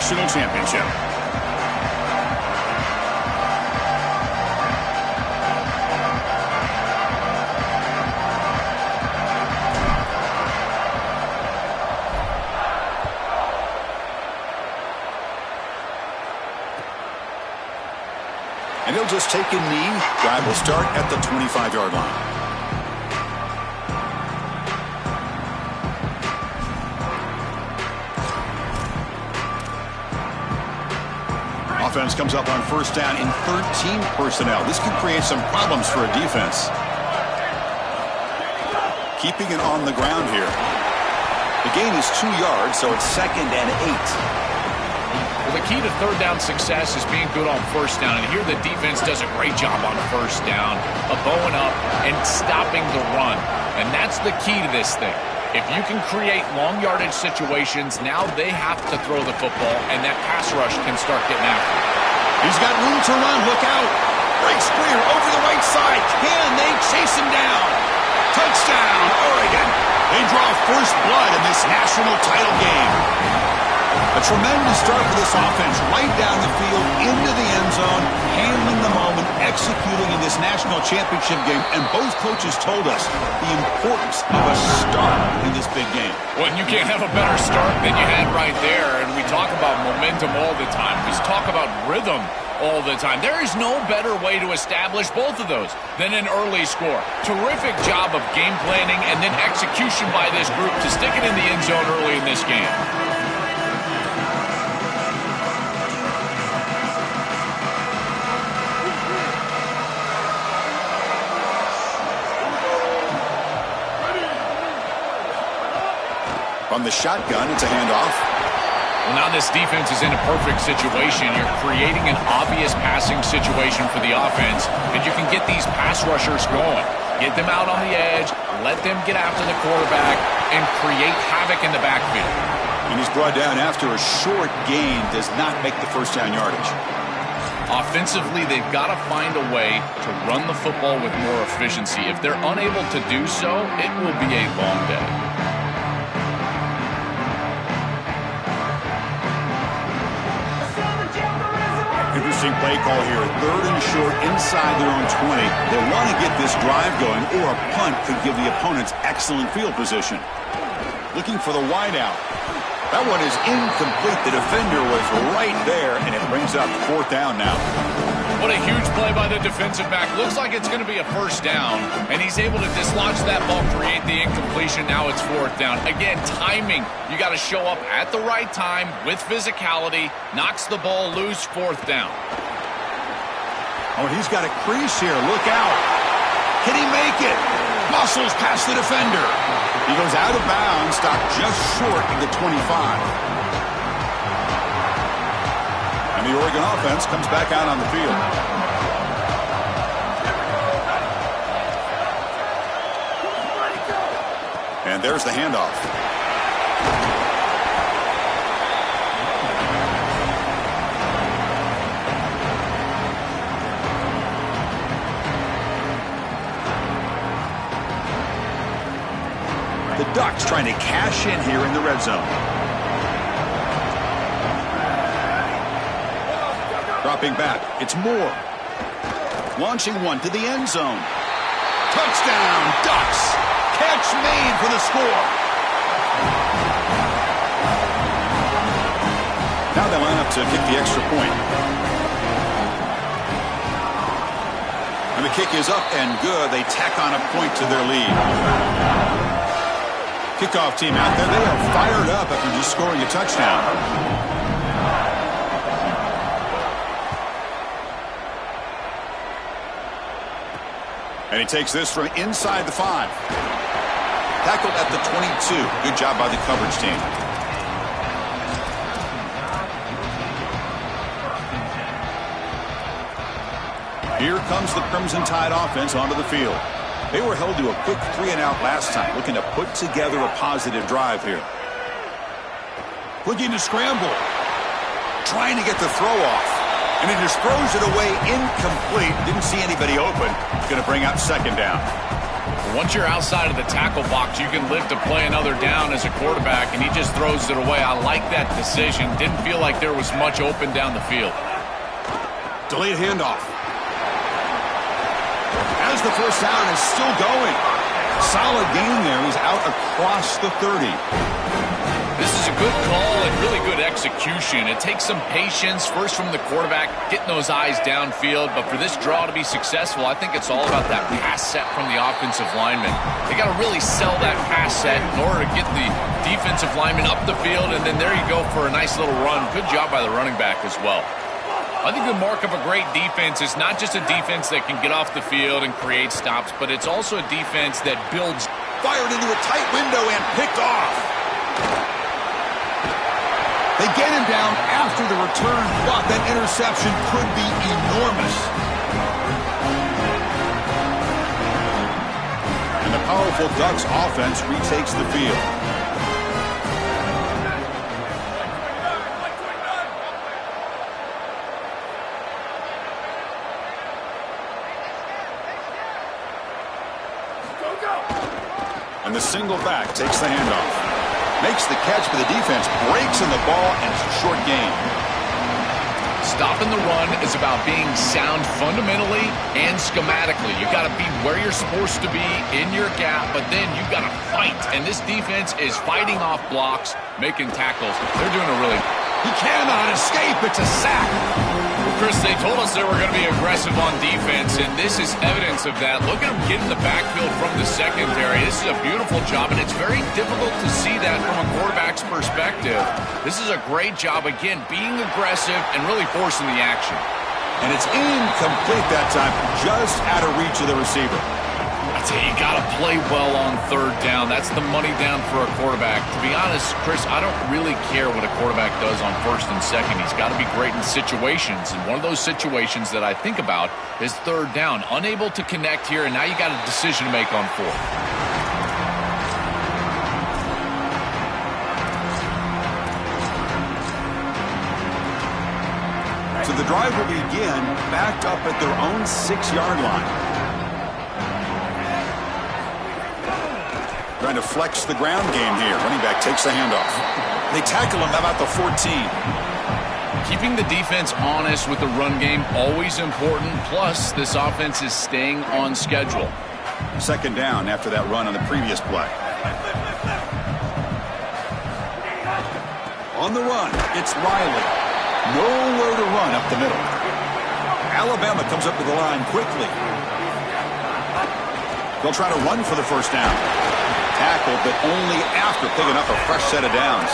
national championship. And he'll just take a knee. Drive will start at the 25-yard line. Offense comes up on first down in 13 personnel. This could create some problems for a defense. Keeping it on the ground here. The gain is 2 yards, so it's 2nd and 8. Well, the key to third down success is being good on first down. And here the defense does a great job on first down of bowing up and stopping the run. And that's the key to this thing. If you can create long yardage situations, now they have to throw the football, and that pass rush can start getting after it. He's got room to run. Look out. Breaks clear over the right side. Can they chase him down? Touchdown, Oregon. They draw first blood in this national title game. A tremendous start for this offense, right down the field, into the end zone, handling the moment, executing in this national championship game, and both coaches told us the importance of a start in this big game. Well, you can't have a better start than you had right there, and we talk about momentum all the time. We talk about rhythm all the time. There is no better way to establish both of those than an early score. Terrific job of game planning and then execution by this group to stick it in the end zone early in this game. From the shotgun, it's a handoff. Well, now this defense is in a perfect situation. You're creating an obvious passing situation for the offense, and you can get these pass rushers going. Get them out on the edge, let them get after the quarterback, and create havoc in the backfield. And he's brought down after a short gain, does not make the first down yardage. Offensively, they've got to find a way to run the football with more efficiency. If they're unable to do so, it will be a long day. Interesting play call here. 3rd and short inside their own 20. They want to get this drive going, or a punt could give the opponents excellent field position. Looking for the wideout. That one is incomplete. The defender was right there, and it brings up 4th down now. What a huge play by the defensive back. Looks like it's going to be a first down, and he's able to dislodge that ball, create the incompletion. Now it's 4th down. Again, timing. You got to show up at the right time with physicality. Knocks the ball loose, 4th down. Oh, he's got a crease here. Look out. Can he make it? Muscles past the defender. He goes out of bounds, stopped just short of the 25. The Oregon offense comes back out on the field. And there's the handoff. The Ducks trying to cash in here in the red zone. Dropping back, it's Moore. Launching one to the end zone. Touchdown, Ducks. Catch made for the score. Now they line up to kick the extra point. And the kick is up and good. They tack on a point to their lead. Kickoff team out there. They are fired up after just scoring a touchdown. And he takes this from inside the 5. Tackled at the 22. Good job by the coverage team. Here comes the Crimson Tide offense onto the field. They were held to a quick 3-and-out last time, looking to put together a positive drive here. Looking to scramble. Trying to get the throw off. And he just throws it away incomplete. Didn't see anybody open. Going to bring up 2nd down. Once you're outside of the tackle box, you can live to play another down as a quarterback, and he just throws it away. I like that decision. Didn't feel like there was much open down the field. Delayed handoff. As the first down is still going. Solid gain there. He's out across the 30. This is a good call and really good execution. It takes some patience, first from the quarterback, getting those eyes downfield. But for this draw to be successful, I think it's all about that pass set from the offensive lineman. They got to really sell that pass set in order to get the defensive lineman up the field. And then there you go for a nice little run. Good job by the running back as well. I think the mark of a great defense is not just a defense that can get off the field and create stops, but it's also a defense that builds. Fired into a tight window and picked off. They get him down after the return. Thought that interception could be enormous. And the powerful Ducks offense retakes the field. And the single back takes the handoff. Makes the catch, but the defense breaks in the ball, and it's a short gain. Stopping the run is about being sound fundamentally and schematically. You got to be where you're supposed to be in your gap, but then you got to fight. And this defense is fighting off blocks, making tackles. They're doing a really... He cannot escape. It's a sack. Well, Chris, they told us they were going to be aggressive on defense, and this is evidence of that. Look at them getting the backfield from the secondary. This is a beautiful job, and it's very difficult to see that from a quarterback's perspective. This is a great job, again, being aggressive and really forcing the action. And it's incomplete that time, just out of reach of the receiver. I tell you, you got to play well on third down. That's the money down for a quarterback. To be honest, Chris, I don't really care what a quarterback does on first and second. He's got to be great in situations. And one of those situations that I think about is third down. Unable to connect here, and now you got a decision to make on fourth. So the drive will begin backed up at their own 6-yard line. Trying to flex the ground game here. Running back takes the handoff. They tackle him about the 14. Keeping the defense honest with the run game, always important. Plus, this offense is staying on schedule. Second down after that run on the previous play. On the run, it's Riley. Nowhere to run up the middle. Alabama comes up to the line quickly. They'll try to run for the first down. Tackled, but only after picking up a fresh set of downs.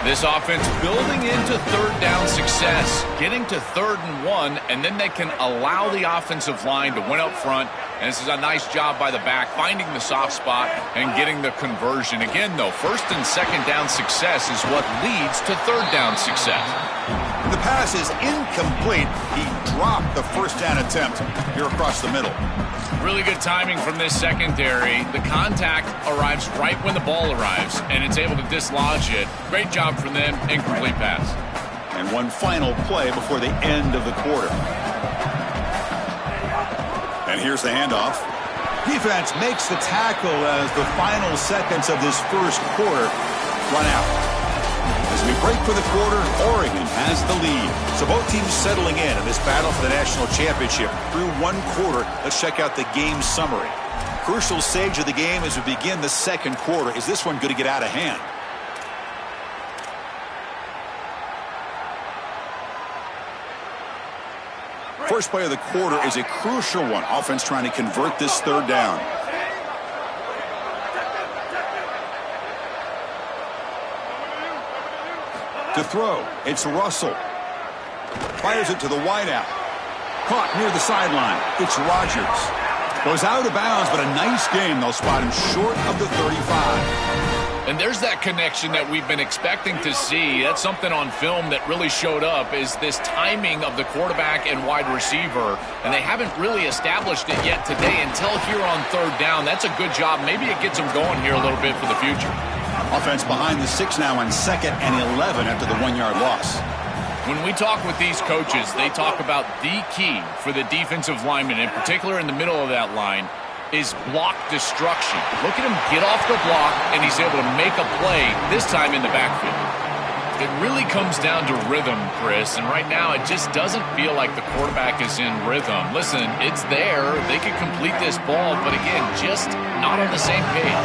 This offense building into third down success, getting to 3rd and 1, and then they can allow the offensive line to win up front. And this is a nice job by the back, finding the soft spot and getting the conversion. Again, though, 1st and 2nd down success is what leads to 3rd down success. The pass is incomplete. He dropped the first down attempt here across the middle. Really good timing from this secondary. The contact arrives right when the ball arrives, and it's able to dislodge it. Great job from them. Incomplete pass. And one final play before the end of the quarter. And here's the handoff. Defense makes the tackle as the final seconds of this first quarter run out. As we break for the quarter, Oregon has the lead. So both teams settling in this battle for the national championship through one quarter. Let's check out the game summary. Crucial stage of the game as we begin the second quarter. Is this one going to get out of hand? First play of the quarter is a crucial one. Offense trying to convert this third down. To throw, it's Russell. Fires it to the wideout. Caught near the sideline. It's Rodgers. Goes out of bounds, but a nice game. They'll spot him short of the 35. And there's that connection that we've been expecting to see. That's something on film that really showed up, is this timing of the quarterback and wide receiver. And they haven't really established it yet today until here on third down. That's a good job. Maybe it gets them going here a little bit for the future. Offense behind the 6 now on 2nd and 11 after the 1-yard loss. When we talk with these coaches, they talk about the key for the defensive lineman, in particular in the middle of that line, is block destruction. Look at him get off the block, and he's able to make a play, this time in the backfield. It really comes down to rhythm, Chris, and right now it just doesn't feel like the quarterback is in rhythm. Listen, it's there. They could complete this ball, but again, just not on the same page.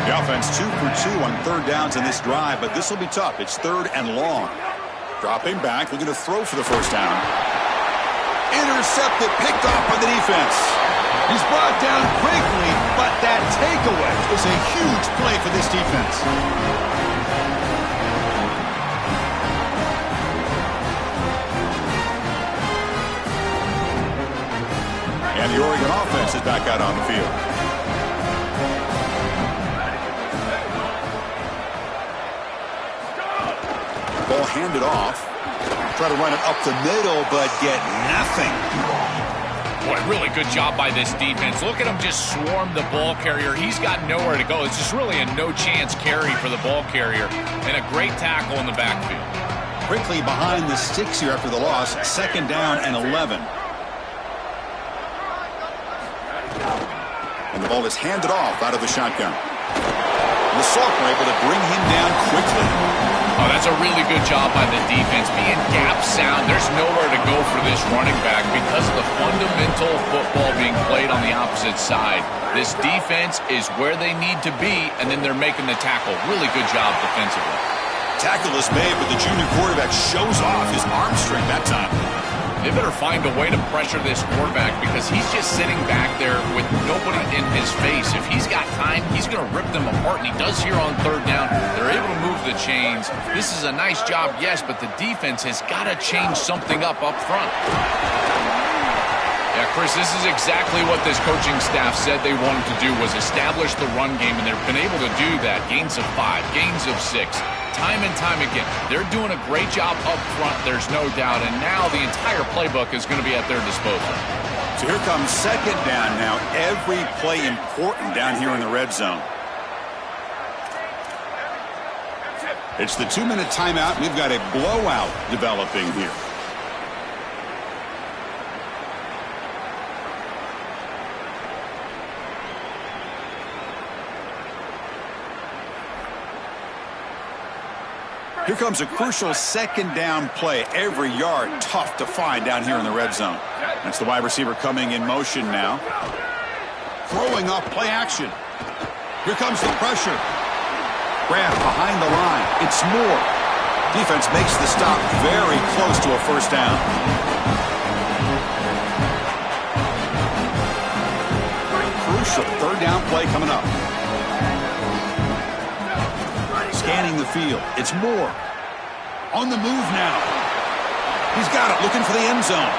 The offense 2 for 2 on third downs in this drive, but this will be tough. It's third and long. Dropping back, looking to throw for the first down. Intercepted, picked off by the defense. He's brought down quickly, but that takeaway is a huge play for this defense. And the Oregon offense is back out on the field. Ball handed off. Try to run it up the middle, but get nothing. Boy, really good job by this defense. Look at him just swarm the ball carrier. He's got nowhere to go. It's just really a no-chance carry for the ball carrier. And a great tackle in the backfield. Quickly behind the sticks here after the loss. Second down and 11. And the ball is handed off out of the shotgun. The Sophomore able to bring him down quickly. Oh, that's a really good job by the defense. Being gap sound, there's nowhere to go for this running back because of the fundamental football being played on the opposite side. This defense is where they need to be, and then they're making the tackle. Really good job defensively. Tackle is made, but the junior quarterback shows off his arm strength that time. They better find a way to pressure this quarterback because he's just sitting back there with nobody in his face. If he's got time, he's going to rip them apart, and he does here on third down. They're able to move the chains. This is a nice job, yes, but the defense has got to change something up front. Yeah, Chris, this is exactly what this coaching staff said they wanted to do, was establish the run game, and they've been able to do that. Gains of 5, gains of 6. Time and time again. They're doing a great job up front, there's no doubt, and now the entire playbook is going to be at their disposal. So here comes second down now. Every play important down here in the red zone. It's the 2-minute timeout. We've got a blowout developing here. Here comes a crucial second down play. Every yard tough to find down here in the red zone. That's the wide receiver coming in motion now. Throwing off play action. Here comes the pressure. Grab behind the line. It's Moore. Defense makes the stop very close to a first down. Crucial third down play coming up. Scanning the field. It's Moore. On the move now. He's got it, looking for the end zone.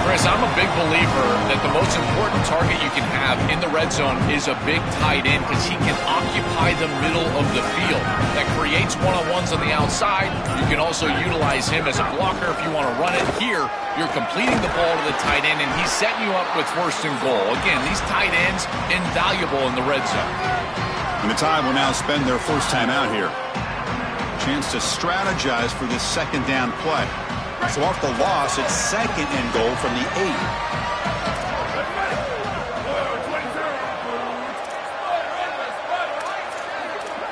Chris, I'm a big believer that the most important target you can have in the red zone is a big tight end because he can occupy the middle of the field. That creates one-on-ones on the outside. You can also utilize him as a blocker if you want to run it. Here, you're completing the ball to the tight end, and he's setting you up with first and goal. Again, these tight ends, invaluable in the red zone. And the Tide will now spend their first time out here. Chance to strategize for this second down play. So off the loss, it's second and goal from the 8.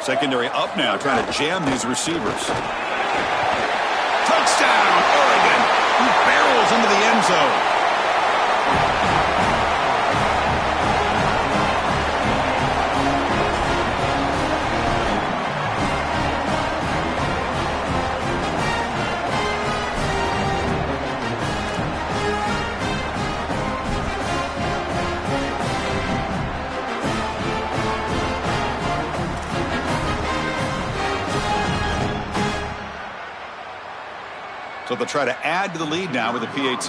Secondary up now, trying to jam these receivers. Touchdown, Oregon! He barrels into the end zone. So they'll try to add to the lead now with a PAT.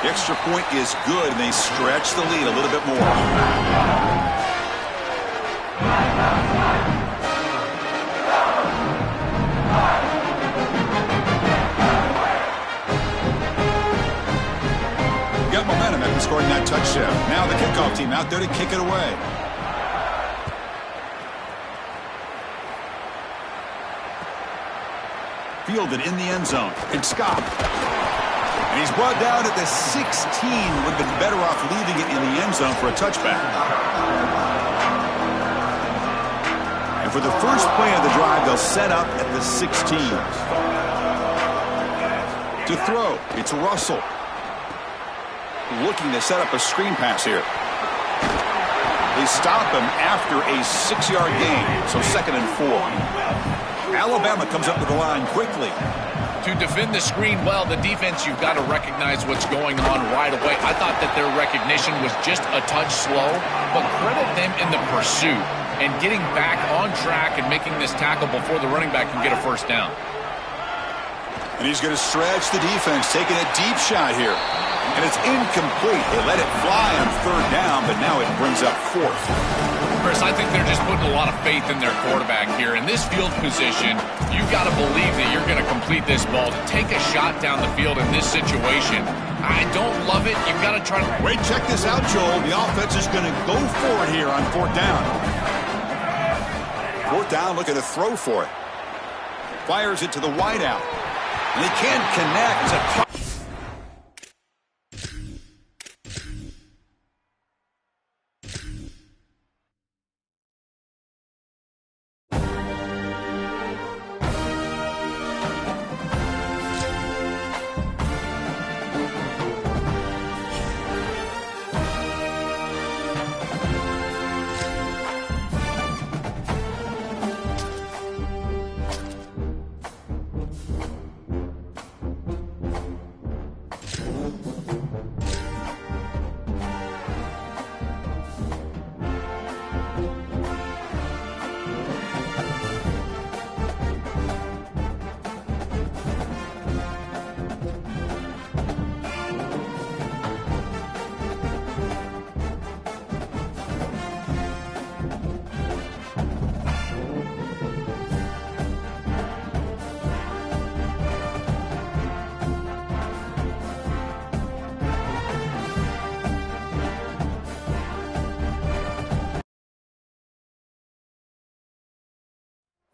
The extra point is good, and they stretch the lead a little bit more. Got momentum after scoring that touchdown. Now the kickoff team out there to kick it away. fielded in the end zone. And Scott. And he's brought down at the 16. Would have been better off leaving it in the end zone for a touchback. And for the first play of the drive, they'll set up at the 16. To throw, it's Russell. Looking to set up a screen pass here. They stop him after a 6-yard gain, so 2nd and 4. Alabama comes up to the line quickly. To defend the screen well, the defense, you've got to recognize what's going on right away. I thought that their recognition was just a touch slow, but credit them in the pursuit and getting back on track and making this tackle before the running back can get a first down. And he's going to stretch the defense, taking a deep shot here. And it's incomplete. They let it fly on 3rd down, but now it brings up 4th. Chris, I think they're just putting a lot of faith in their quarterback here. In this field position, you've got to believe that you're going to complete this ball. To take a shot down the field in this situation, I don't love it. You've got to try to... Wait, check this out, Joel. The offense is going to go for it here on 4th down. 4th down, looking to throw for it. Fires it to the wideout. And he can't connect.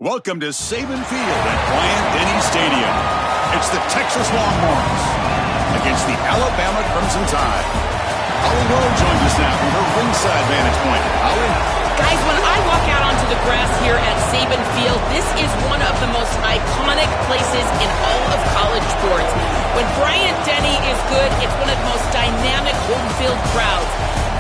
Welcome to Saban Field at Bryant-Denny Stadium. It's the Texas Longhorns against the Alabama Crimson Tide. Holly Rowe joins us now from her ringside vantage point. Holly? Guys, when I walk out onto the grass here at Saban Field, this is one of the most iconic places in all of college sports. When Bryant-Denny is good, it's one of the most dynamic home field crowds.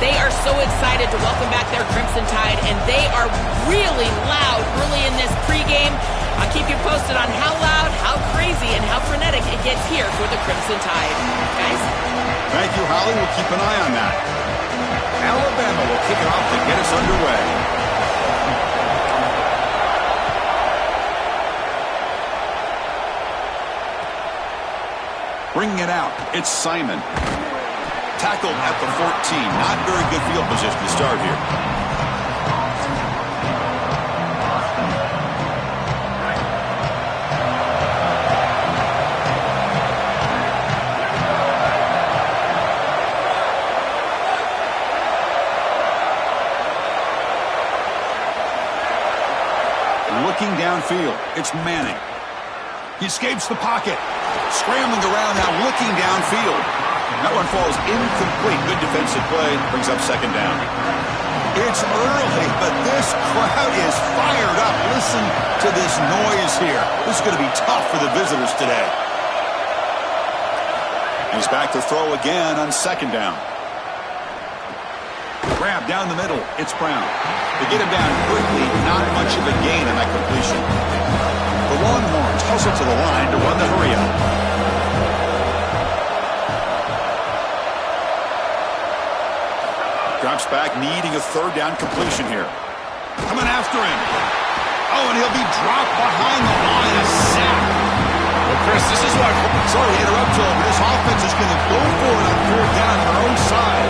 They are so excited to welcome back their Crimson Tide, and they are really loud early in this pregame. I'll keep you posted on how loud, how crazy, and how frenetic it gets here for the Crimson Tide. Guys? Thank you, Holly. We'll keep an eye on that. Alabama will kick it off to get us underway. Bringing it out, it's Simon. Tackled at the 14. Not very good field position to start here. Looking downfield, it's Manning. He escapes the pocket. Scrambling around now, looking downfield. That one falls incomplete. Good defensive play. Brings up 2nd down. It's early, but this crowd is fired up. Listen to this noise here. This is going to be tough for the visitors today. He's back to throw again on 2nd down. Grab down the middle. It's Brown. They get him down quickly. Not much of a gain on that completion. The Longhorns hustle to the line to run the hurry-up. Drops back, needing a 3rd down completion here. Coming after him. Oh, and he'll be dropped behind the line. A sack. Well, Chris, this is why... Sorry to interrupt, Joel, but this offense is going to go for it on 4th down on their own side.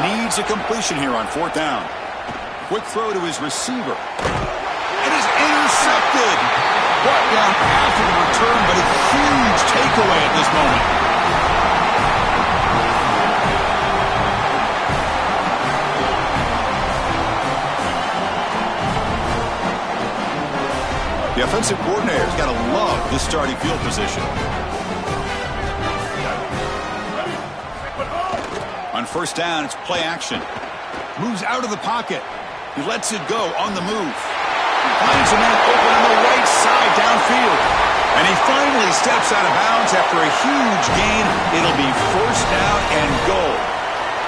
Needs a completion here on 4th down. Quick throw to his receiver. It is intercepted. Brought down after the return, but a huge takeaway at this moment. offensive coordinator's got to love this starting field position. On first down, it's play action. Moves out of the pocket. He lets it go on the move. Finds a man open on the right side downfield. And he finally steps out of bounds after a huge gain. It'll be first down and goal.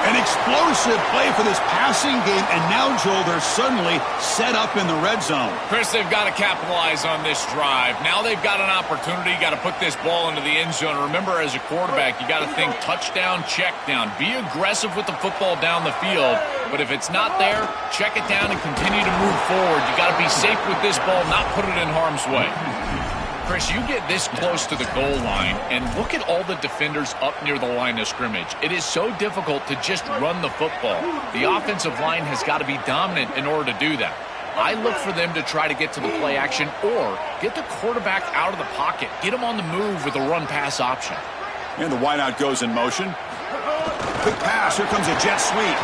An explosive play for this passing game, and now, Joel, they're suddenly set up in the red zone. Chris, they've got to capitalize on this drive. Now they've got an opportunity. Got to put this ball into the end zone. Remember, as a quarterback, you got to think touchdown, check down. Be aggressive with the football down the field. But if it's not there, check it down and continue to move forward. You got to be safe with this ball, not put it in harm's way. Chris, you get this close to the goal line, and look at all the defenders up near the line of scrimmage. It is so difficult to just run the football. The offensive line has got to be dominant in order to do that. I look for them to try to get to the play action or get the quarterback out of the pocket. Get him on the move with a run-pass option. And the wideout goes in motion. Quick pass. Here comes a jet sweep.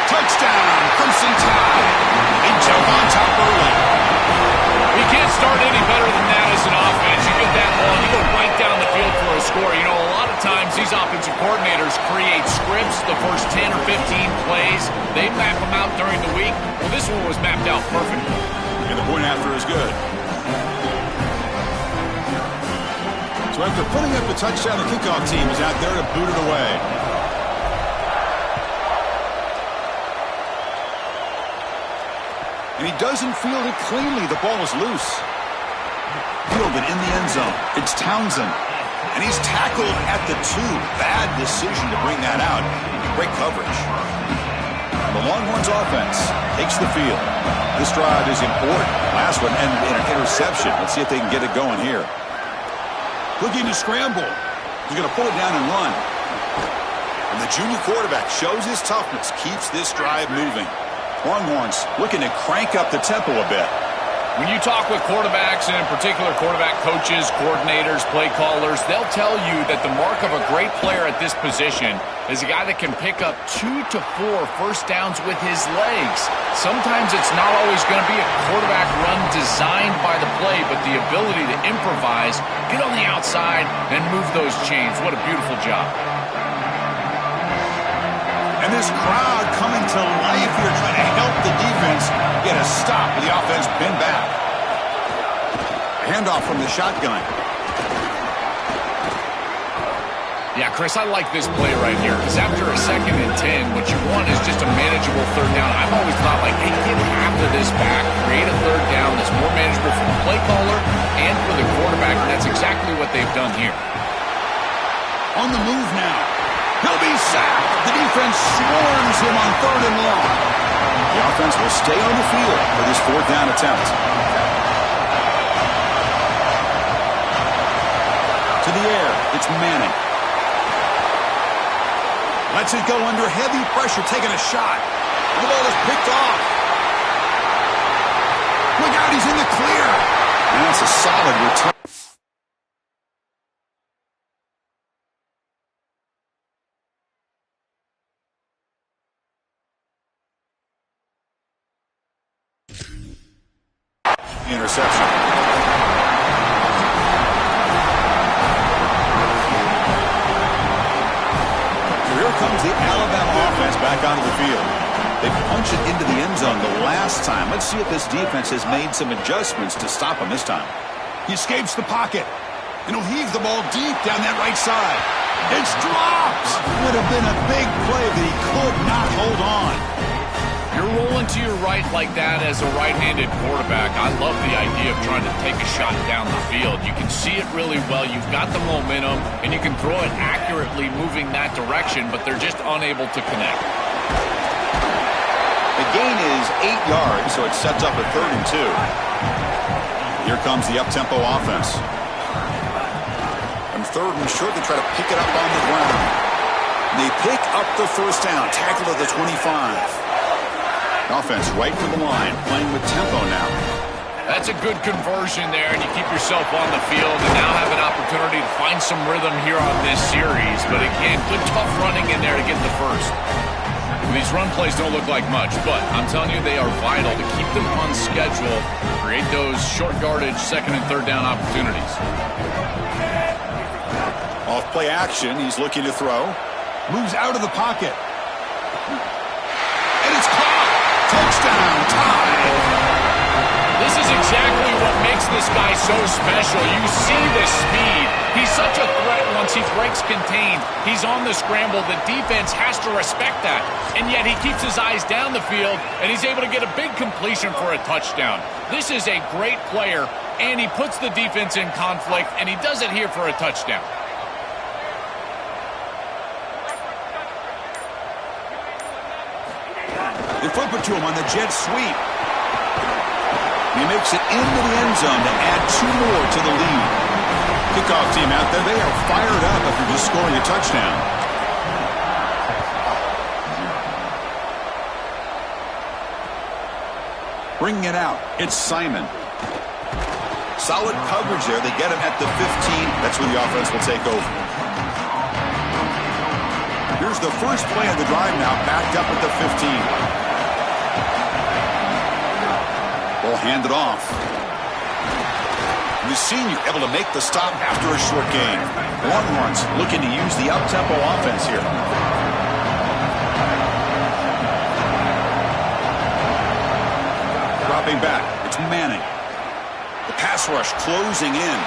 Touchdown, Crimson Tide. They jump on top early. You can't start any better than that as an offense. You get that ball, you go right down the field for a score. You know, a lot of times these offensive coordinators create scripts the first 10 or 15 plays. They map them out during the week. Well, this one was mapped out perfectly. And the point after is good. So after putting up the touchdown, the kickoff team is out there to boot it away. And he doesn't field it cleanly. The ball is loose. Fielded in the end zone. It's Townsend. And he's tackled at the 2. Bad decision to bring that out. Great coverage. The Longhorns offense takes the field. This drive is important. Last one ended in an interception. Let's see if they can get it going here. Looking to scramble. He's going to pull it down and run. And the junior quarterback shows his toughness. Keeps this drive moving. Longhorns looking to crank up the tempo a bit. When you talk with quarterbacks, and in particular quarterback coaches, coordinators, play callers, they'll tell you that the mark of a great player at this position is a guy that can pick up 2 to 4 first downs with his legs. Sometimes it's not always going to be a quarterback run designed by the play, but the ability to improvise, get on the outside, and move those chains. What a beautiful job. And this crowd coming to life here, trying to help the defense get a stop with the offense pinned back. Handoff from the shotgun. Yeah, Chris, I like this play right here because after a 2nd and 10, what you want is just a manageable third down. I've always thought, like, hey, get half of this back, create a third down that's more manageable for the play caller and for the quarterback, and that's exactly what they've done here. On the move now. He'll be sacked. The defense swarms him on 3rd and long. The offense will stay on the field for this 4th down attempt. To the air, it's Manning. Lets it go under heavy pressure, taking a shot. The ball is picked off. Look out, he's in the clear. And that's a solid return. Interception. Here comes the Alabama offense back onto the field. They punch it into the end zone the last time. Let's see if this defense has made some adjustments to stop him this time. He escapes the pocket, and he'll heave the ball deep down that right side. It's dropped. Would have been a big play, but he could not hold on. You're rolling to your right like that as a right-handed quarterback. I love the idea of trying to take a shot down the field. You can see it really well. You've got the momentum, and you can throw it accurately moving that direction, but they're just unable to connect. The gain is 8 yards, so it sets up a 3rd and 2. Here comes the up-tempo offense. And 3rd and short, they try to pick it up on the ground. They pick up the first down, tackle at the 25. Offense right to the line, playing with tempo now. That's a good conversion there, and you keep yourself on the field and now have an opportunity to find some rhythm here on this series. But again, good tough running in there to get the first. These run plays don't look like much, but I'm telling you, they are vital to keep them on schedule, create those short yardage second and third down opportunities. Off play action, he's looking to throw. Moves out of the pocket. And it's caught. Touchdown, tied. This is exactly what makes this guy so special. You see the speed. He's such a threat once he breaks contained. He's on the scramble. The defense has to respect that. And yet he keeps his eyes down the field, and he's able to get a big completion for a touchdown. This is a great player, and he puts the defense in conflict, and he does it here for a touchdown. They flip it to him on the jet sweep. He makes it into the end zone to add 2 more to the lead. Kickoff team out there, they are fired up after just scoring a touchdown. Bringing it out, it's Simon. Solid coverage there. They get him at the 15. That's where the offense will take over. Here's the first play of the drive now, backed up at the 15. Ball handed off. The senior able to make the stop after a short gain. Longhorns looking to use the up-tempo offense here. Dropping back, it's Manning. The pass rush closing in.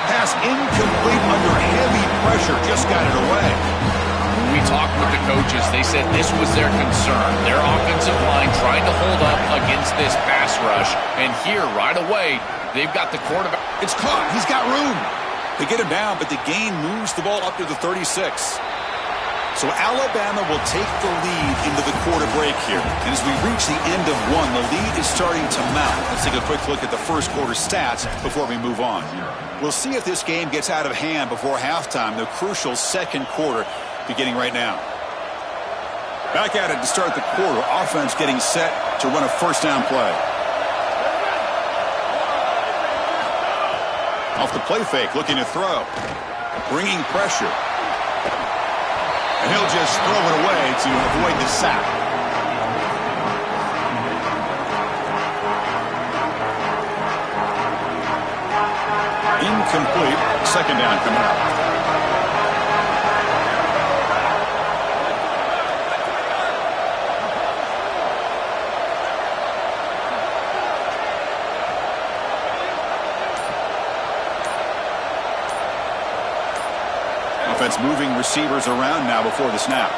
Pass incomplete under heavy pressure, just got it away. When we talked with the coaches, they said this was their concern. Their offensive line trying to hold up against this pass rush. And here, right away, they've got the quarterback. It's caught. He's got room. They get him down, but the gain moves the ball up to the 36. So Alabama will take the lead into the quarter break here. And as we reach the end of one, the lead is starting to mount. Let's take a quick look at the first quarter stats before we move on. We'll see if this game gets out of hand before halftime, the crucial second quarter beginning right now. Back at it to start the quarter. Offense getting set to run a first down play. Off the play fake, looking to throw. Bringing pressure. And he'll just throw it away to avoid the sack. Incomplete. Second down coming up. Offense moving receivers around now before the snap.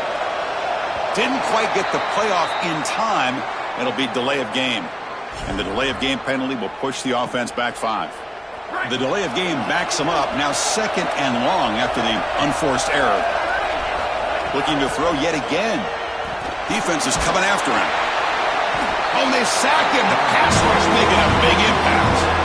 Didn't quite get the playoff in time. It'll be delay of game. And the delay of game penalty will push the offense back 5. The delay of game backs them up. Now second and long after the unforced error. Looking to throw yet again. Defense is coming after him. Oh, they sack him. The pass rush making a big impact.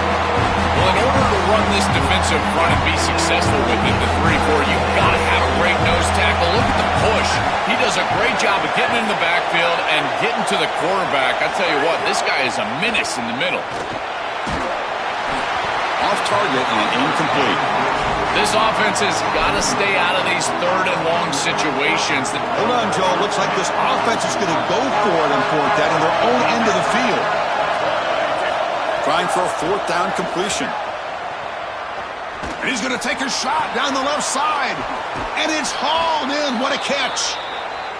Well, in order to run this defensive front and be successful within the 3-4, you've got to have a great nose tackle. Look at the push. He does a great job of getting in the backfield and getting to the quarterback. I tell you what, this guy is a menace in the middle. Off target and incomplete. This offense has got to stay out of these third and long situations. Hold on, Joe. Looks like this offense is going to go for it on fourth down on their own end of the field. Trying for a fourth down completion. And he's going to take a shot down the left side. And it's hauled in. What a catch.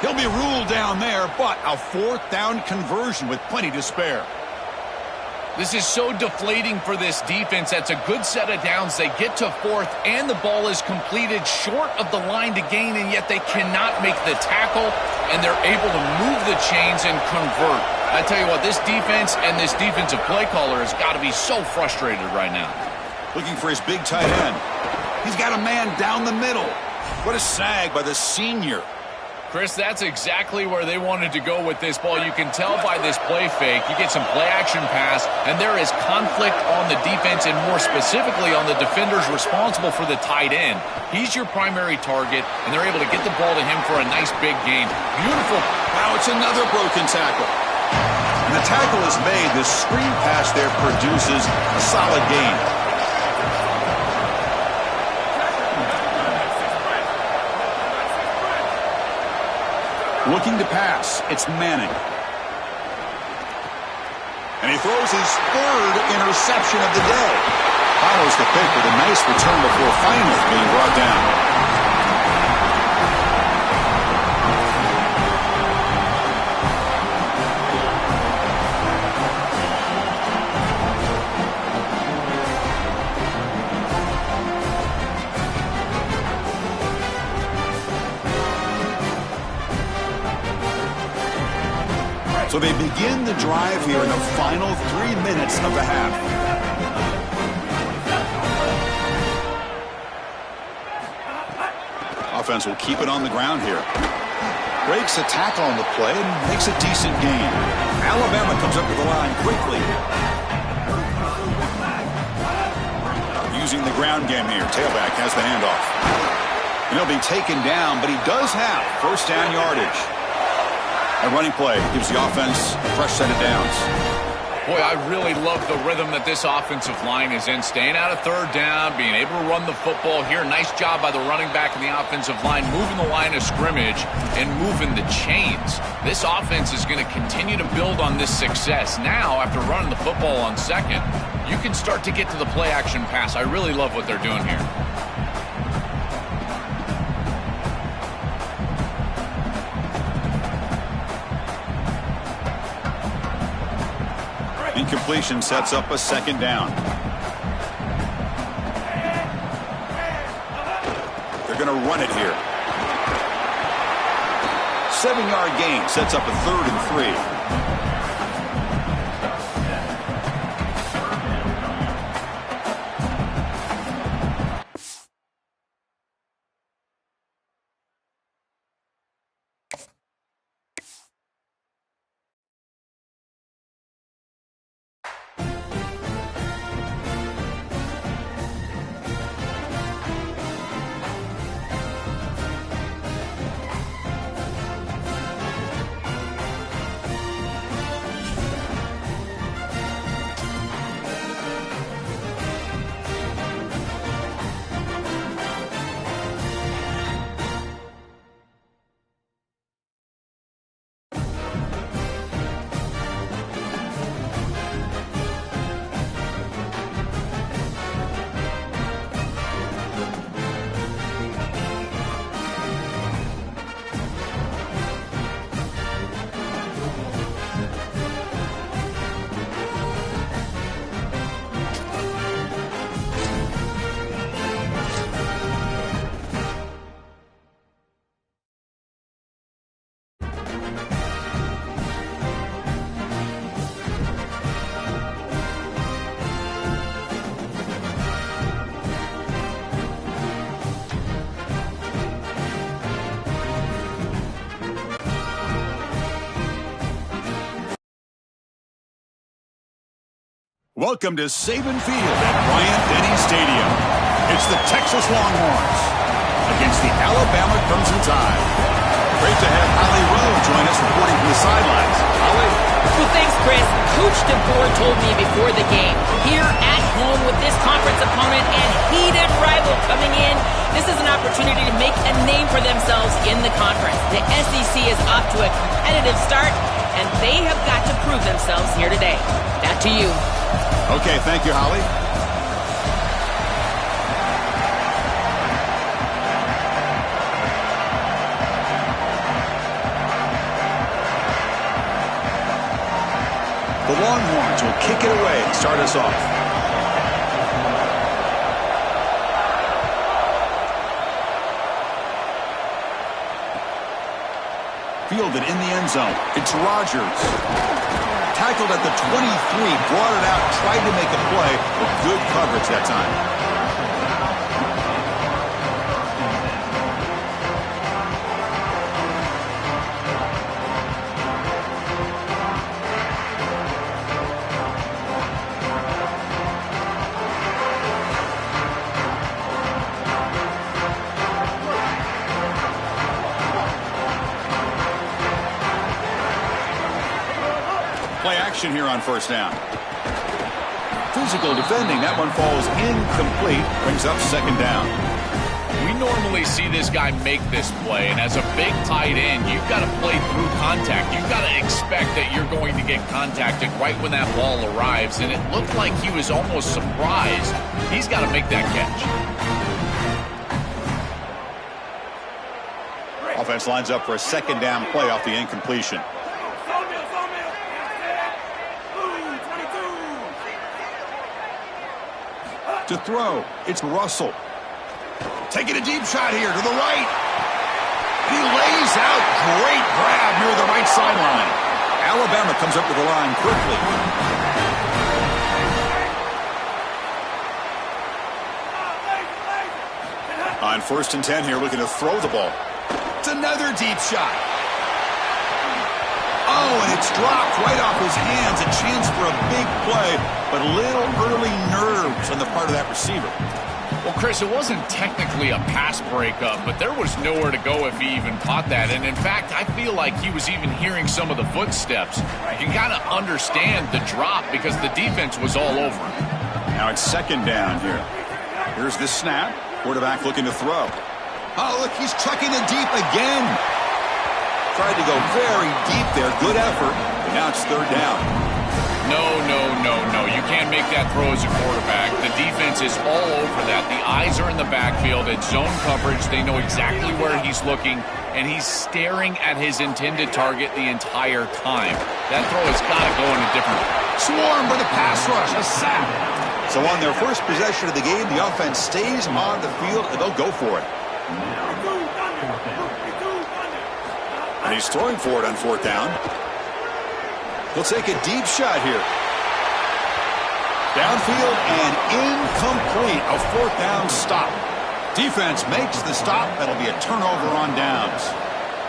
He'll be ruled down there, but a fourth down conversion with plenty to spare. This is so deflating for this defense. That's a good set of downs. They get to fourth, and the ball is completed short of the line to gain, and yet they cannot make the tackle, and they're able to move the chains and convert. I tell you what, this defense and this defensive play caller has got to be so frustrated right now. Looking for his big tight end. He's got a man down the middle. What a snag by the senior. Chris, that's exactly where they wanted to go with this ball. You can tell by this play fake. You get some play-action pass, and there is conflict on the defense and more specifically on the defenders responsible for the tight end. He's your primary target, and they're able to get the ball to him for a nice big gain. Beautiful. Now it's another broken tackle. And the tackle is made. The screen pass there produces a solid gain. Looking to pass. It's Manning. And he throws his third interception of the day. Follows the pick with a nice return before finally being brought down. So they begin the drive here in the final 3 minutes of the half. Offense will keep it on the ground here. Breaks a tackle on the play and makes a decent gain. Alabama comes up to the line quickly. Using the ground game here. Tailback has the handoff. And he'll be taken down, but he does have first down yardage. A running play gives the offense a fresh set of downs. Boy, I really love the rhythm that this offensive line is in. Staying out of third down, being able to run the football here. Nice job by the running back and the offensive line, moving the line of scrimmage and moving the chains. This offense is going to continue to build on this success. Now, after running the football on second, you can start to get to the play-action pass. I really love what they're doing here. Incompletion sets up a second down. They're going to run it here. 7-yard gain sets up a 3rd and 3. Welcome to Saban Field at Bryant-Denny Stadium. It's the Texas Longhorns against the Alabama Crimson Tide. Great to have Holly Rowe join us reporting from the sidelines. Holly? Well, thanks, Chris. Coach DeBoer told me before the game, here at home with this conference opponent and heated rival coming in, this is an opportunity to make a name for themselves in the conference. The SEC is off to a competitive start, and they have got to prove themselves here today. Back to you. Okay, thank you, Holly. The Longhorns will kick it away and start us off. Fielded in the end zone. It's Rogers. Tackled at the 23, brought it out, tried to make a play, but good coverage that time. Play action here on first down. Physical defending. That one falls incomplete. Brings up second down. We normally see this guy make this play, and as a big tight end, you've got to play through contact. You've got to expect that you're going to get contacted right when that ball arrives, and it looked like he was almost surprised. He's got to make that catch. Offense lines up for a second down play off the incompletion. To throw, it's Russell. Taking a deep shot here to the right. He lays out. Great grab near the right sideline. Alabama comes up to the line quickly. On 1st and 10 here, looking to throw the ball. It's another deep shot. Oh, and it's dropped right off his hands. A chance for a big play, but little early nerves on the part of that receiver. Well, Chris, it wasn't technically a pass breakup, but there was nowhere to go if he even caught that. And, in fact, I feel like he was even hearing some of the footsteps. You can kind of understand the drop because the defense was all over him. Now it's second down here. Here's the snap. Quarterback looking to throw. Oh, look, he's chucking it deep again. Tried to go very deep there. Good effort. But now it's third down. No. You can't make that throw as a quarterback. The defense is all over that. The eyes are in the backfield. It's zone coverage. They know exactly where he's looking, and he's staring at his intended target the entire time. That throw has got to go in a different way. Swarm for the pass rush. A sack. So on their first possession of the game, the offense stays on the field, and they'll go for it. And he's throwing for it on 4th down. He'll take a deep shot here. Downfield and incomplete. A 4th down stop. Defense makes the stop. That'll be a turnover on downs.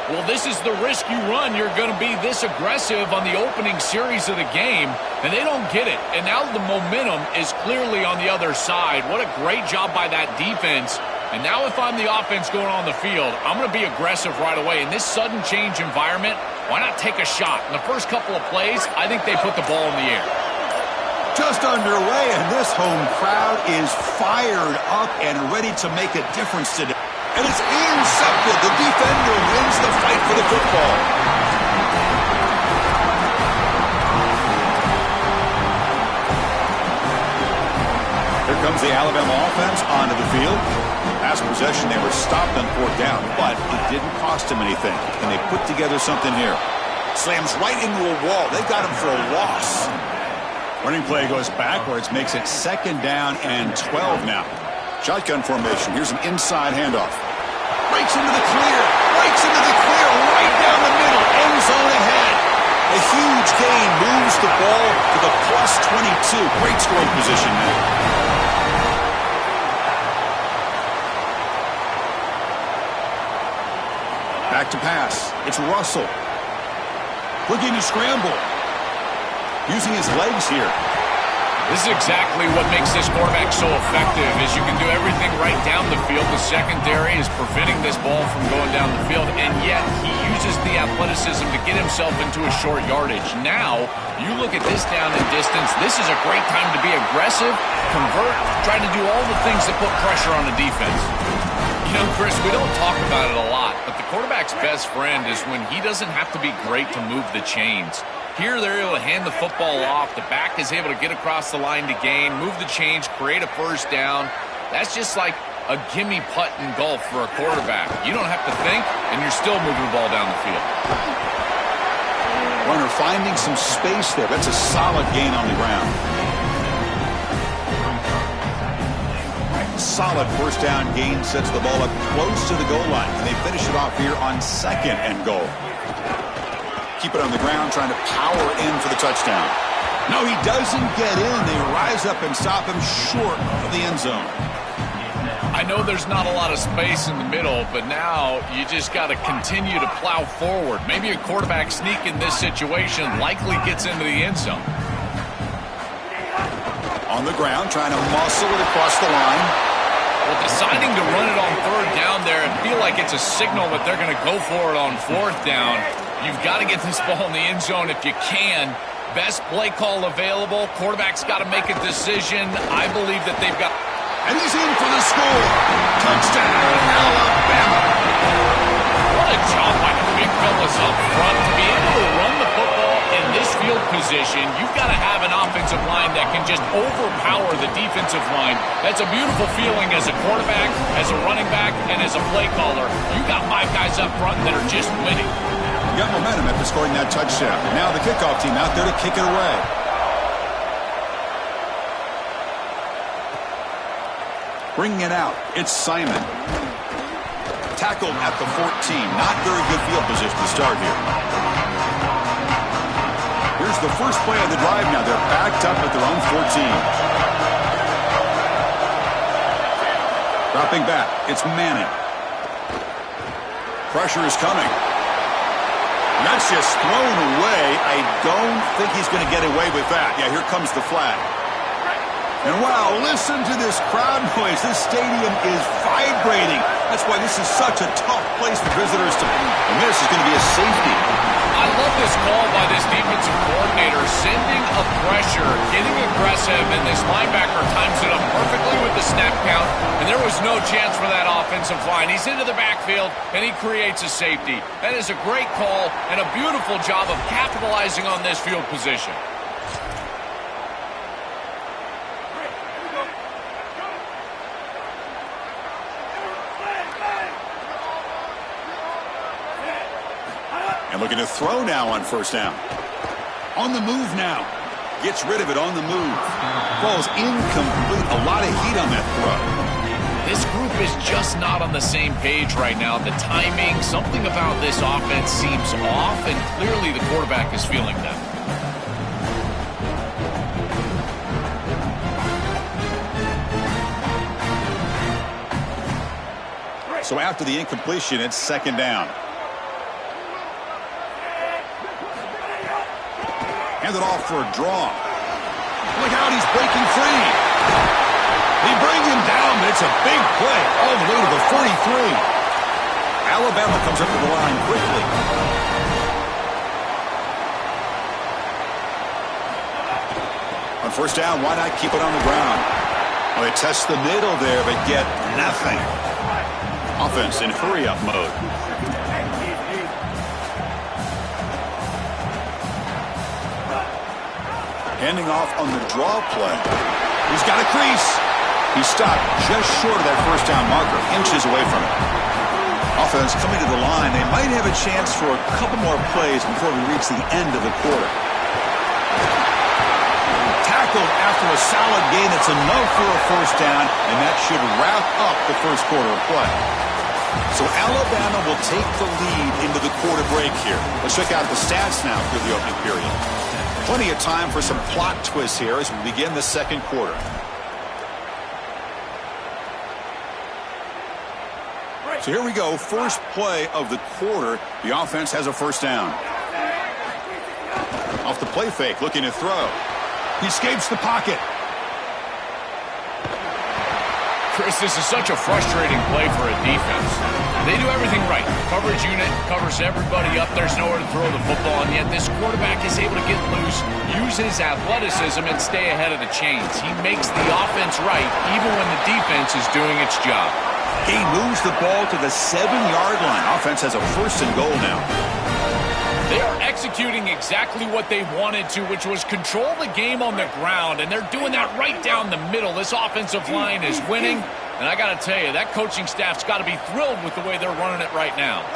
Well, this is the risk you run. You're going to be this aggressive on the opening series of the game, and they don't get it. And now the momentum is clearly on the other side. What a great job by that defense. And now if I'm the offense going on the field, I'm going to be aggressive right away. In this sudden change environment, why not take a shot? In the first couple of plays, I think they put the ball in the air. Just underway, and this home crowd is fired up and ready to make a difference today. And it's intercepted. The defender wins the fight for the football. Here comes the Alabama offense onto the field. Last possession, they were stopped on 4th down, but it didn't cost them anything. And they put together something here. Slams right into a wall. They got him for a loss. Running play goes backwards, makes it second down and 12 now. Shotgun formation. Here's an inside handoff. Breaks into the clear. Breaks into the clear right down the middle. End zone ahead. A huge gain moves the ball to the +22. Great scoring position now. Back to pass. It's Russell. Looking to scramble. Using his legs here. This is exactly what makes this quarterback so effective, is you can do everything right down the field. The secondary is preventing this ball from going down the field, and yet he uses the athleticism to get himself into a short yardage. Now, you look at this down and distance, this is a great time to be aggressive, convert, try to do all the things that put pressure on the defense. You know, Chris, we don't talk about it a lot, but the quarterback's best friend is when he doesn't have to be great to move the chains. Here, they're able to hand the football off. The back is able to get across the line to gain, move the chains, create a first down. That's just like a gimme putt in golf for a quarterback. You don't have to think, and you're still moving the ball down the field. Runner finding some space there. That's a solid gain on the ground. Solid first down gain sets the ball up close to the goal line. And they finish it off here on 2nd and goal. Keep it on the ground, trying to power in for the touchdown. No, he doesn't get in. They rise up and stop him short of the end zone. I know there's not a lot of space in the middle, but now you just got to continue to plow forward. Maybe a quarterback sneak in this situation likely gets into the end zone. On the ground, trying to muscle it across the line. Well, deciding to run it on 3rd down there and feel like it's a signal that they're going to go for it on 4th down. You've got to get this ball in the end zone if you can. Best play call available. Quarterback's got to make a decision. I believe that they've got... And he's in for the score. Touchdown, Alabama. What a job by the big fellas up front. To be able to run the football in this field position, you've got to have an offensive line that can just overpower the defensive line. That's a beautiful feeling as a quarterback, as a running back, and as a play caller. You got 5 guys up front that are just winning. You got momentum after scoring that touchdown. Now the kickoff team out there to kick it away. Bringing it out, it's Simon. Tackled at the 14. Not very good field position to start here. Here's the first play of the drive now. They're backed up at their own 14. Dropping back, it's Manning. Pressure is coming. That's just thrown away. I don't think he's going to get away with that. Yeah, here comes the flag. And wow, listen to this crowd noise. This stadium is vibrating. That's why this is such a tough place for visitors to be. And this is going to be a safety. I love this call by this defensive coordinator, sending a pressure, getting aggressive, and this linebacker times it up perfectly with the snap count, and there was no chance for that offensive line. He's into the backfield, and he creates a safety. That is a great call and a beautiful job of capitalizing on this field position. And looking to throw now on first down. On the move now. Gets rid of it on the move. Falls incomplete. A lot of heat on that throw. This group is just not on the same page right now. The timing, something about this offense seems off, and clearly the quarterback is feeling that. So after the incompletion, it's second down. Hand it off for a draw. Look out, he's breaking free. They bring him down, but it's a big play all the way to the 43. Alabama comes up to the line quickly. On first down, why not keep it on the ground? Well, they test the middle there, but get nothing. Offense in hurry-up mode. Handing off on the draw play. He's got a crease. He stopped just short of that first down marker, inches away from it. Offense coming to the line. They might have a chance for a couple more plays before we reach the end of the quarter. Tackled after a solid gain. It's enough for a first down, and that should wrap up the first quarter of play. So Alabama will take the lead into the quarter break here. Let's check out the stats now for the opening period. Plenty of time for some plot twists here as we begin the second quarter. So here we go. First play of the quarter. The offense has a first down. Off the play fake, looking to throw. He escapes the pocket. Chris, this is such a frustrating play for a defense. They do everything right. Coverage unit covers everybody up. There's nowhere to throw the football, and yet this quarterback is able to get loose, use his athleticism, and stay ahead of the chains. He makes the offense right, even when the defense is doing its job. He moves the ball to the 7-yard line. Offense has a first and goal now. They are executing exactly what they wanted to, which was control the game on the ground, and they're doing that right down the middle. This offensive line is winning, and I got to tell you, that coaching staff's got to be thrilled with the way they're running it right now.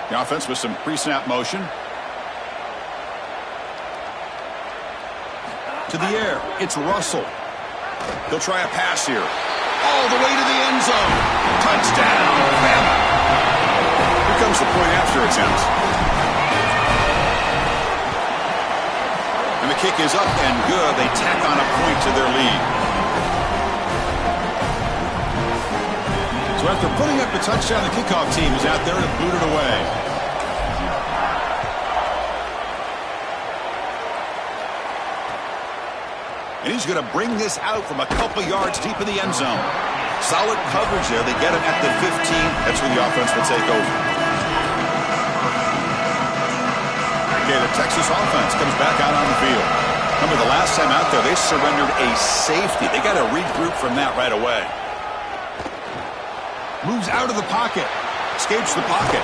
The offense with some pre-snap motion. To the air, it's Russell. He'll try a pass here. All the way to the end zone. Touchdown, Alabama. Here comes the point after attempt. And the kick is up and good. They tack on a point to their lead. So after putting up the touchdown, the kickoff team is out there to boot it away. And he's going to bring this out from a couple yards deep in the end zone. Solid coverage there. They get him at the 15. That's where the offense will take over. Okay, the Texas offense comes back out on the field. Remember, the last time out there, they surrendered a safety. They got to regroup from that right away. Moves out of the pocket. Escapes the pocket.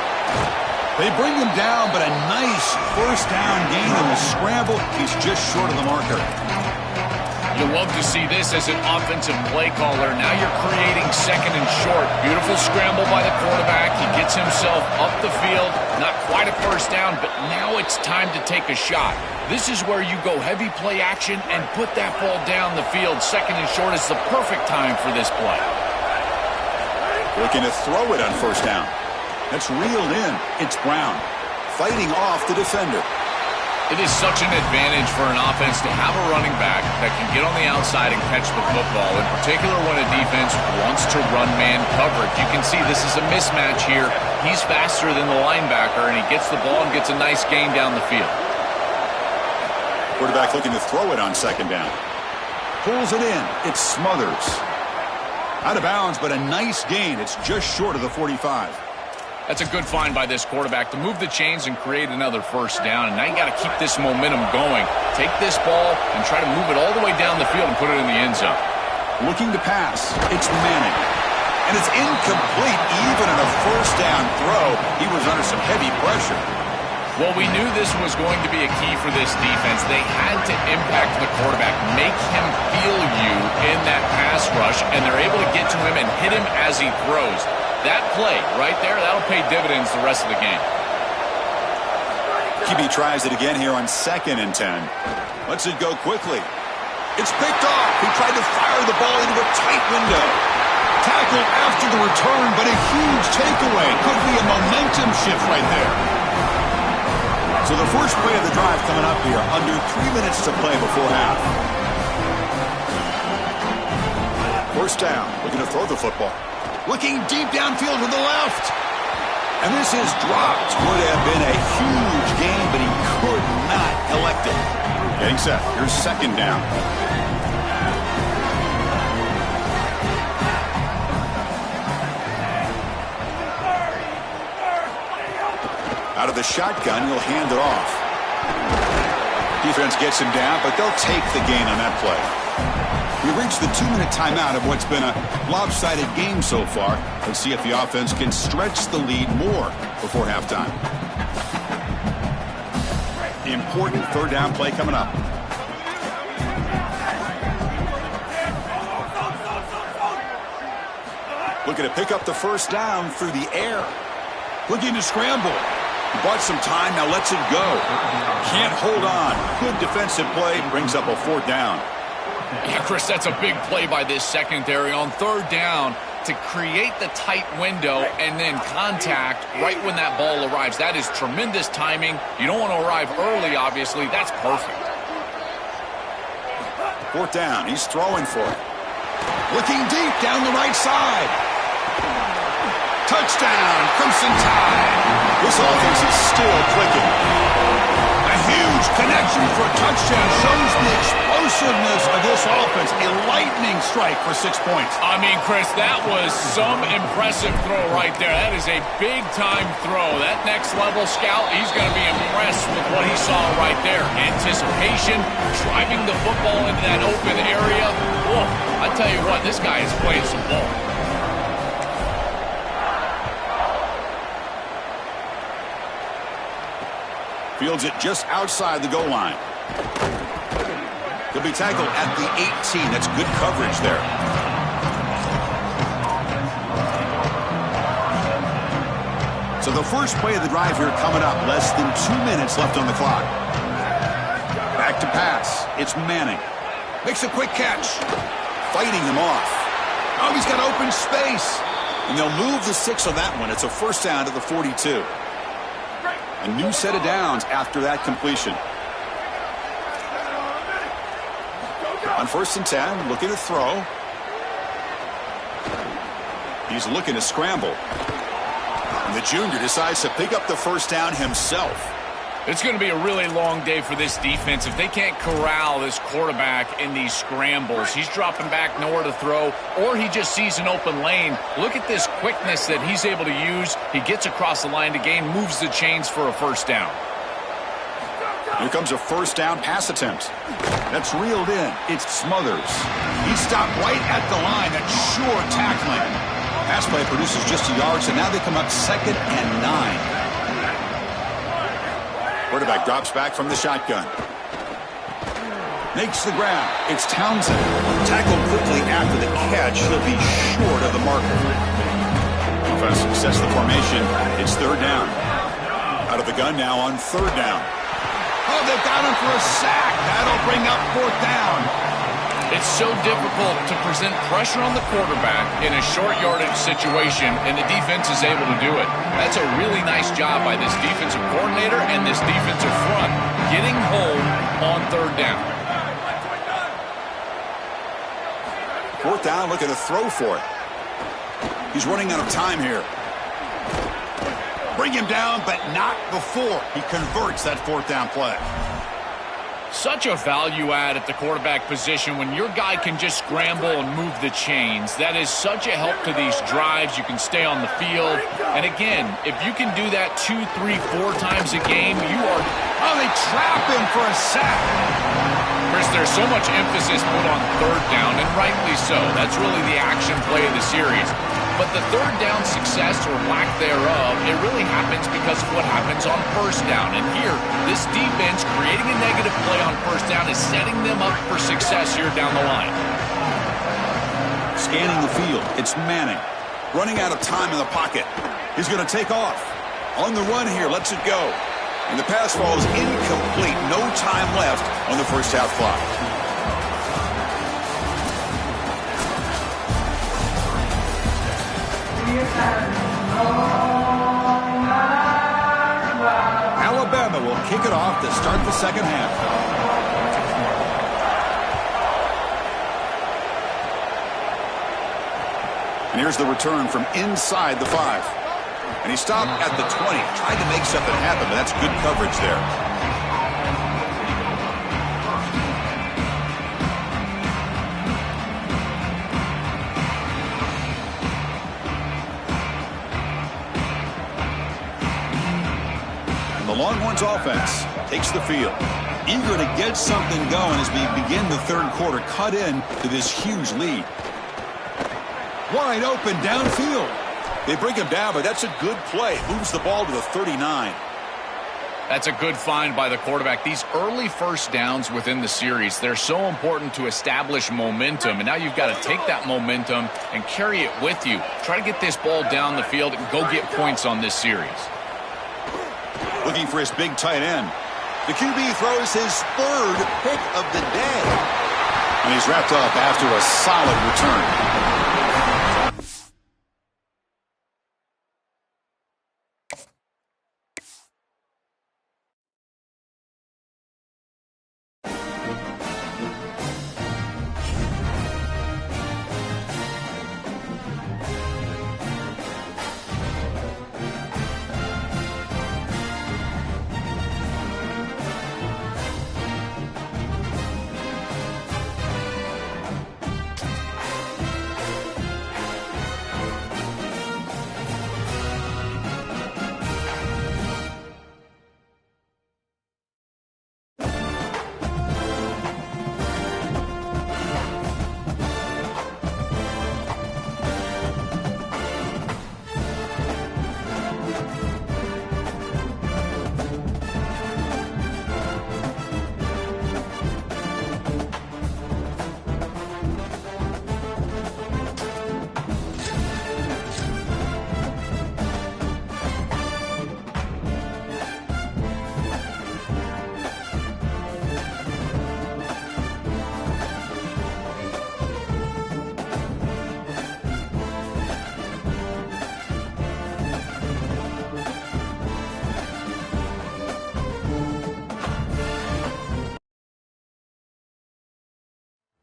They bring him down, but a nice first down gain on the scramble. He's just short of the marker. You'll love to see this as an offensive play caller. Now you're creating second and short. Beautiful scramble by the quarterback. He gets himself up the field. Not quite a first down, but now it's time to take a shot. This is where you go heavy play action and put that ball down the field. Second and short is the perfect time for this play. Looking to throw it on first down. That's reeled in. It's Brown fighting off the defender. It is such an advantage for an offense to have a running back that can get on the outside and catch the football, in particular when a defense wants to run man coverage. You can see this is a mismatch here. He's faster than the linebacker, and he gets the ball and gets a nice gain down the field. Quarterback looking to throw it on second down. Pulls it in. It's Smothers. Out of bounds, but a nice gain. It's just short of the 45. That's a good find by this quarterback to move the chains and create another first down. And now you got to keep this momentum going. Take this ball and try to move it all the way down the field and put it in the end zone. Looking to pass. It's Manning. And it's incomplete. Even on a first down throw, he was under some heavy pressure. Well, we knew this was going to be a key for this defense. They had to impact the quarterback, make him feel you in that pass rush, and they're able to get to him and hit him as he throws. That play right there, that'll pay dividends the rest of the game. QB tries it again here on 2nd and 10. Lets it go quickly. It's picked off. He tried to fire the ball into a tight window. Tackled after the return, but a huge takeaway. Could be a momentum shift right there. So the first play of the drive coming up here. Under 3 minutes to play before half. First down. Looking to throw the football. Looking deep downfield to the left. And this is dropped. Would have been a huge gain, but he could not collect it. Getting set. Here's second down. Out of the shotgun, he'll hand it off. Defense gets him down, but they'll take the gain on that play. We reached the 2-minute timeout of what's been a lopsided game so far. Let's see if the offense can stretch the lead more before halftime. Important third down play coming up. Looking to pick up the first down through the air. Looking to scramble. He bought some time, now lets it go. Can't hold on. Good defensive play, brings up a fourth down. Yeah, Chris, that's a big play by this secondary on third down to create the tight window and then contact right when that ball arrives. That is tremendous timing. You don't want to arrive early, obviously. That's perfect. Fourth down. He's throwing for it. Looking deep down the right side. Touchdown, Crimson Tide. This offense is still clicking. A huge connection for a touchdown shows the explosiveness of this offense. A lightning strike for 6 points. I mean, Chris, that was some impressive throw right there. That is a big-time throw. That next-level scout, he's going to be impressed with what he saw right there. Anticipation, driving the football into that open area. Whoa, I tell you what, this guy is playing some ball. Fields it just outside the goal line. He'll be tackled at the 18. That's good coverage there. So the first play of the drive here coming up. Less than 2 minutes left on the clock. Back to pass. It's Manning. Makes a quick catch. Fighting him off. Oh, he's got open space. And they'll move the 6 on that one. It's a first down to the 42. A new set of downs after that completion. On 1st and 10, looking to throw. He's looking to scramble. And the junior decides to pick up the first down himself. It's going to be a really long day for this defense if they can't corral this quarterback in these scrambles. He's dropping back nowhere to throw, or he just sees an open lane. Look at this quickness that he's able to use. He gets across the line to gain, moves the chains for a first down. Here comes a first down pass attempt. That's reeled in. It's Smothers. He stopped right at the line. That's sure tackling. Pass play produces just a yard, so now they come up 2nd and 9. Quarterback drops back from the shotgun. Makes the grab. It's Townsend. Tackled quickly after the catch. He'll be short of the marker. Defense success of the formation. It's 3rd down. Out of the gun now on 3rd down. Oh, they've got him for a sack. That'll bring up 4th down. It's so difficult to present pressure on the quarterback in a short yardage situation, and the defense is able to do it. That's a really nice job by this defensive coordinator and this defensive front, getting home on 3rd down. 4th down, looking to throw for it. He's running out of time here. Bring him down, but not before he converts that 4th down play. Such a value add at the quarterback position when your guy can just scramble and move the chains. That is such a help to these drives. You can stay on the field. And again, if you can do that 2, 3, 4 times a game, you are... Oh, they trap him for a sack. Chris, there's so much emphasis put on 3rd down, and rightly so. That's really the action play of the series. But the 3rd down success or lack thereof, it really happens because of what happens on 1st down. And here, this defense creating a negative play on 1st down is setting them up for success here down the line. Scanning the field, it's Manning. Running out of time in the pocket. He's going to take off. On the run here, lets it go. And the pass falls incomplete. No time left on the first half clock. Alabama will kick it off to start the second half. And here's the return from inside the 5. And he stopped at the 20. Tried to make something happen, but that's good coverage there. And the Longhorns offense takes the field. Eager to get something going as we begin the 3rd quarter. Cut in to this huge lead. Wide open downfield. They bring him down, but that's a good play. Moves the ball to the 39. That's a good find by the quarterback. These early 1st downs within the series, they're so important to establish momentum. And now you've got to take that momentum and carry it with you. Try to get this ball down the field and go get points on this series. Looking for his big tight end. The QB throws his 3rd pick of the day. And he's wrapped up after a solid return.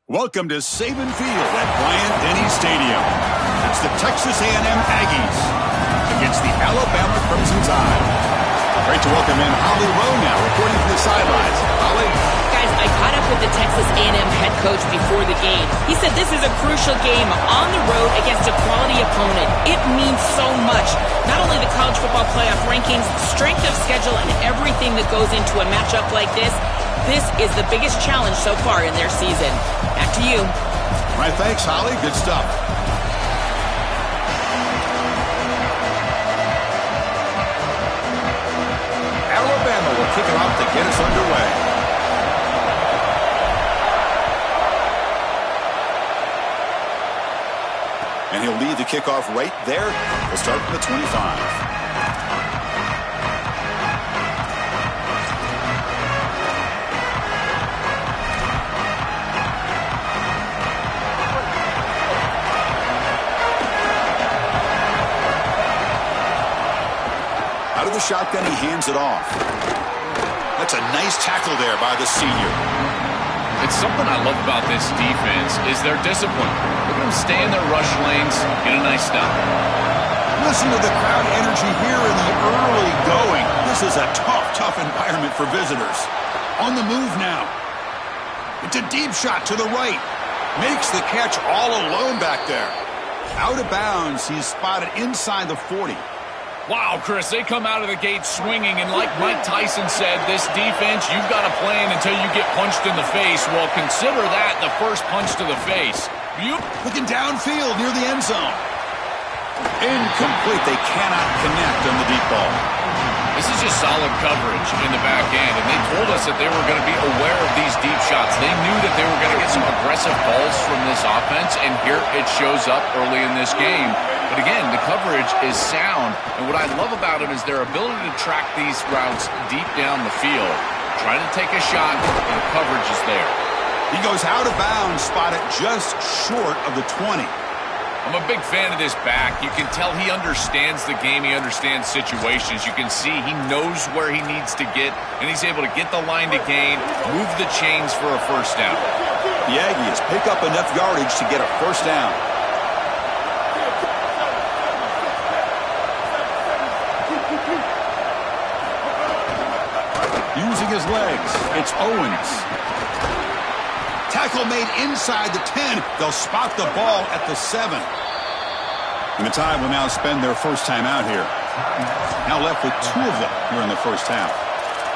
Welcome to Saban Field at Bryant-Denny Stadium. It's the Texas A&M Aggies against the Alabama Crimson Tide. Great to welcome in Holly Rowe now, reporting from the sidelines. Holly? Guys, I caught up with the Texas A&M head coach before the game. He said this is a crucial game on the road against a quality opponent. It means so much. Not only the college football playoff rankings, strength of schedule, and everything that goes into a matchup like this. This is the biggest challenge so far in their season. Back to you. All right, thanks, Holly. Good stuff. kick it off to get us underway. And he'll lead the kickoff right there. We'll start from the 25. Out of the shotgun, he hands it off. That's a nice tackle there by the senior. It's something I love about this defense is their discipline. Look at them stay in their rush lanes, get a nice stop. Listen to the crowd energy here in the early going. This is a tough environment for visitors. On the move now. It's a deep shot to the right. Makes the catch all alone back there. Out of bounds, he's spotted inside the 40. Wow, Chris, they come out of the gate swinging, and like Mike Tyson said, this defense, you've got to play in until you get punched in the face. Well, consider that the first punch to the face. Looking downfield near the end zone. Incomplete. They cannot connect on the deep ball. This is just solid coverage in the back end, and they told us that they were going to be aware of these deep shots. They knew that they were going to get some aggressive calls from this offense, and here it shows up early in this game. But again, the coverage is sound, and what I love about it is their ability to track these routes deep down the field. Trying to take a shot, and the coverage is there. He goes out of bounds, spotted just short of the 20. I'm a big fan of this back. You can tell he understands the game. He understands situations. You can see he knows where he needs to get, and he's able to get the line to gain, move the chains for a first down. The Aggies pick up enough yardage to get a first down. Using his legs, it's Owens. Tackle made inside the 10. They'll spot the ball at the 7. And the Tide will now spend their first time out here. Now left with 2 of them here in the first half.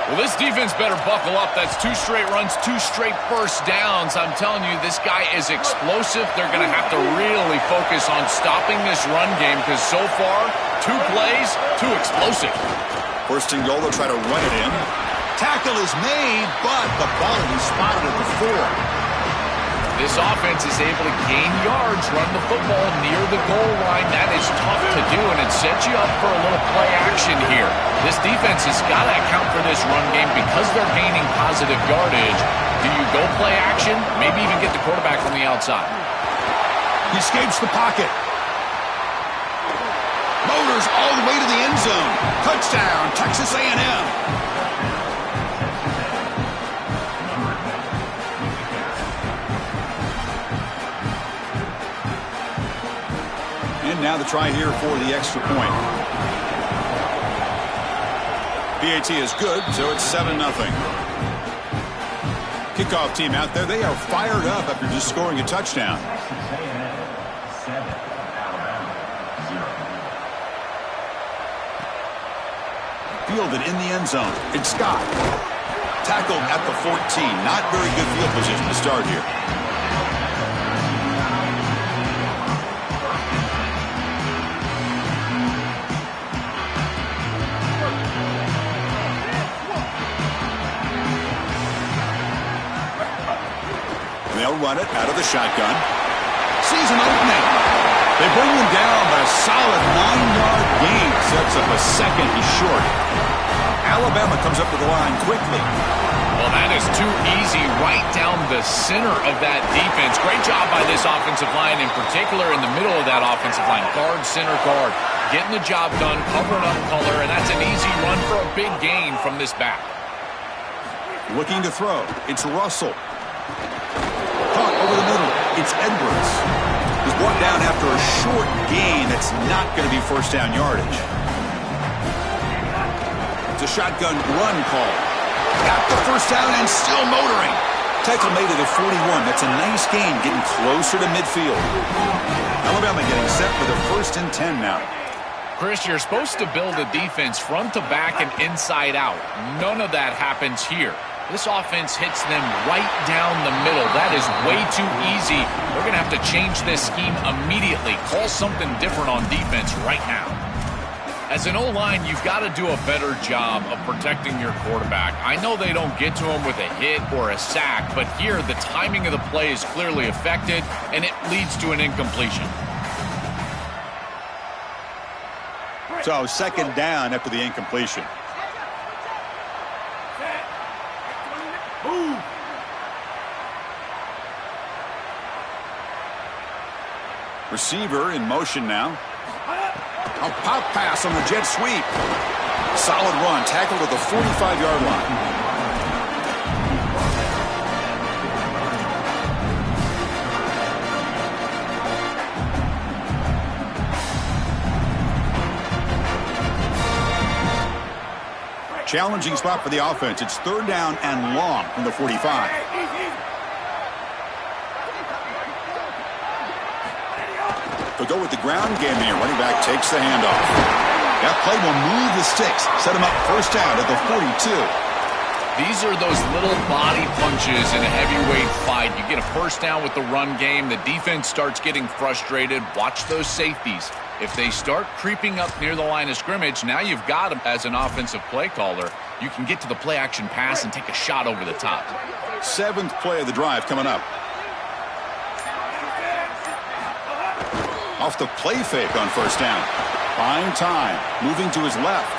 Well, this defense better buckle up. That's 2 straight runs, 2 straight first downs. I'm telling you, this guy is explosive. They're going to have to really focus on stopping this run game because so far, 2 plays, 2 explosive. First and goal, they'll try to run it in. Tackle is made, but the ball will be spotted at the 4. This offense is able to gain yards, run the football near the goal line. That is tough to do, and it sets you up for a little play action here. This defense has got to account for this run game because they're gaining positive yardage. Do you go play action? Maybe even get the quarterback on the outside. He escapes the pocket. Motors all the way to the end zone. Touchdown, Texas A&M. Now the try here for the extra point. PAT is good, so it's 7-0. Kickoff team out there, they are fired up after just scoring a touchdown. Fielded in the end zone. It's Scott. Tackled at the 14. Not very good field position to start here. They'll run it out of the shotgun. Sees an opening. They bring him down by a solid 9-yard gain. Sets up a second. He's short. Alabama comes up to the line quickly. Well, that is too easy right down the center of that defense. Great job by this offensive line, in particular in the middle of that offensive line. Guard, center, guard. Getting the job done, covering up color, and that's an easy run for a big gain from this back. Looking to throw. It's Russell. Caught over the middle. It's Edwards. He's brought down after a short gain that's not going to be first down yardage. It's a shotgun run call. Got the first down and still motoring. Tackle made at the 41. That's a nice gain, getting closer to midfield. Alabama getting set for the 1st and 10 now. Chris, you're supposed to build a defense front to back and inside out. None of that happens here. This offense hits them right down the middle. That is way too easy. They're going to have to change this scheme immediately. Call something different on defense right now. As an O-line, you've got to do a better job of protecting your quarterback. I know they don't get to him with a hit or a sack, but here the timing of the play is clearly affected, and it leads to an incompletion. So second down after the incompletion. Receiver in motion now. A pop pass on the jet sweep. Solid run, tackled at the 45-yard line. Challenging spot for the offense. It's third down and long from the 45. They'll go with the ground game here. Running back takes the handoff. That play will move the sticks. Set him up first down at the 42. These are those little body punches in a heavyweight fight. You get a first down with the run game. The defense starts getting frustrated. Watch those safeties. If they start creeping up near the line of scrimmage, now you've got them as an offensive play caller. You can get to the play-action pass and take a shot over the top. Seventh play of the drive coming up. Off the play fake on first down. Buying time. Moving to his left.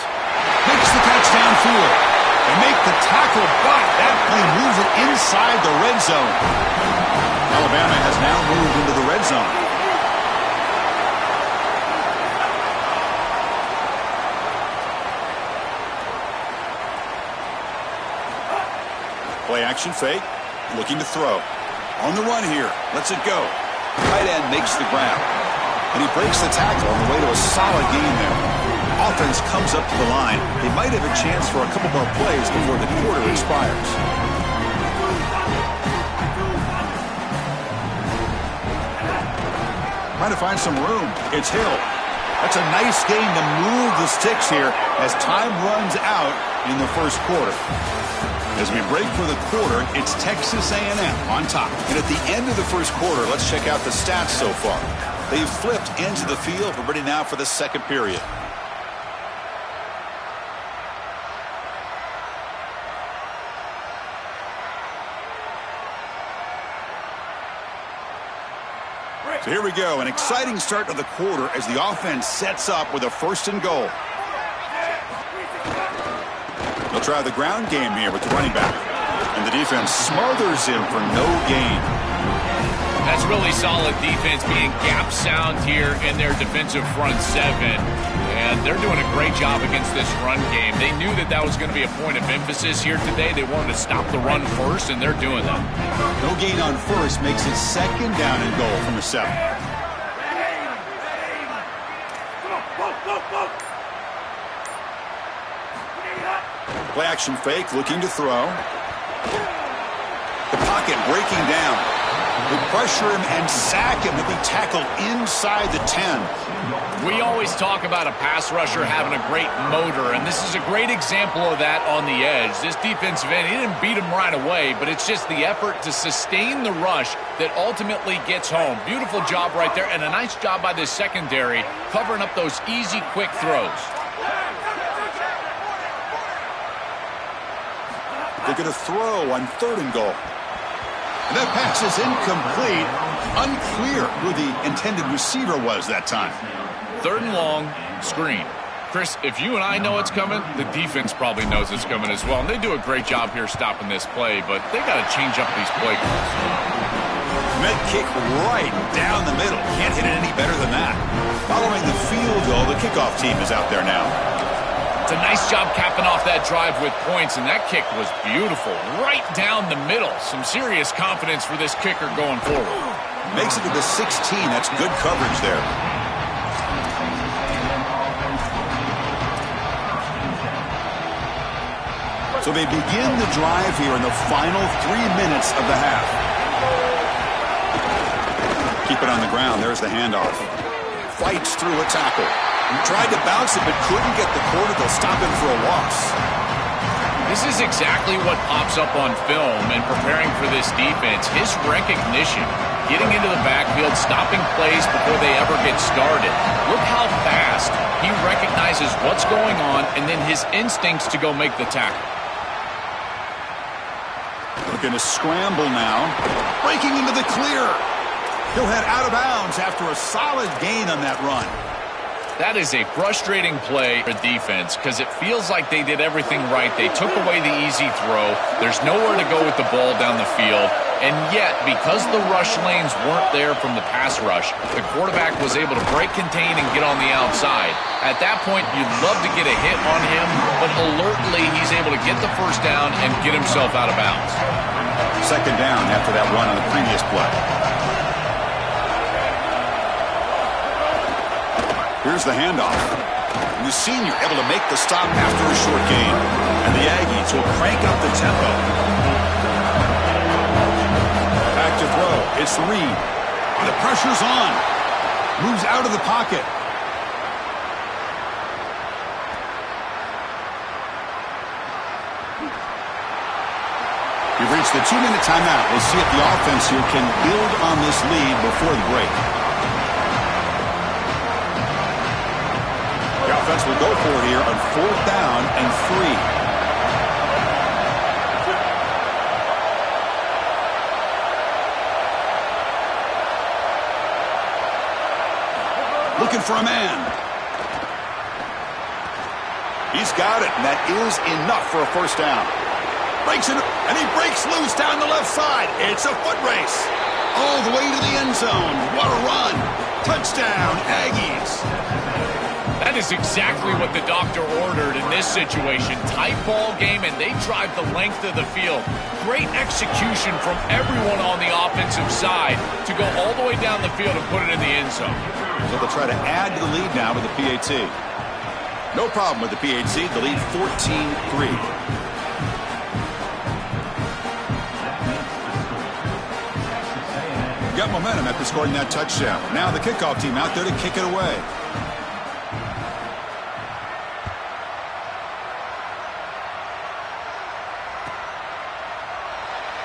Makes the catch downfield. They make the tackle, but that play moves it inside the red zone. Alabama has now moved into the red zone. Play action fake. Looking to throw. On the run here. Lets it go. Tight end makes the grab. And he breaks the tackle on the way to a solid gain there. Offense comes up to the line. They might have a chance for a couple more plays before the quarter expires. Trying to find some room. It's Hill. That's a nice gain to move the sticks here as time runs out in the first quarter. As we break for the quarter, it's Texas A&M on top. And at the end of the first quarter, let's check out the stats so far. They've flipped into the field. We're ready now for the second period. So here we go. An exciting start to the quarter as the offense sets up with a first and goal. They'll try the ground game here with the running back. And the defense smothers him for no gain. That's really solid defense, being gap sound here in their defensive front seven. And they're doing a great job against this run game. They knew that that was going to be a point of emphasis here today. They wanted to stop the run first, and they're doing that. No gain on first makes it second down and goal from the 7. Play action fake, looking to throw. The pocket breaking down. They pressure him and sack him. He'll be tackled inside the 10. We always talk about a pass rusher having a great motor, and this is a great example of that on the edge. This defensive end, he didn't beat him right away, but it's just the effort to sustain the rush that ultimately gets home. Beautiful job right there, and a nice job by this secondary covering up those easy, quick throws. They're going to throw on third and goal. And that pass is incomplete. Unclear who the intended receiver was that time. Third and long, screen. Chris, if you and I know it's coming, the defense probably knows it's coming as well. And they do a great job here stopping this play, but they got to change up these play calls. Med kick right down the middle. Can't hit it any better than that. Following the field goal, the kickoff team is out there now. It's a nice job capping off that drive with points, and that kick was beautiful. Right down the middle. Some serious confidence for this kicker going forward. Makes it to the 16. That's good coverage there. So they begin the drive here in the final 3 minutes of the half. Keep it on the ground. There's the handoff. Fights through a tackle. Tried to bounce it, but couldn't get the quarter. They'll stop him for a loss. This is exactly what pops up on film and preparing for this defense. His recognition, getting into the backfield, stopping plays before they ever get started. Look how fast he recognizes what's going on and then his instincts to go make the tackle. Looking to scramble now. Breaking into the clear. He'll head out of bounds after a solid gain on that run. That is a frustrating play for defense because it feels like they did everything right. They took away the easy throw. There's nowhere to go with the ball down the field. And yet, because the rush lanes weren't there from the pass rush, the quarterback was able to break, contain, and get on the outside. At that point, you'd love to get a hit on him, but alertly, he's able to get the first down and get himself out of bounds. Second down after that run on the previous play. Here's the handoff. And the senior able to make the stop after a short gain. And the Aggies will crank up the tempo. Back to throw. It's Reed. And the pressure's on. Moves out of the pocket. We've reached the 2-minute timeout. We'll see if the offense here can build on this lead before the break. The offense will go for it here on 4th down and 3. Looking for a man. He's got it, and that is enough for a first down. Breaks it, and he breaks loose down the left side. It's a foot race. All the way to the end zone. What a run. Touchdown, Aggies. That is exactly what the doctor ordered in this situation. Tight ball game, and they drive the length of the field. Great execution from everyone on the offensive side to go all the way down the field and put it in the end zone. So they'll try to add to the lead now with the PAT. No problem with the PAT. The lead 14-3. Got momentum after scoring that touchdown. Now the kickoff team out there to kick it away.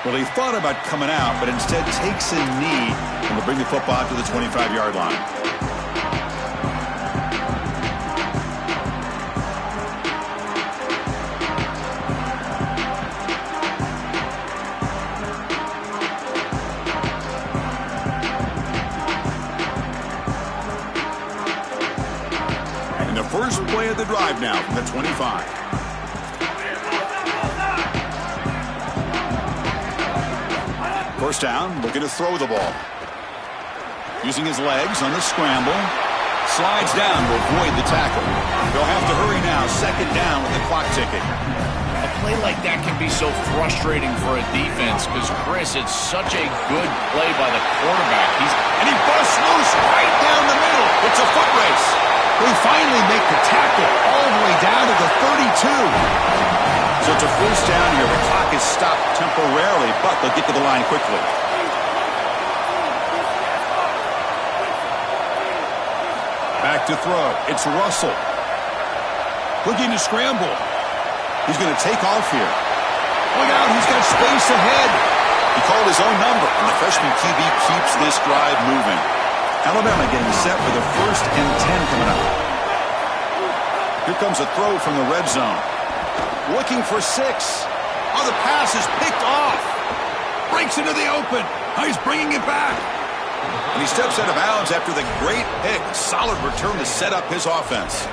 Well, he thought about coming out, but instead takes a knee and will bring the football to the 25-yard line. And the first play of the drive now from the 25. First down, looking to throw the ball. Using his legs on the scramble. Slides down to avoid the tackle. They'll have to hurry now. Second down with the clock ticking. A play like that can be so frustrating for a defense because, Chris, it's such a good play by the quarterback. And he busts loose right down the middle. It's a foot race. They finally make the tackle all the way down to the 32. So it's a first down here. The clock is stopped temporarily, but they'll get to the line quickly. Back to throw. It's Russell. Looking to scramble. He's going to take off here. Look out, he's got space ahead. He called his own number, and the freshman QB keeps this drive moving. Alabama getting set for the 1st and 10 coming up. Here comes a throw from the red zone. Looking for 6. Oh, the pass is picked off. Breaks into the open. Oh, he's bringing it back. And he steps out of bounds after the great pick. Solid return to set up his offense.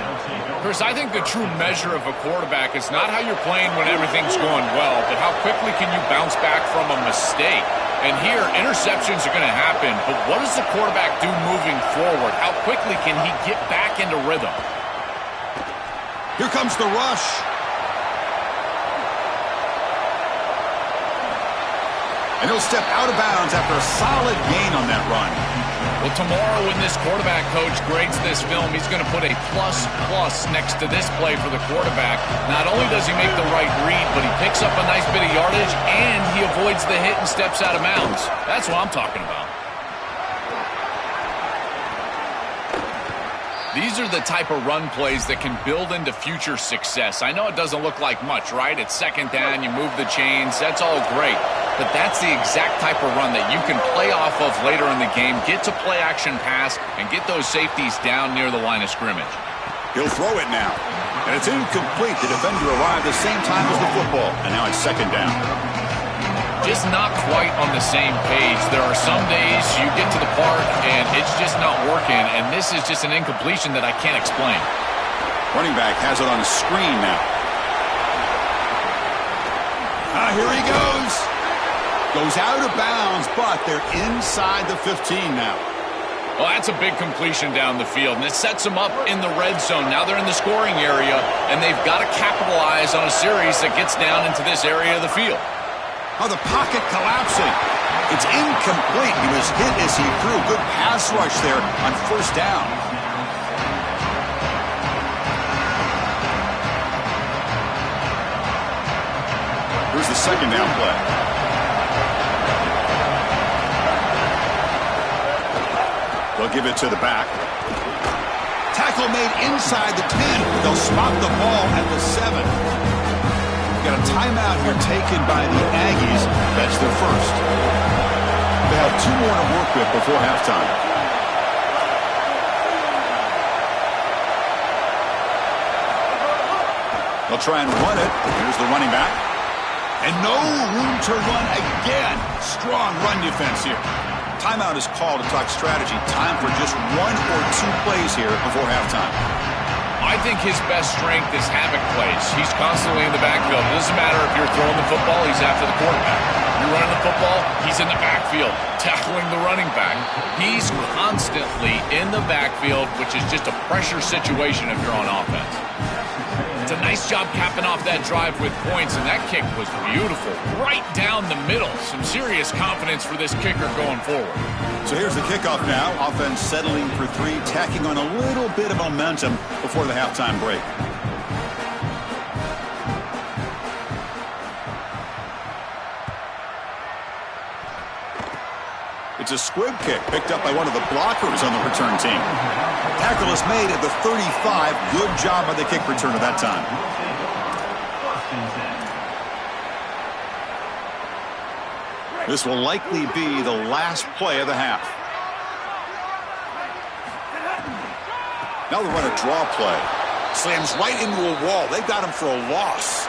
Chris, I think the true measure of a quarterback is not how you're playing when everything's going well, but how quickly can you bounce back from a mistake. And here, interceptions are going to happen, but what does the quarterback do moving forward? How quickly can he get back into rhythm? Here comes the rush. And he'll step out of bounds after a solid gain on that run. Well, tomorrow when this quarterback coach grades this film, he's going to put a plus next to this play for the quarterback. Not only does he make the right read, but he picks up a nice bit of yardage, and he avoids the hit and steps out of bounds. That's what I'm talking about. These are the type of run plays that can build into future success. I know it doesn't look like much, right? It's second down, you move the chains, that's all great. But that's the exact type of run that you can play off of later in the game, get to play action pass, and get those safeties down near the line of scrimmage. He'll throw it now. And it's incomplete. The defender arrived the same time as the football. And now it's second down. Just not quite on the same page. There are some days you get to the park and it's just not working, and this is just an incompletion that I can't explain. Running back has it on the screen now. Here he goes. Goes out of bounds, but they're inside the 15 now. Well, that's a big completion down the field, and it sets them up in the red zone. Now they're in the scoring area, and they've got to capitalize on a series that gets down into this area of the field. Oh, the pocket collapsing. It's incomplete. He was hit as he threw. Good pass rush there on first down. Here's the second down play. They'll give it to the back. Tackle made inside the 10. They'll spot the ball at the 7. Got a timeout here taken by the Aggies. That's their first. They have 2 more to work with before halftime. They'll try and run it. Here's the running back. And no room to run again. Strong run defense here. Timeout is called to talk strategy. Time for just 1 or 2 plays here before halftime. I think his best strength is havoc plays. He's constantly in the backfield. It doesn't matter if you're throwing the football, he's after the quarterback. You're running the football, he's in the backfield, tackling the running back. He's constantly in the backfield, which is just a pressure situation if you're on offense. It's a nice job capping off that drive with points, and that kick was beautiful. Right down the middle. Some serious confidence for this kicker going forward. So here's the kickoff now. Offense settling for 3, tacking on a little bit of momentum before the halftime break. It's a squib kick picked up by one of the blockers on the return team. Tackle is made at the 35. Good job by the kick returner that time. This will likely be the last play of the half. Now they run a draw play. Slams right into a wall. They've got him for a loss.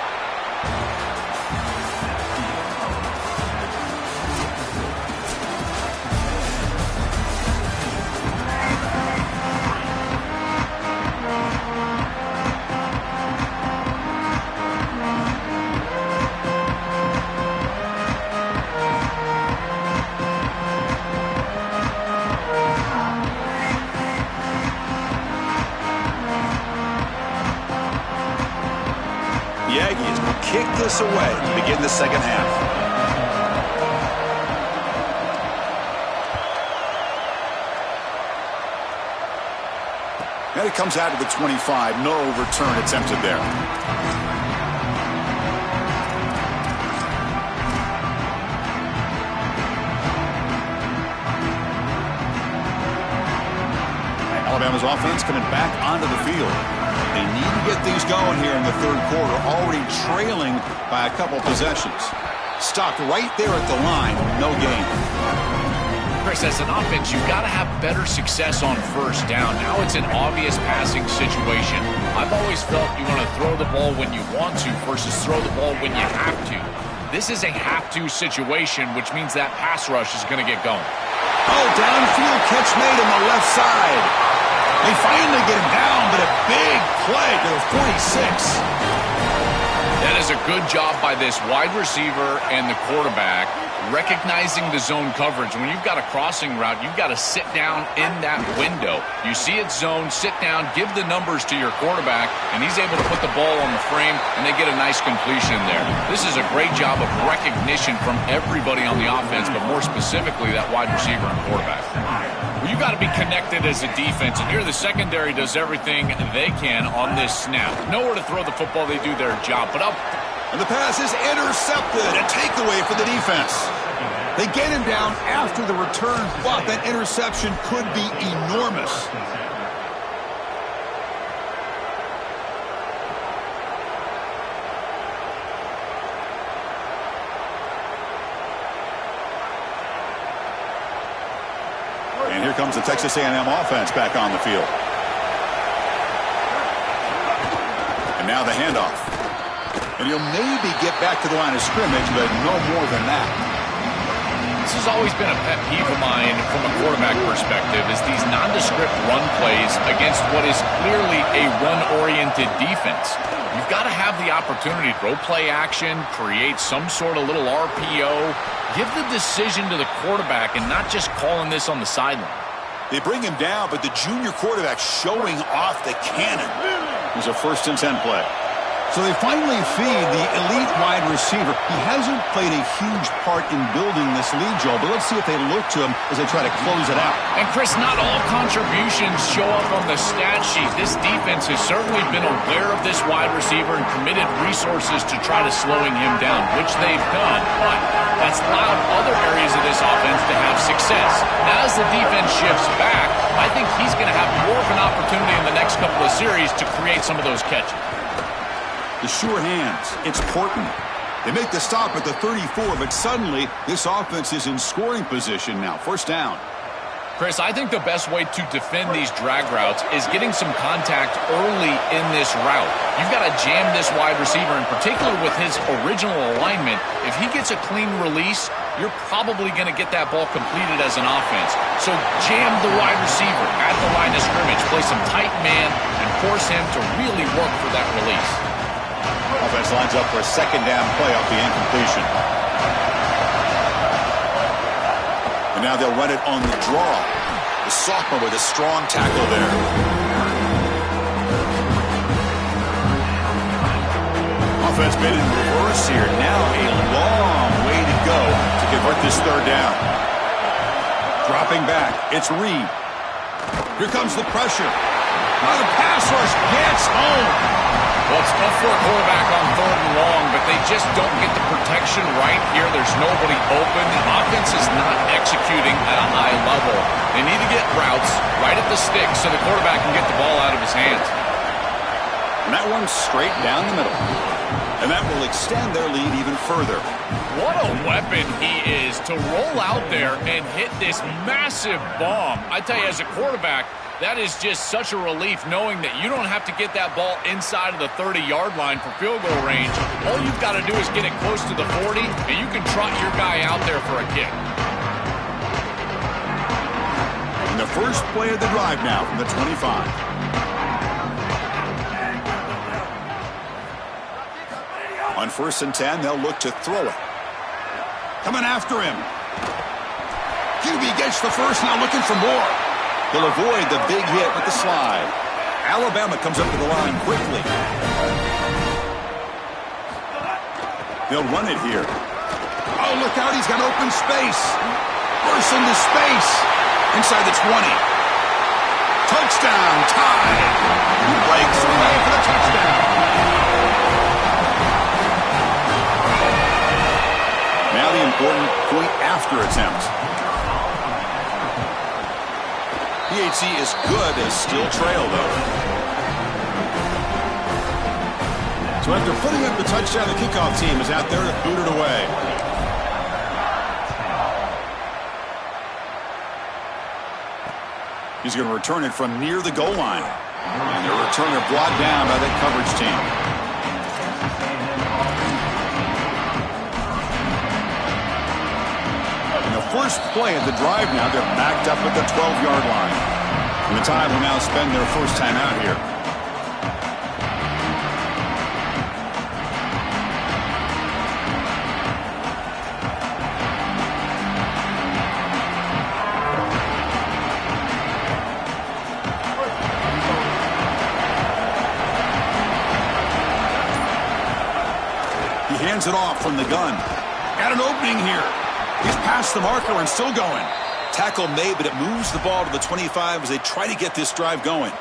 The Aggies will kick this away to begin the second half. And it comes out to the 25. No return attempted there. Alabama's offense coming back onto the field. They need to get things going here in the third quarter, already trailing by a couple possessions. Stopped right there at the line, no gain. Chris, as an offense, you've got to have better success on first down. Now it's an obvious passing situation. I've always felt you want to throw the ball when you want to versus throw the ball when you have to. This is a have-to situation, which means that pass rush is going to get going. Oh, downfield catch made on the left side. They finally get him down, but a big play to the 46. That is a good job by this wide receiver and the quarterback recognizing the zone coverage. When you've got a crossing route, you've got to sit down in that window. You see it's zone, sit down, give the numbers to your quarterback, and he's able to put the ball on the frame, and they get a nice completion there. This is a great job of recognition from everybody on the offense, but more specifically that wide receiver and quarterback. Well, you got to be connected as a defense, and here the secondary does everything they can on this snap. Nowhere to throw the football, they do their job, but up. And the pass is intercepted. A takeaway for the defense. They get him down after the return, but that interception could be enormous. And here comes the Texas A&M offense back on the field. And now the handoff. And he'll maybe get back to the line of scrimmage, but no more than that. This has always been a pet peeve of mine from a quarterback perspective, is these nondescript run plays against what is clearly a run-oriented defense. You've got to have the opportunity to throw play action, create some sort of little RPO, give the decision to the quarterback and not just calling this on the sideline. They bring him down, but the junior quarterback showing off the cannon. It was a 1st and 10 play. So they finally feed the elite wide receiver. He hasn't played a huge part in building this lead, Joe, but let's see if they look to him as they try to close it out. And, Chris, not all contributions show up on the stat sheet. This defense has certainly been aware of this wide receiver and committed resources to try to slowing him down, which they've done, but that's allowed other areas of this offense to have success. Now, as the defense shifts back, I think he's going to have more of an opportunity in the next couple of series to create some of those catches. The sure hands. It's Porton. They make the stop at the 34, but suddenly this offense is in scoring position now. 1st down. Chris, I think the best way to defend these drag routes is getting some contact early in this route. You've got to jam this wide receiver, in particular with his original alignment. If he gets a clean release, you're probably going to get that ball completed as an offense. So jam the wide receiver at the line of scrimmage, play some tight man, and force him to really work for that release. Offense lines up for a 2nd down play off the incompletion. And now they'll run it on the draw. The sophomore with a strong tackle there. Offense made it in reverse here. Now a long way to go to convert this 3rd down. Dropping back. It's Reed. Here comes the pressure. Now the pass rush gets home. Well, it's tough for a quarterback on 3rd and long, but they just don't get the protection right here. There's nobody open. The offense is not executing at a high level. They need to get routes right at the stick so the quarterback can get the ball out of his hands. And that one's straight down the middle. And that will extend their lead even further. What a weapon he is to roll out there and hit this massive bomb. I tell you, as a quarterback, that is just such a relief knowing that you don't have to get that ball inside of the 30-yard line for field goal range. All you've got to do is get it close to the 40, and you can trot your guy out there for a kick. And the first play of the drive now from the 25. On 1st and 10, they'll look to throw it. Coming after him. QB gets the first, now looking for more. They'll avoid the big hit with the slide. Alabama comes up to the line quickly. They'll run it here. Oh, look out, he's got open space. Bursts into space. Inside the 20. Touchdown, tied. He breaks away for the touchdown. Now the important point after attempt. PHC is good. They still trail, though. So after putting up the touchdown, the kickoff team is out there to boot it away. He's going to return it from near the goal line. And the returner brought down by the coverage team. First play of the drive now, they're backed up at the 12-yard line. And the Tide will now spend their first time out here. He hands it off from the gun. Got an opening here. He's past the marker and still going. Tackle made, but it moves the ball to the 25 as they try to get this drive going.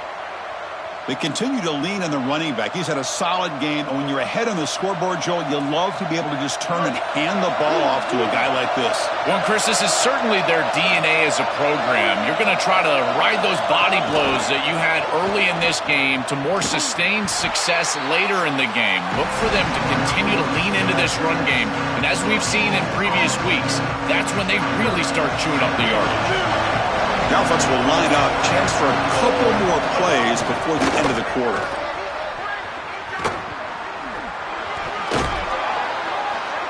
They continue to lean on the running back. He's had a solid game. And when you're ahead on the scoreboard, Joe, you love to be able to just turn and hand the ball off to a guy like this. Well, Chris, this is certainly their DNA as a program. You're going to try to ride those body blows that you had early in this game to more sustained success later in the game. Look for them to continue to lean into this run game. And as we've seen in previous weeks, that's when they really start chewing up the yardage. The offense will line up. Chance for a couple more plays before the end of the quarter.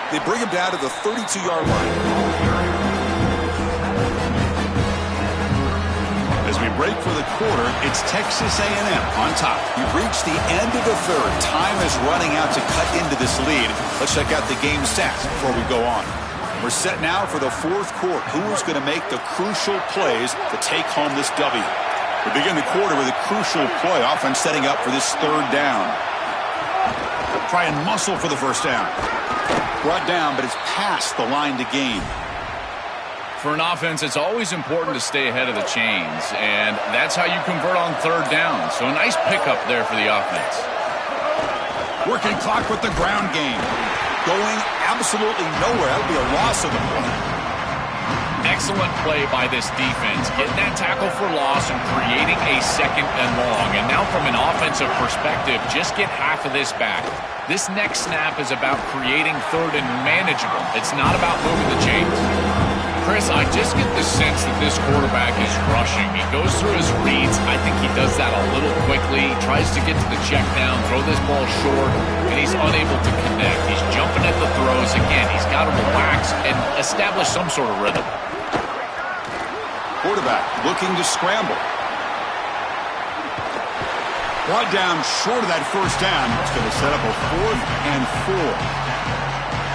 They bring him down to the 32-yard line. As we break for the quarter, it's Texas A&M on top. We've reached the end of the third. Time is running out to cut into this lead. Let's check out the game stats before we go on. We're set now for the fourth quarter. Who's going to make the crucial plays to take home this W? We begin the quarter with a crucial play. Offense setting up for this third down. Try and muscle for the first down. Brought down, but it's past the line to gain. For an offense, it's always important to stay ahead of the chains, and that's how you convert on third down. So a nice pickup there for the offense. Working clock with the ground game. Going absolutely nowhere. That would be a loss of the play. Excellent play by this defense, getting that tackle for loss and creating a second and long. And now from an offensive perspective, just get half of this back. This next snap is about creating third and manageable. It's not about moving the chains. Chris, I just get the sense that this quarterback is rushing. He goes through his reads. I think he does that a little quickly. He tries to get to the check down, throw this ball short, and he's unable to connect. He's jumping at the throws. Again, he's got to relax and establish some sort of rhythm. Quarterback looking to scramble. Brought down short of that first down. It's going to set up a 4th and 4.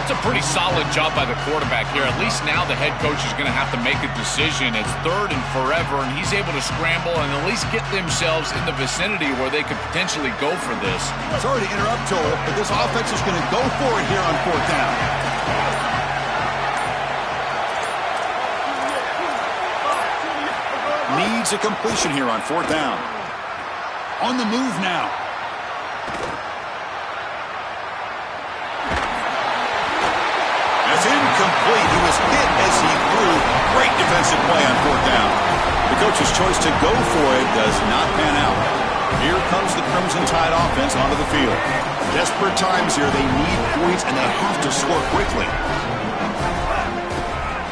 It's a pretty solid job by the quarterback here. At least now the head coach is going to have to make a decision. It's 3rd and forever, and he's able to scramble and at least get themselves in the vicinity where they could potentially go for this. Sorry to interrupt, Joel, but this offense is going to go for it here on 4th down. Needs a completion here on 4th down. On the move now. It's incomplete. He was hit as he threw. Great defensive play on 4th down. The coach's choice to go for it does not pan out. Here comes the Crimson Tide offense onto the field. Desperate times here. They need points, and they have to score quickly.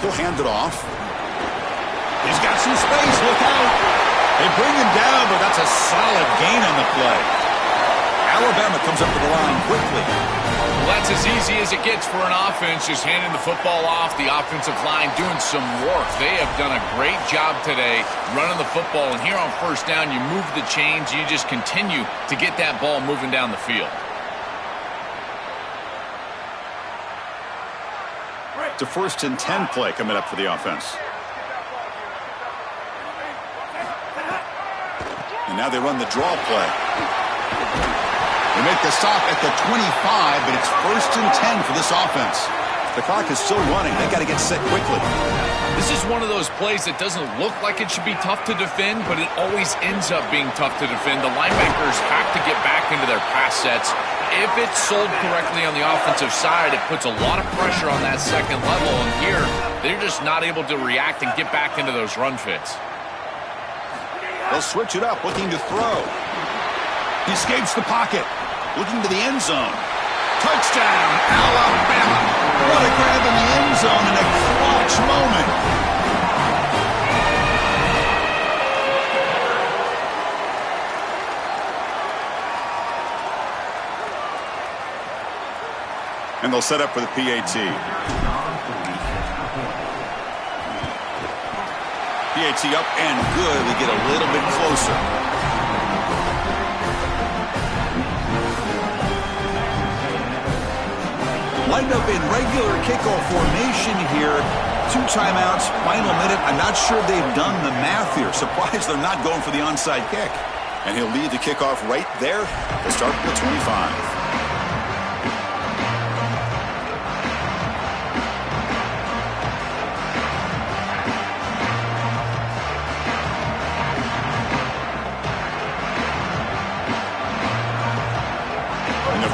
He'll hand it off. He's got some space. Look out. They bring him down, but that's a solid gain on the play. Alabama comes up to the line quickly. Well, that's as easy as it gets for an offense, just handing the football off. The offensive line doing some work. They have done a great job today running the football. And here on 1st down, you move the chains. You just continue to get that ball moving down the field. It's a 1st and 10 play coming up for the offense. And now they run the draw play. They make the stop at the 25, but it's 1st and 10 for this offense. The clock is still running. They got to get set quickly. This is one of those plays that doesn't look like it should be tough to defend, but it always ends up being tough to defend. The linebackers have to get back into their pass sets. If it's sold correctly on the offensive side, it puts a lot of pressure on that second level, and here they're just not able to react and get back into those run fits. They'll switch it up, looking to throw. He escapes the pocket, looking to the end zone. Touchdown, Alabama. What a grab in the end zone in a clutch moment. And they'll set up for the PAT. PAT up and good. They get a little bit closer. Lined up in regular kickoff formation here. 2 timeouts, final minute. I'm not sure they've done the math here. Surprised they're not going for the onside kick. And he'll lead the kickoff right there to start the 25.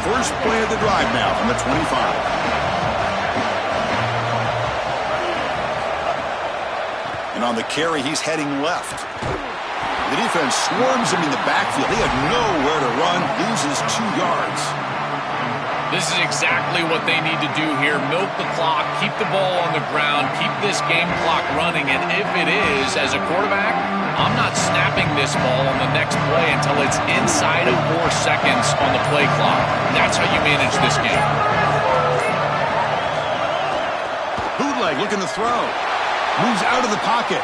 First play of the drive now from the 25. And on the carry, he's heading left. The defense swarms him in the backfield. They have nowhere to run, loses 2 yards. This is exactly what they need to do here. Milk the clock, keep the ball on the ground, keep this game clock running. And if it is, as a quarterback, I'm not snapping this ball on the next play until it's inside of 4 seconds on the play clock. That's how you manage this game. Bootleg looking to throw. Moves out of the pocket.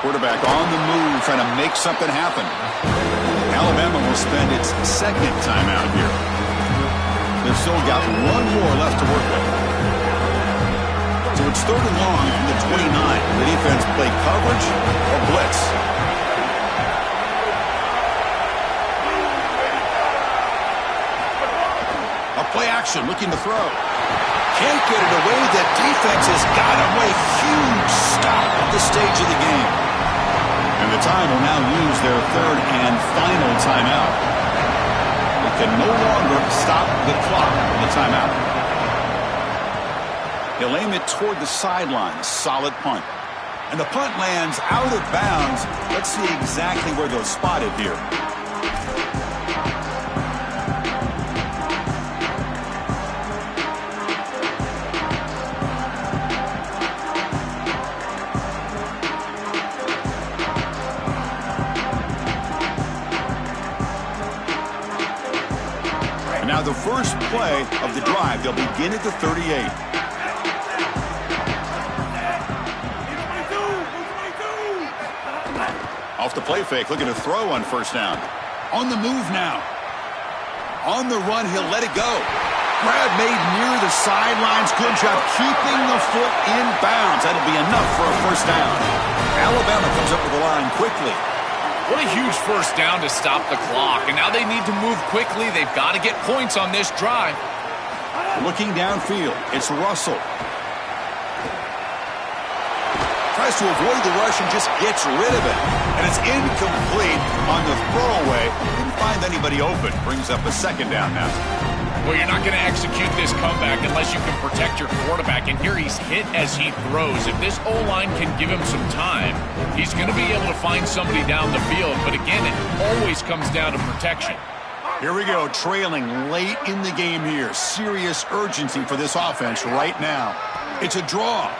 Quarterback on the move, trying to make something happen. Alabama will spend its second timeout here. They've still got one more left to work with. So it's 3rd and long from the 29. The defense play coverage or blitz. A play action, looking to throw. Can't get it away. The defense has got him with a huge stop at this stage of the game. And the time will now use their 3rd and final timeout. They can no longer stop the clock on the timeout. He'll aim it toward the sideline. Solid punt. And the punt lands out of bounds. Let's see exactly where they'll spot it here. Now the first play of the drive, they'll begin at the 38. Off the play fake, looking to throw on 1st down. On the move now. On the run, he'll let it go. Grab made near the sidelines. Good job keeping the foot in bounds. That'll be enough for a 1st down. Alabama comes up with the line quickly. What a huge 1st down to stop the clock. And now they need to move quickly. They've got to get points on this drive. Looking downfield, it's Russell. Tries to avoid the rush and just gets rid of it. And it's incomplete on the throwaway. Didn't find anybody open. Brings up a 2nd down now. Well, you're not going to execute this comeback unless you can protect your quarterback. And here he's hit as he throws. If this O-line can give him some time, he's going to be able to find somebody down the field. But again, it always comes down to protection. Here we go, trailing late in the game here. Serious urgency for this offense right now. It's a draw.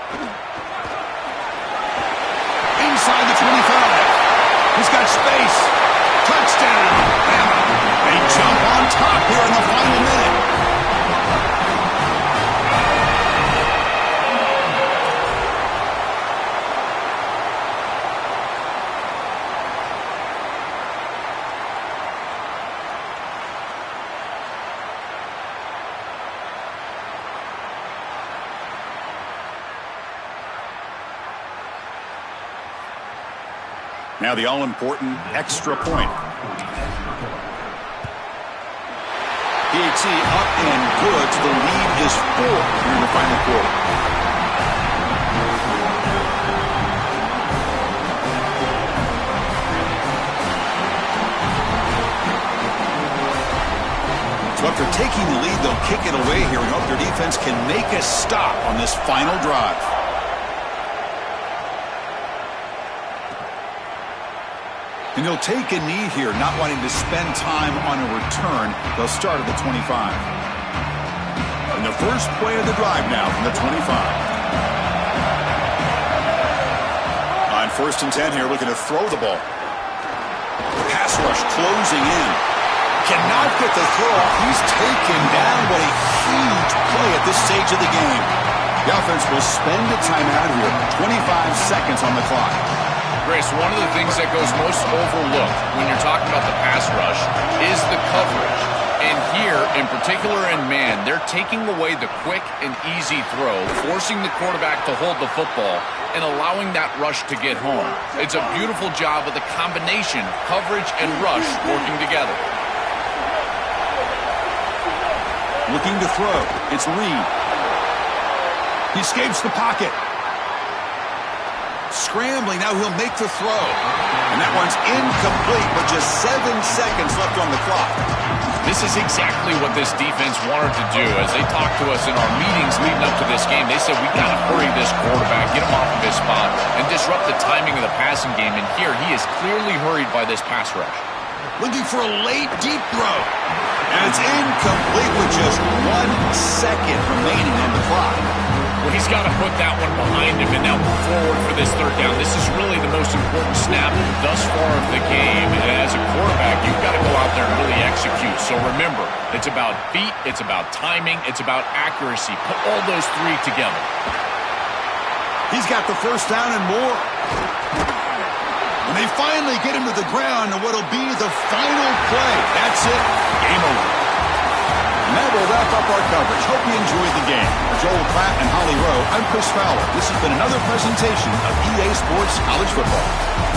Inside the 25. He's got space. Touchdown, Bama. They jump on top here in the final minute. Now the all-important extra point. PAT up and good. So the lead is 4 here in the final quarter. So after taking the lead, they'll kick it away here and hope their defense can make a stop on this final drive. And they'll take a knee here, not wanting to spend time on a return. They'll start at the 25. And the first play of the drive now from the 25. On 1st and 10 here, looking to throw the ball. Pass rush closing in. Cannot get the throw off. He's taken down. What a huge play at this stage of the game. The offense will spend a timeout here. 25 seconds on the clock. Grace, one of the things that goes most overlooked when you're talking about the pass rush is the coverage. And here, in particular in man, they're taking away the quick and easy throw, forcing the quarterback to hold the football and allowing that rush to get home. It's a beautiful job of the combination of coverage and rush working together. Looking to throw. It's Reed. He escapes the pocket. Scrambling, now he'll make the throw. And that one's incomplete, but just 7 seconds left on the clock. This is exactly what this defense wanted to do. As they talked to us in our meetings leading up to this game, they said, we got to hurry this quarterback, get him off of his spot, and disrupt the timing of the passing game. And here, he is clearly hurried by this pass rush. Looking for a late deep throw. And it's incomplete with just 1 second remaining on the clock. Well, he's got to put that one behind him and now move forward for this third down. This is really the most important snap thus far of the game. And as a quarterback, you've got to go out there and really execute. So remember, it's about feet, it's about timing, it's about accuracy. Put all those three together. He's got the first down and more. And they finally get him to the ground in what'll be the final play. That's it. Game over. And that will wrap up our coverage. Hope you enjoyed the game. For Joel Klatt and Holly Rowe, I'm Chris Fowler. This has been another presentation of EA Sports College Football.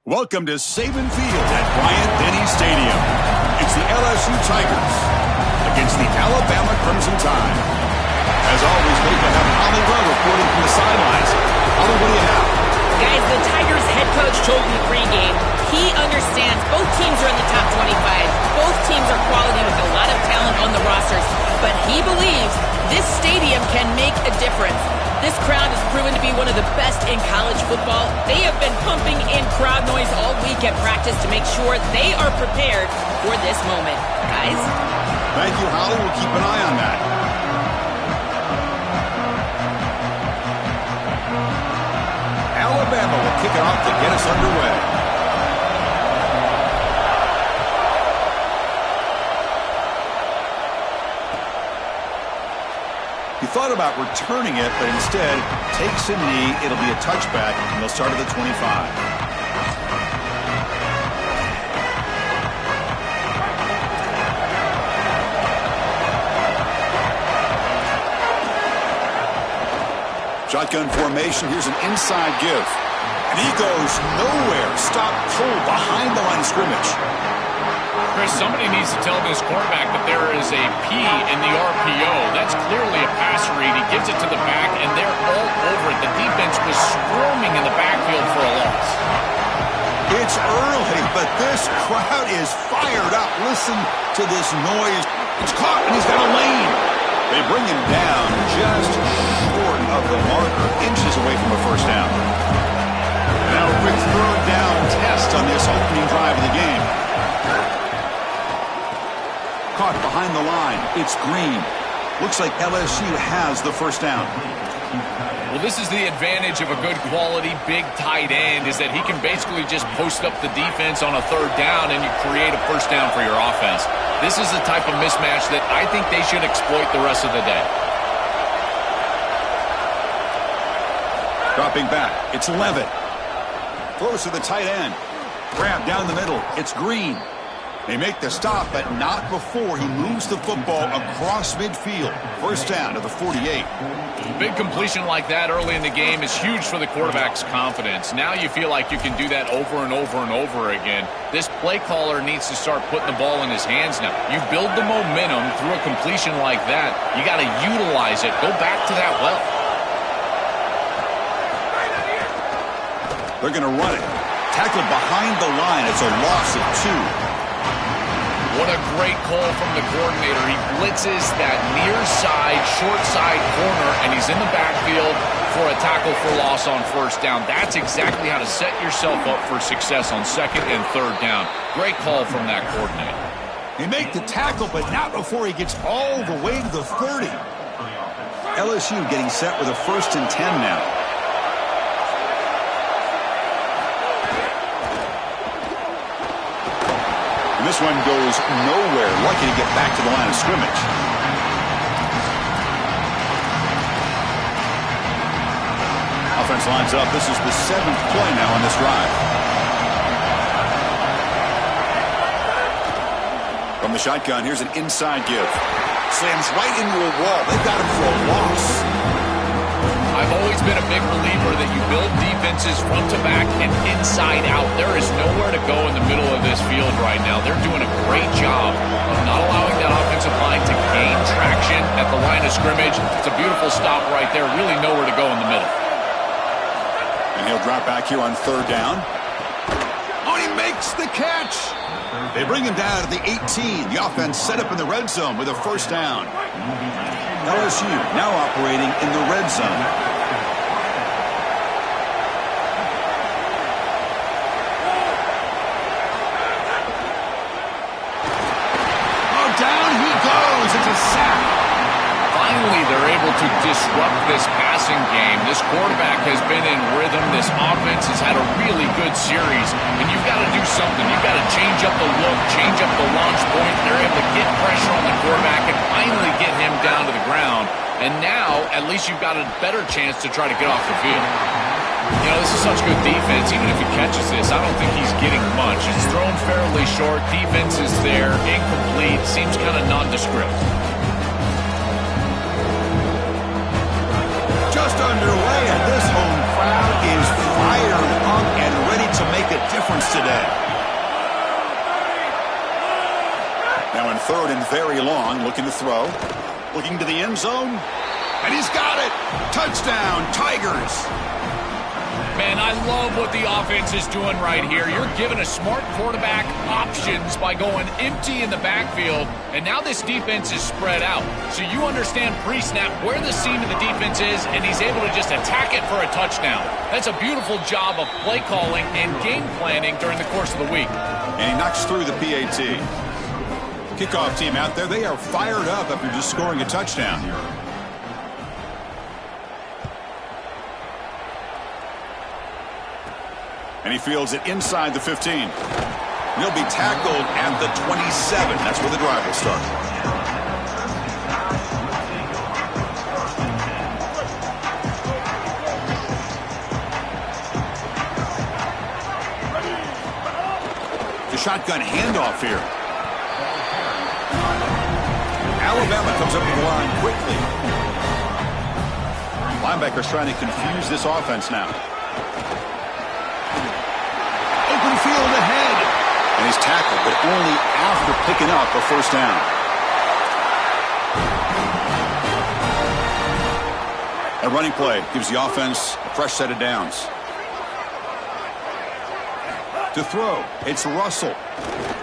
Welcome to Saban Field at Bryant-Denny Stadium. It's the LSU Tigers against the Alabama Crimson Tide. As always, great to have Holly Rowe reporting from the sidelines. Holly, what do you have? Guys, the Tigers head coach told me pregame he understands both teams are in the top 25. Both teams are quality with a lot of talent on the rosters. But he believes this stadium can make a difference. This crowd has proven to be one of the best in college football. They have been pumping in crowd noise all week at practice to make sure they are prepared for this moment. Guys? Thank you, Holly. We'll keep an eye on that. Alabama will kick it off to get us underway. He thought about returning it, but instead takes a knee. It'll be a touchback, and they'll start at the 25. Shotgun formation. Here's an inside give. And he goes nowhere. Stop cold behind the line of scrimmage. Chris, somebody needs to tell this quarterback that there is a P in the RPO. That's clearly a pass read. He gives it to the back, and they're all over it. The defense was swarming in the backfield for a loss. It's early, but this crowd is fired up. Listen to this noise. It's caught, and he's got a lane. They bring him down just short of the marker, inches away from a first down. Now a quick third down test on this opening drive of the game. Caught behind the line. It's Green. Looks like LSU has the first down. Well, this is the advantage of a good quality big tight end, is that he can basically just post up the defense on a third down and you create a first down for your offense. This is the type of mismatch that I think they should exploit the rest of the day. Dropping back. It's Levitt. Throws to the tight end. Grab down the middle. It's Green. They make the stop, but not before he moves the football across midfield. First down to the 48. A big completion like that early in the game is huge for the quarterback's confidence. Now you feel like you can do that over and over and over again. This play caller needs to start putting the ball in his hands now. You build the momentum through a completion like that. You got to utilize it. Go back to that well. They're going to run it. Tackled behind the line. It's a loss of 2. What a great call from the coordinator. He blitzes that near side, short side corner, and he's in the backfield for a tackle for loss on first down. That's exactly how to set yourself up for success on second and third down. Great call from that coordinator. He make the tackle, but not before he gets all the way to the 30. LSU getting set with a 1st and 10 now. This one goes nowhere. Lucky to get back to the line of scrimmage. Offense lines up. This is the 7th play now on this drive. From the shotgun, here's an inside give. Slams right into a wall. They've got him for a loss. I've always been a big believer that you build defenses front to back and inside out. There is nowhere to go in the middle of this field right now. They're doing a great job of not allowing that offensive line to gain traction at the line of scrimmage. It's a beautiful stop right there. Really nowhere to go in the middle. And he'll drop back here on third down. Oh, he makes the catch. They bring him down to the 18. The offense set up in the red zone with a first down. LSU now operating in the red zone. Oh, down he goes. It's a sack. Finally, they're able to disrupt this passing game. This quarterback has been in rhythm. This offense has had a really good series. And you've got to do something. You've got to change up the look, change up the launch point. They're able to get pressure on the quarterback and finally get him down to the ground. And now, at least you've got a better chance to try to get off the field. You know, this is such good defense. Even if he catches this, I don't think he's getting much. It's thrown fairly short. Defense is there. Incomplete. Seems kind of nondescript. Just underway, and this home crowd is fired up and ready to make a difference today. Now in third and very long, looking to throw. Looking to the end zone. And he's got it. Touchdown, Tigers. Man, I love what the offense is doing right here. You're giving a smart quarterback options by going empty in the backfield, and now this defense is spread out. So you understand pre-snap where the seam of the defense is, and he's able to just attack it for a touchdown. That's a beautiful job of play calling and game planning during the course of the week. And he knocks through the PAT. Kickoff team out there, they are fired up after just scoring a touchdown. And he fields it inside the 15. He'll be tackled at the 27. That's where the drive will start. The shotgun handoff here. Alabama comes up to the line quickly. Linebackers trying to confuse this offense now. Open field ahead. And he's tackled, but only after picking up a first down. A running play gives the offense a fresh set of downs. To throw, it's Russell.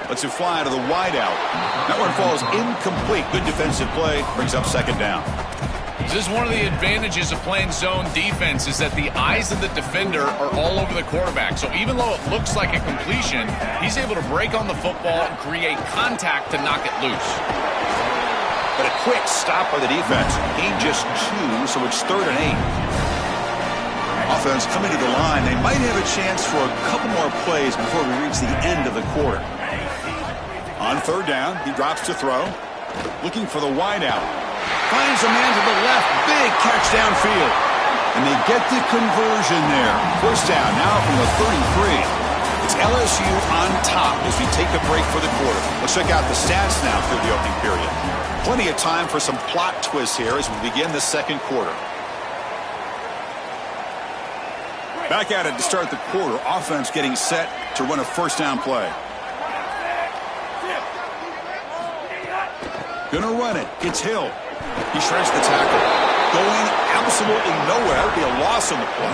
Lets it fly to the wideout. That one falls incomplete. Good defensive play. Brings up second down. This is one of the advantages of playing zone defense is that the eyes of the defender are all over the quarterback. So even though it looks like a completion, he's able to break on the football and create contact to knock it loose. But a quick stop by the defense. Gain just 2, so it's 3rd and 8. Offense coming to the line. They might have a chance for a couple more plays before we reach the end of the quarter. On 3rd down, he drops to throw. Looking for the wideout. Finds a man to the left. Big catch downfield. And they get the conversion there. First down now from the 33. It's LSU on top as we take a break for the quarter. Let's check out the stats now through the opening period. Plenty of time for some plot twists here as we begin the second quarter. Back at it to start the quarter. Offense getting set to run a first down play. Gonna run it. It's Hill. He shreds the tackle. Going absolutely nowhere. It'll be a loss on the play.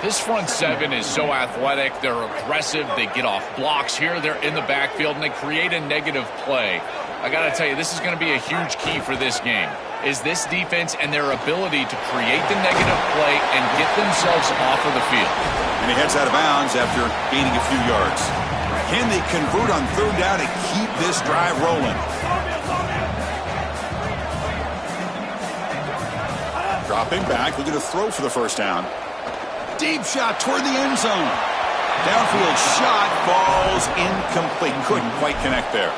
This front seven is so athletic. They're aggressive. They get off blocks here. They're in the backfield, and they create a negative play. I got to tell you, this is going to be a huge key for this game, is this defense and their ability to create the negative play and get themselves off of the field. And he heads out of bounds after gaining a few yards. Can they convert on 3rd down and keep this drive rolling? Dropping back, looking to throw for the first down. Deep shot toward the end zone. Downfield shot falls incomplete. Couldn't quite connect there.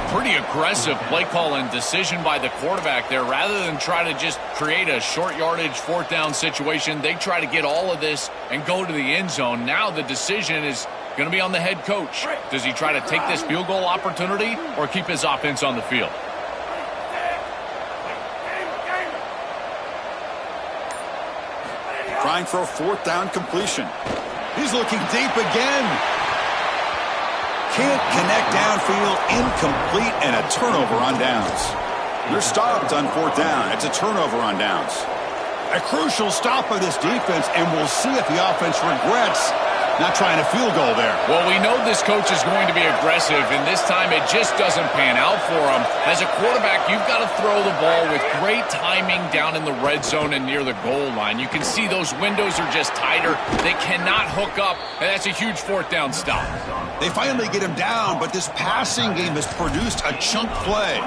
Pretty aggressive play call and decision by the quarterback there. Rather than try to just create a short yardage 4th down situation, they try to get all of this and go to the end zone. Now the decision is going to be on the head coach. Does he try to take this field goal opportunity or keep his offense on the field? Trying for a 4th down completion. He's looking deep again. Can't connect downfield, incomplete, and a turnover on downs. They're stopped on 4th down. It's a turnover on downs. A crucial stop by this defense, and we'll see if the offense regrets not trying a field goal there. Well, we know this coach is going to be aggressive, and this time it just doesn't pan out for him. As a quarterback, you've got to throw the ball with great timing down in the red zone and near the goal line. You can see those windows are just tighter. They cannot hook up, and that's a huge 4th down stop. They finally get him down, but this passing game has produced a chunk play.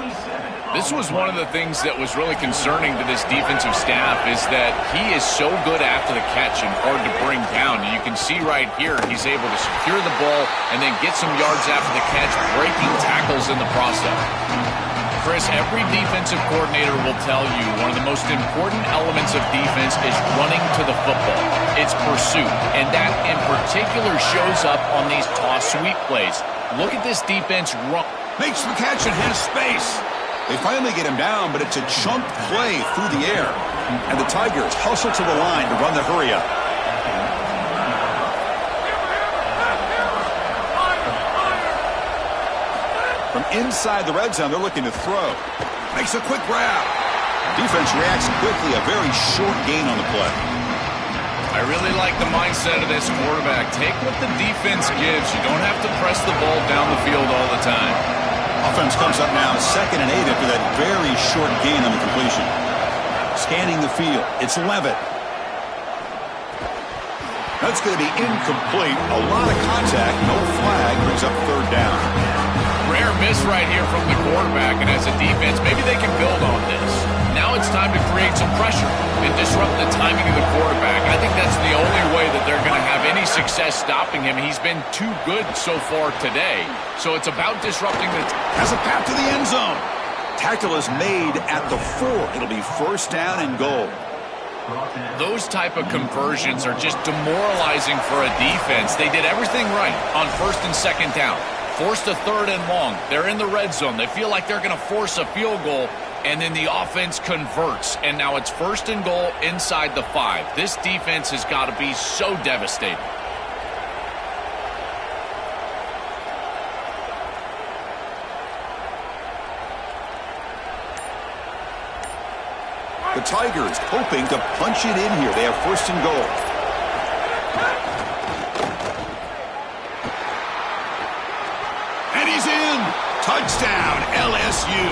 This was one of the things that was really concerning to this defensive staff is that he is so good after the catch and hard to bring down. And you can see right here he's able to secure the ball and then get some yards after the catch, breaking tackles in the process. Chris, every defensive coordinator will tell you one of the most important elements of defense is running to the football. It's pursuit, and that in particular shows up on these toss sweep plays. Look at this defense run. Makes the catch and has space. They finally get him down, but it's a chunk play through the air. And the Tigers hustle to the line to run the hurry up. From inside the red zone, they're looking to throw. Makes a quick grab. Defense reacts quickly. A very short gain on the play. I really like the mindset of this quarterback. Take what the defense gives. You don't have to press the ball down the field all the time. Offense comes up now 2nd and 8 after that very short gain on the completion. Scanning the field. It's Levitt. That's going to be incomplete. A lot of contact. No flag. Brings up 3rd down. Rare miss right here from the quarterback, and as a defense, maybe they can build on this. Now it's time to create some pressure and disrupt the timing of the quarterback. I think that's the only way that they're going to have any success stopping him. He's been too good so far today. So it's about disrupting the... Has a path to the end zone. Tackle is made at the 4. It'll be 1st down and goal. Those type of conversions are just demoralizing for a defense. They did everything right on 1st and 2nd down. Forced a 3rd and long. They're in the red zone. They feel like they're going to force a field goal, and then the offense converts. And now it's 1st and goal inside the 5. This defense has got to be so devastating. The Tigers hoping to punch it in here. They have 1st and goal. And he's in. Touchdown, LSU.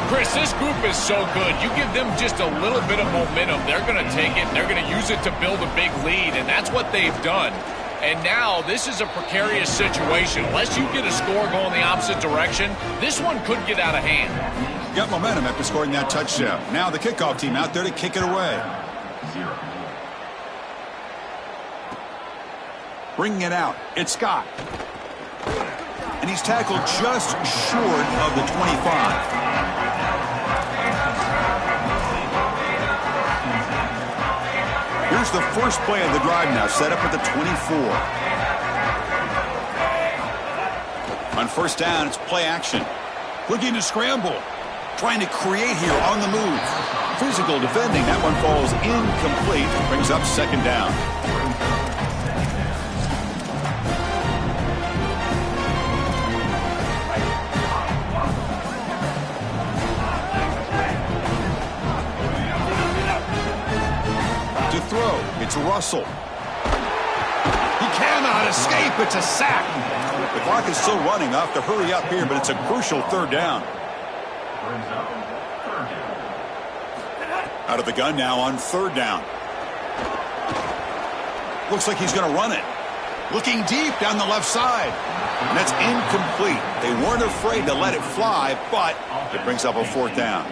Chris, this group is so good. You give them just a little bit of momentum, they're going to take it, and they're going to use it to build a big lead, and that's what they've done. And now this is a precarious situation. Unless you get a score going the opposite direction, this one could get out of hand. Got momentum after scoring that touchdown. Now the kickoff team out there to kick it away. Bringing it out. It's Scott. And he's tackled just short of the 25. Here's the first play of the drive now, set up at the 24. On 1st down, it's play action. Looking to scramble. Trying to create here on the move. Physical defending. That one falls incomplete. Brings up 2nd down. To throw. It's Russell. He cannot escape. It's a sack. The clock is still running. Off to hurry up here, but it's a crucial 3rd down. Out of the gun now on 3rd down. Looks like he's going to run it. Looking deep down the left side. And that's incomplete. They weren't afraid to let it fly, but it brings up a 4th down.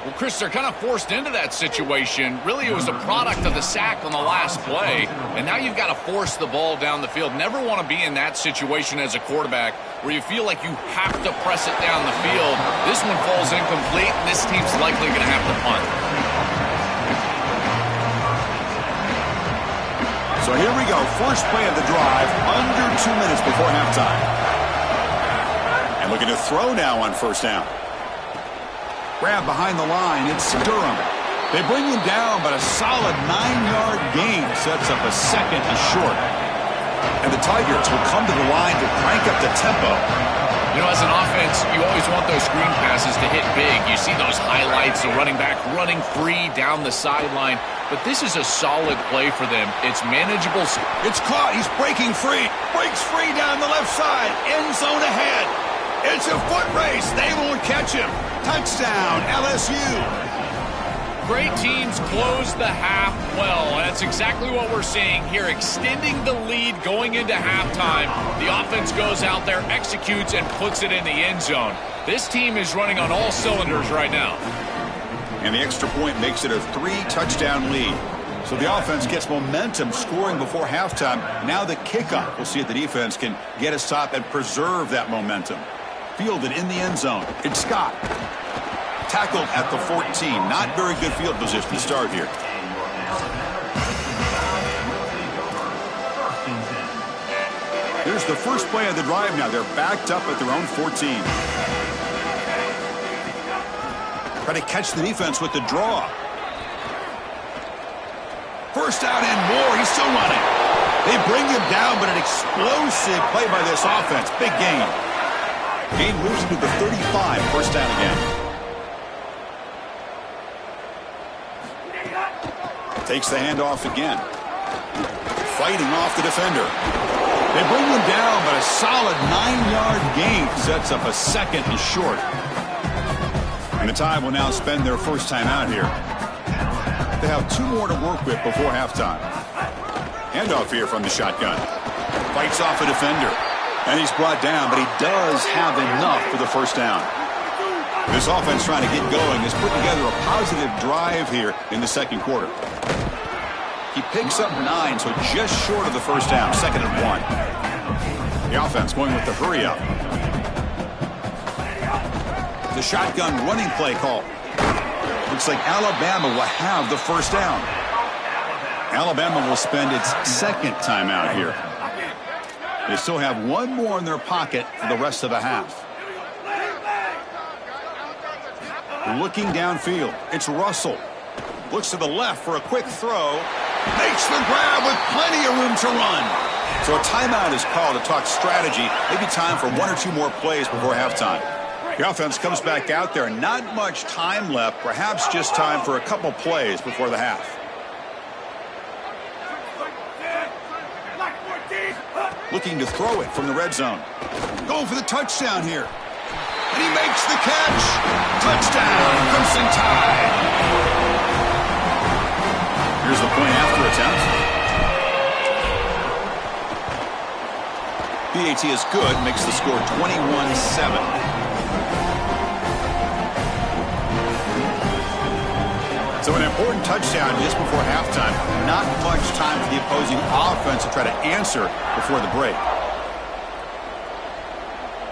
Well, Chris, they're kind of forced into that situation. Really, it was a product of the sack on the last play, and now you've got to force the ball down the field. Never want to be in that situation as a quarterback where you feel like you have to press it down the field. This one falls incomplete, and this team's likely going to have to punt. So here we go. First play of the drive, under 2 minutes before halftime. And looking to throw now on 1st down. Grab behind the line. It's Durham. They bring him down, but a solid 9-yard gain sets up a 2nd and short. And the Tigers will come to the line to crank up the tempo. You know, as an offense, you always want those screen passes to hit big. You see those highlights, the running back running free down the sideline. But this is a solid play for them. It's manageable. It's caught. He's breaking free. Breaks free down the left side. End zone ahead. It's a foot race. They won't catch him. Touchdown, LSU. Great teams close the half well, and that's exactly what we're seeing here, extending the lead going into halftime. The offense goes out there, executes, and puts it in the end zone. This team is running on all cylinders right now. And the extra point makes it a 3-touchdown lead. So the offense gets momentum scoring before halftime. Now the kickoff. We'll see if the defense can get a stop and preserve that momentum. Fielded in the end zone. It's Scott. Tackled at the 14. Not very good field position to start here. Here's the first play of the drive now. They're backed up at their own 14. Try to catch the defense with the draw. First down and more. He's still running. They bring him down, but an explosive play by this offense. Big gain. Gain moves into the 35, first down again. Takes the handoff again. Fighting off the defender. They bring him down, but a solid 9-yard gain sets up a second and short. And the Tide will now spend their first time out here. They have 2 more to work with before halftime. Handoff here from the shotgun. Fights off a defender. And he's brought down, but he does have enough for the first down. This offense trying to get going has put together a positive drive here in the second quarter. He picks up 9, so just short of the first down, 2nd and 1. The offense going with the hurry up. The shotgun running play call. Looks like Alabama will have the first down. Alabama will spend its second timeout here. They still have 1 more in their pocket for the rest of the half. Looking downfield, it's Russell. Looks to the left for a quick throw. Makes the grab with plenty of room to run. So a timeout is called to talk strategy. Maybe time for 1 or 2 more plays before halftime. The offense comes back out there. Not much time left. Perhaps just time for a couple plays before the half. Looking to throw it from the red zone. Going for the touchdown here. And he makes the catch. Touchdown, Crimson Tide. Here's the point after attempt. PAT is good, makes the score 21-7. So an important touchdown just before halftime. Not much time for the opposing offense to try to answer before the break.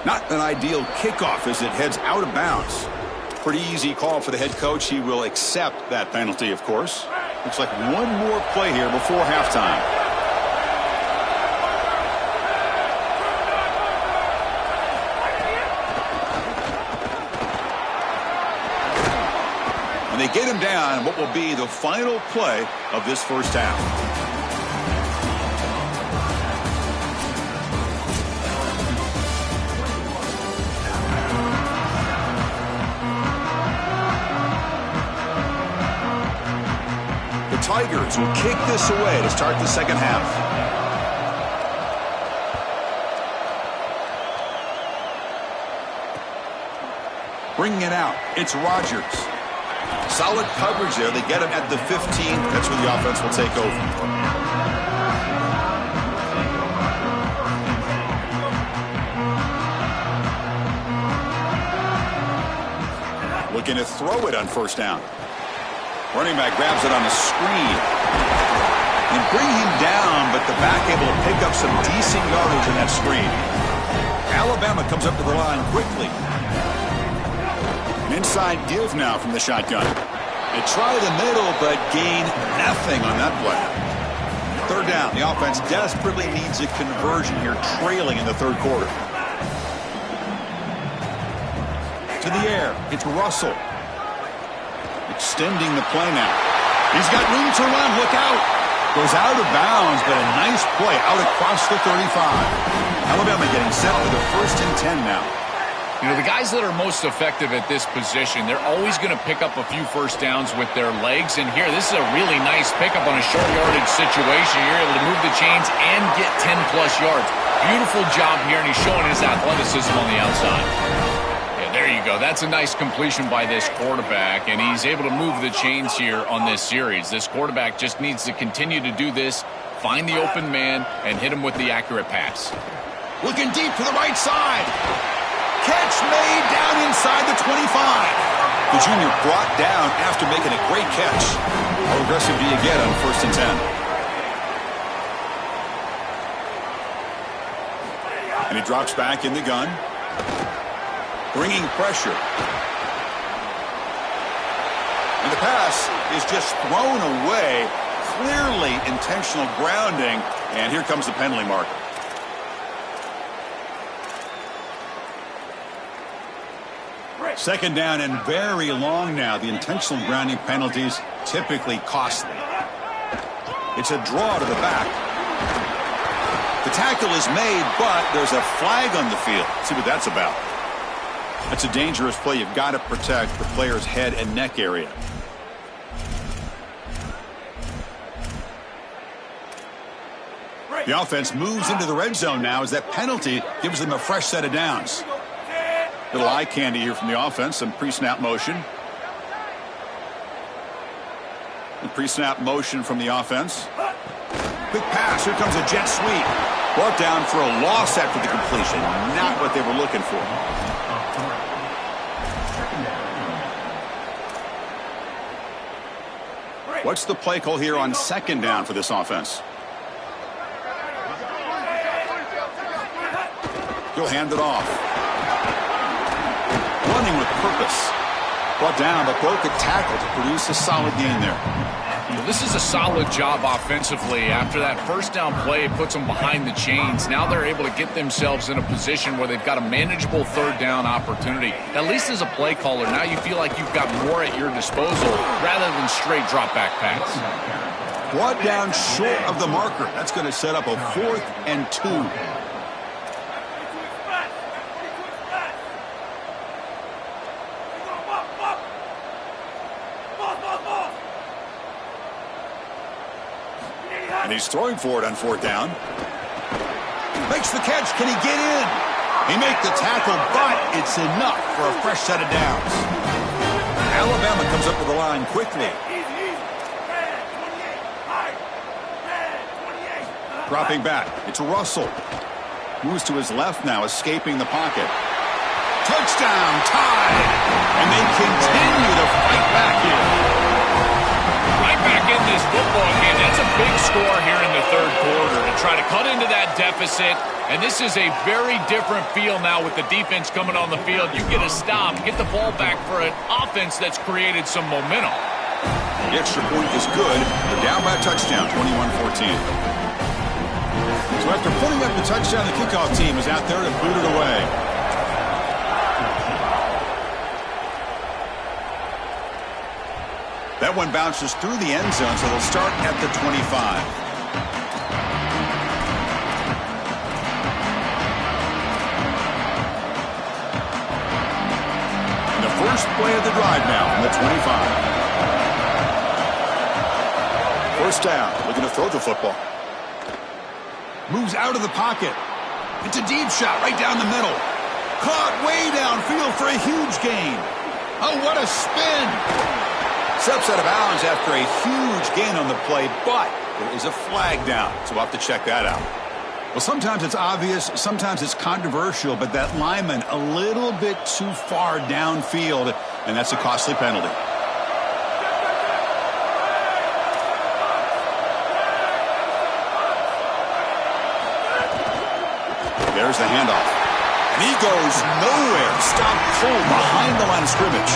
Not an ideal kickoff as it heads out of bounds. Pretty easy call for the head coach. He will accept that penalty, of course. Looks like 1 more play here before halftime. And they get him down what will be the final play of this first half. Tigers will kick this away to start the second half. Bringing it out, it's Rodgers. Solid coverage there. They get him at the 15. That's where the offense will take over. Looking to throw it on first down. Running back grabs it on the screen. And bring him down, but the back able to pick up some decent yardage in that screen. Alabama comes up to the line quickly. An inside give now from the shotgun. They try the middle, but gain nothing on that play. Third down. The offense desperately needs a conversion here, trailing in the third quarter. To the air. It's Russell. Extending the play now. He's got room to run. Look out. Goes out of bounds, but a nice play out across the 35. Alabama getting set for the 1st and 10 now. You know, the guys that are most effective at this position, they're always going to pick up a few first downs with their legs. And here, this is a really nice pickup on a short yardage situation. You're able to move the chains and get 10-plus yards. Beautiful job here, and he's showing his athleticism on the outside. There you go. That's a nice completion by this quarterback, and he's able to move the chains here on this series. This quarterback just needs to continue to do this, find the open man, and hit him with the accurate pass. Looking deep to the right side. Catch made down inside the 25. The junior brought down after making a great catch. How aggressive do you get on 1st and 10? And he drops back in the gun. Bringing pressure. And the pass is just thrown away. Clearly intentional grounding. And here comes the penalty marker. Second down and very long now. The intentional grounding penalties typically costly. It's a draw to the back. The tackle is made, but there's a flag on the field. Let's see what that's about. That's a dangerous play. You've got to protect the player's head and neck area. The offense moves into the red zone now as that penalty gives them a fresh set of downs. Little eye candy here from the offense. Some pre-snap motion. The pre-snap motion from the offense. Quick pass. Here comes a jet sweep. Brought down for a loss after the completion. Not what they were looking for. What's the play call here on second down for this offense? He'll hand it off. Running with purpose. Brought down, but broke a tackle to produce a solid gain there. Well, this is a solid job offensively. After that first down play, it puts them behind the chains. Now they're able to get themselves in a position where they've got a manageable third down opportunity. At least as a play caller, now you feel like you've got more at your disposal rather than straight drop back pass. Brought down short of the marker. That's going to set up a 4th and 2. And he's throwing for it on 4th down. Makes the catch. Can he get in? He makes the tackle, but it's enough for a fresh set of downs. Alabama comes up with the line quickly. Dropping back. It's Russell. Moves to his left now, escaping the pocket. Touchdown, tied. And they continue to fight back here. Right back in this football game. That's a big score here in the third quarter to try to cut into that deficit. And this is a very different feel now with the defense coming on the field. You get a stop, get the ball back for an offense that's created some momentum. The extra point is good. They're down by a touchdown, 21-14. So after putting up the touchdown, the kickoff team is out there to boot it away. That one bounces through the end zone, so they'll start at the 25. And the first play of the drive now from the 25. First down, looking to throw the football. Moves out of the pocket. It's a deep shot right down the middle. Caught way downfield for a huge gain. Oh, what a spin. Steps out of bounds after a huge gain on the play, but there is a flag down, so we'll have to check that out. Well, sometimes it's obvious, sometimes it's controversial, but that lineman a little bit too far downfield, and that's a costly penalty. There's the handoff. And he goes nowhere. Stopped full behind the line of scrimmage.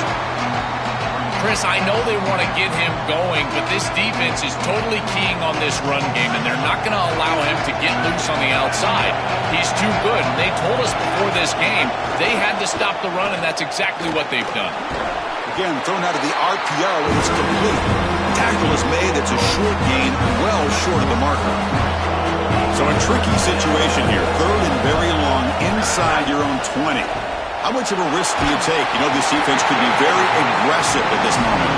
Chris, I know they want to get him going, but this defense is totally keying on this run game, and they're not going to allow him to get loose on the outside. He's too good. They told us before this game they had to stop the run, and that's exactly what they've done. Again, thrown out of the RPO, and it's complete. Tackle is made. It's a short gain, well short of the marker. So a tricky situation here. Third and very long inside your own 20. How much of a risk do you take? You know, this defense could be very aggressive at this moment.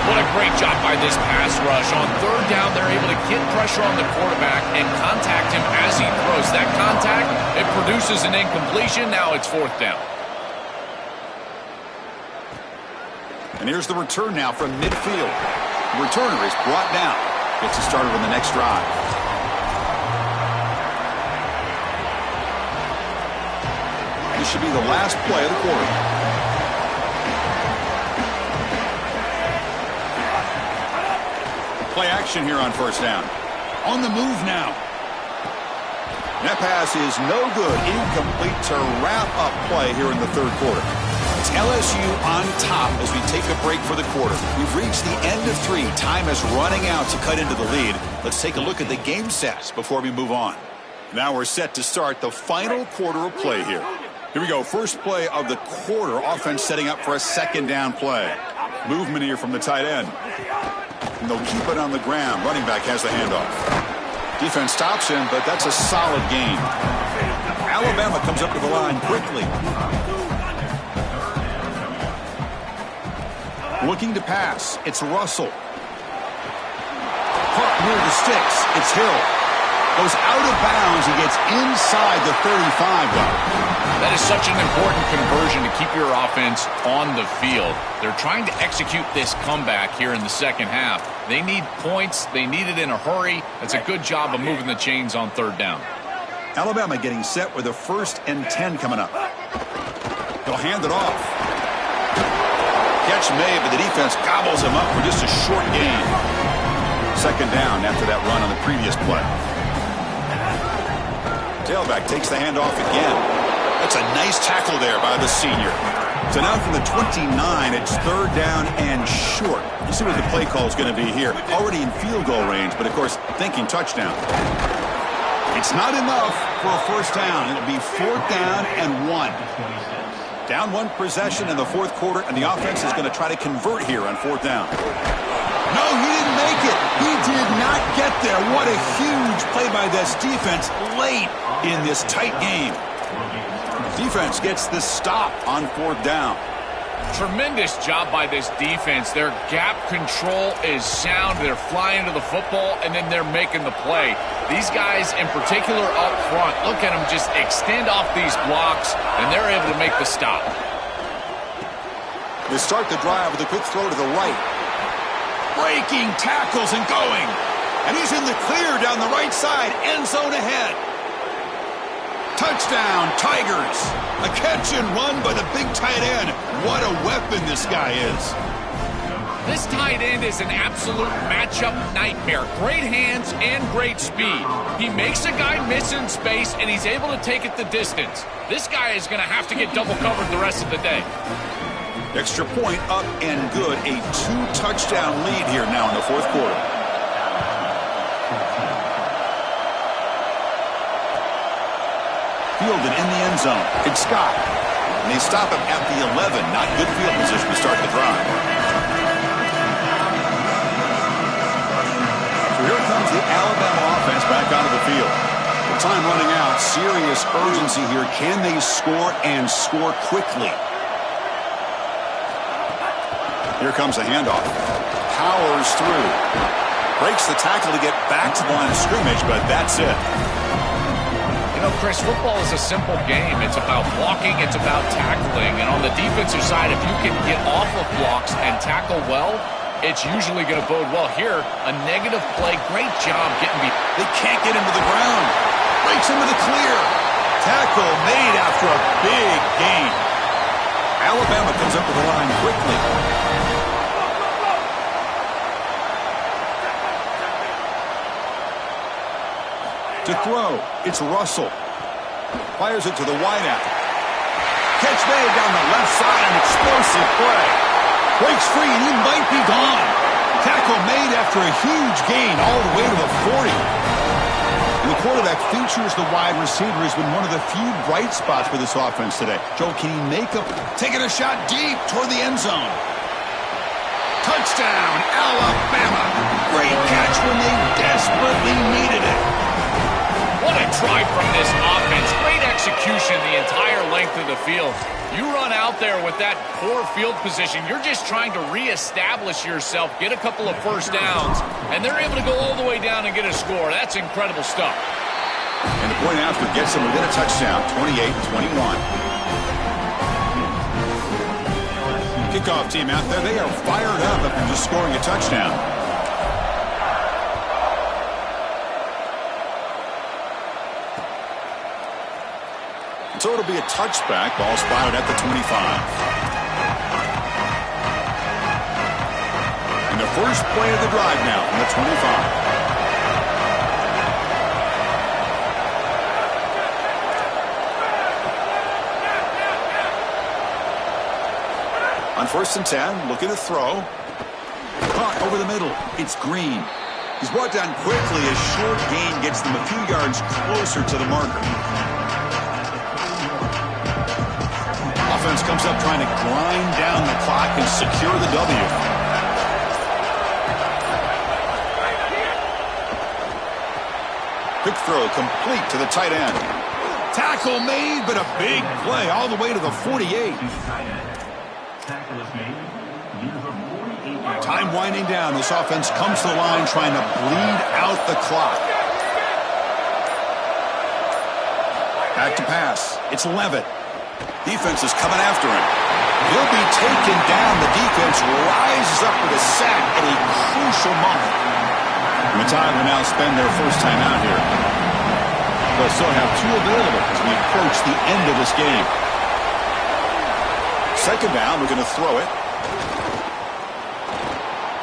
What a great job by this pass rush. On third down, they're able to get pressure on the quarterback and contact him as he throws. That contact, it produces an incompletion. Now it's 4th down. And here's the return now from midfield. The returner is brought down. Gets it started on the next drive. This should be the last play of the quarter. Play action here on first down. On the move now. That pass is no good. Incomplete to wrap up play here in the third quarter. It's LSU on top as we take a break for the quarter. We've reached the end of 3. Time is running out to cut into the lead. Let's take a look at the game stats before we move on. Now we're set to start the final quarter of play here. Here we go. First play of the quarter. Offense setting up for a second down play. Movement here from the tight end. And they'll keep it on the ground. Running back has the handoff. Defense stops him, but that's a solid gain. Alabama comes up to the line quickly. Looking to pass. It's Russell. Caught near the sticks. It's Hill. Goes out of bounds and gets inside the 35, though. That is such an important conversion to keep your offense on the field. They're trying to execute this comeback here in the second half. They need points. They need it in a hurry. That's a good job of moving the chains on third down. Alabama getting set with a 1st and 10 coming up. They'll hand it off. Catch made, but the defense gobbles him up for just a short gain. 2nd down after that run on the previous play. Tailback takes the handoff again. That's a nice tackle there by the senior. So now from the 29, it's 3rd down and short. You see what the play call is going to be here. Already in field goal range, but of course thinking touchdown. It's not enough for a 1st down. It'll be 4th down and 1. Down 1 possession in the 4th quarter, and the offense is going to try to convert here on 4th down. No, he didn't make it. He did not get there. What a huge play by this defense late in this tight game. Defense gets the stop on 4th down. Tremendous job by this defense. Their gap control is sound. They're flying to the football, and then they're making the play. These guys in particular up front, look at them just extend off these blocks, and they're able to make the stop. They start the drive with a quick throw to the right. Breaking tackles and going. And he's in the clear down the right side. End zone ahead. Touchdown, Tigers. A catch and run by the big tight end. What a weapon this guy is. This tight end is an absolute matchup nightmare. Great hands and great speed. He makes a guy miss in space, and he's able to take it the distance. This guy is going to have to get double covered the rest of the day. Extra point up and good. A 2-touchdown lead here now in the 4th quarter. Fielded in the end zone. It's Scott. And they stop him at the 11. Not good field position to start the drive. So here comes the Alabama offense back onto the field. The time running out. Serious urgency here. Can they score and score quickly? Here comes a handoff. Powers through. Breaks the tackle to get back to the line of scrimmage, but that's it. You know, Chris, football is a simple game. It's about blocking. It's about tackling. And on the defensive side, if you can get off of blocks and tackle well, it's usually going to bode well. Here, a negative play. Great job getting beat. They can't get him to the ground. Breaks into the clear. Tackle made after a big gain. Alabama comes up with the line quickly. To throw, it's Russell. Fires it to the wideout. Catch made down the left side, an explosive play. Breaks free, and he might be gone. Tackle made after a huge gain all the way to the 40. And the quarterback features the wide receiver has been one of the few bright spots for this offense today. Joe, can he make up? Taking a shot deep toward the end zone. Touchdown, Alabama. Great catch when they desperately needed it. What a try from this offense. Great execution the entire length of the field. You run out there with that poor field position. You're just trying to reestablish yourself, get a couple of 1st downs, and they're able to go all the way down and get a score. That's incredible stuff. And the point after gets them within a touchdown, 28-21. Kickoff team out there, they are fired up after just scoring a touchdown. So it'll be a touchback. Ball spotted at the 25. And the first play of the drive now from the 25. On 1st and 10, looking to throw. Caught over the middle. It's Green. He's brought down quickly as short gain gets them a few yards closer to the marker. Offense comes up trying to grind down the clock and secure the W. Quick throw complete to the tight end. Tackle made, but a big play all the way to the 48. Tackle is made Time winding down. This offense comes to the line trying to bleed out the clock. Back to pass. It's Levitt. Defense is coming after him. He'll be taken down. The defense rises up with a sack at a crucial moment. The Tide will now spend their first time out here. They'll still have two available as we approach the end of this game. Second down, we're going to throw it.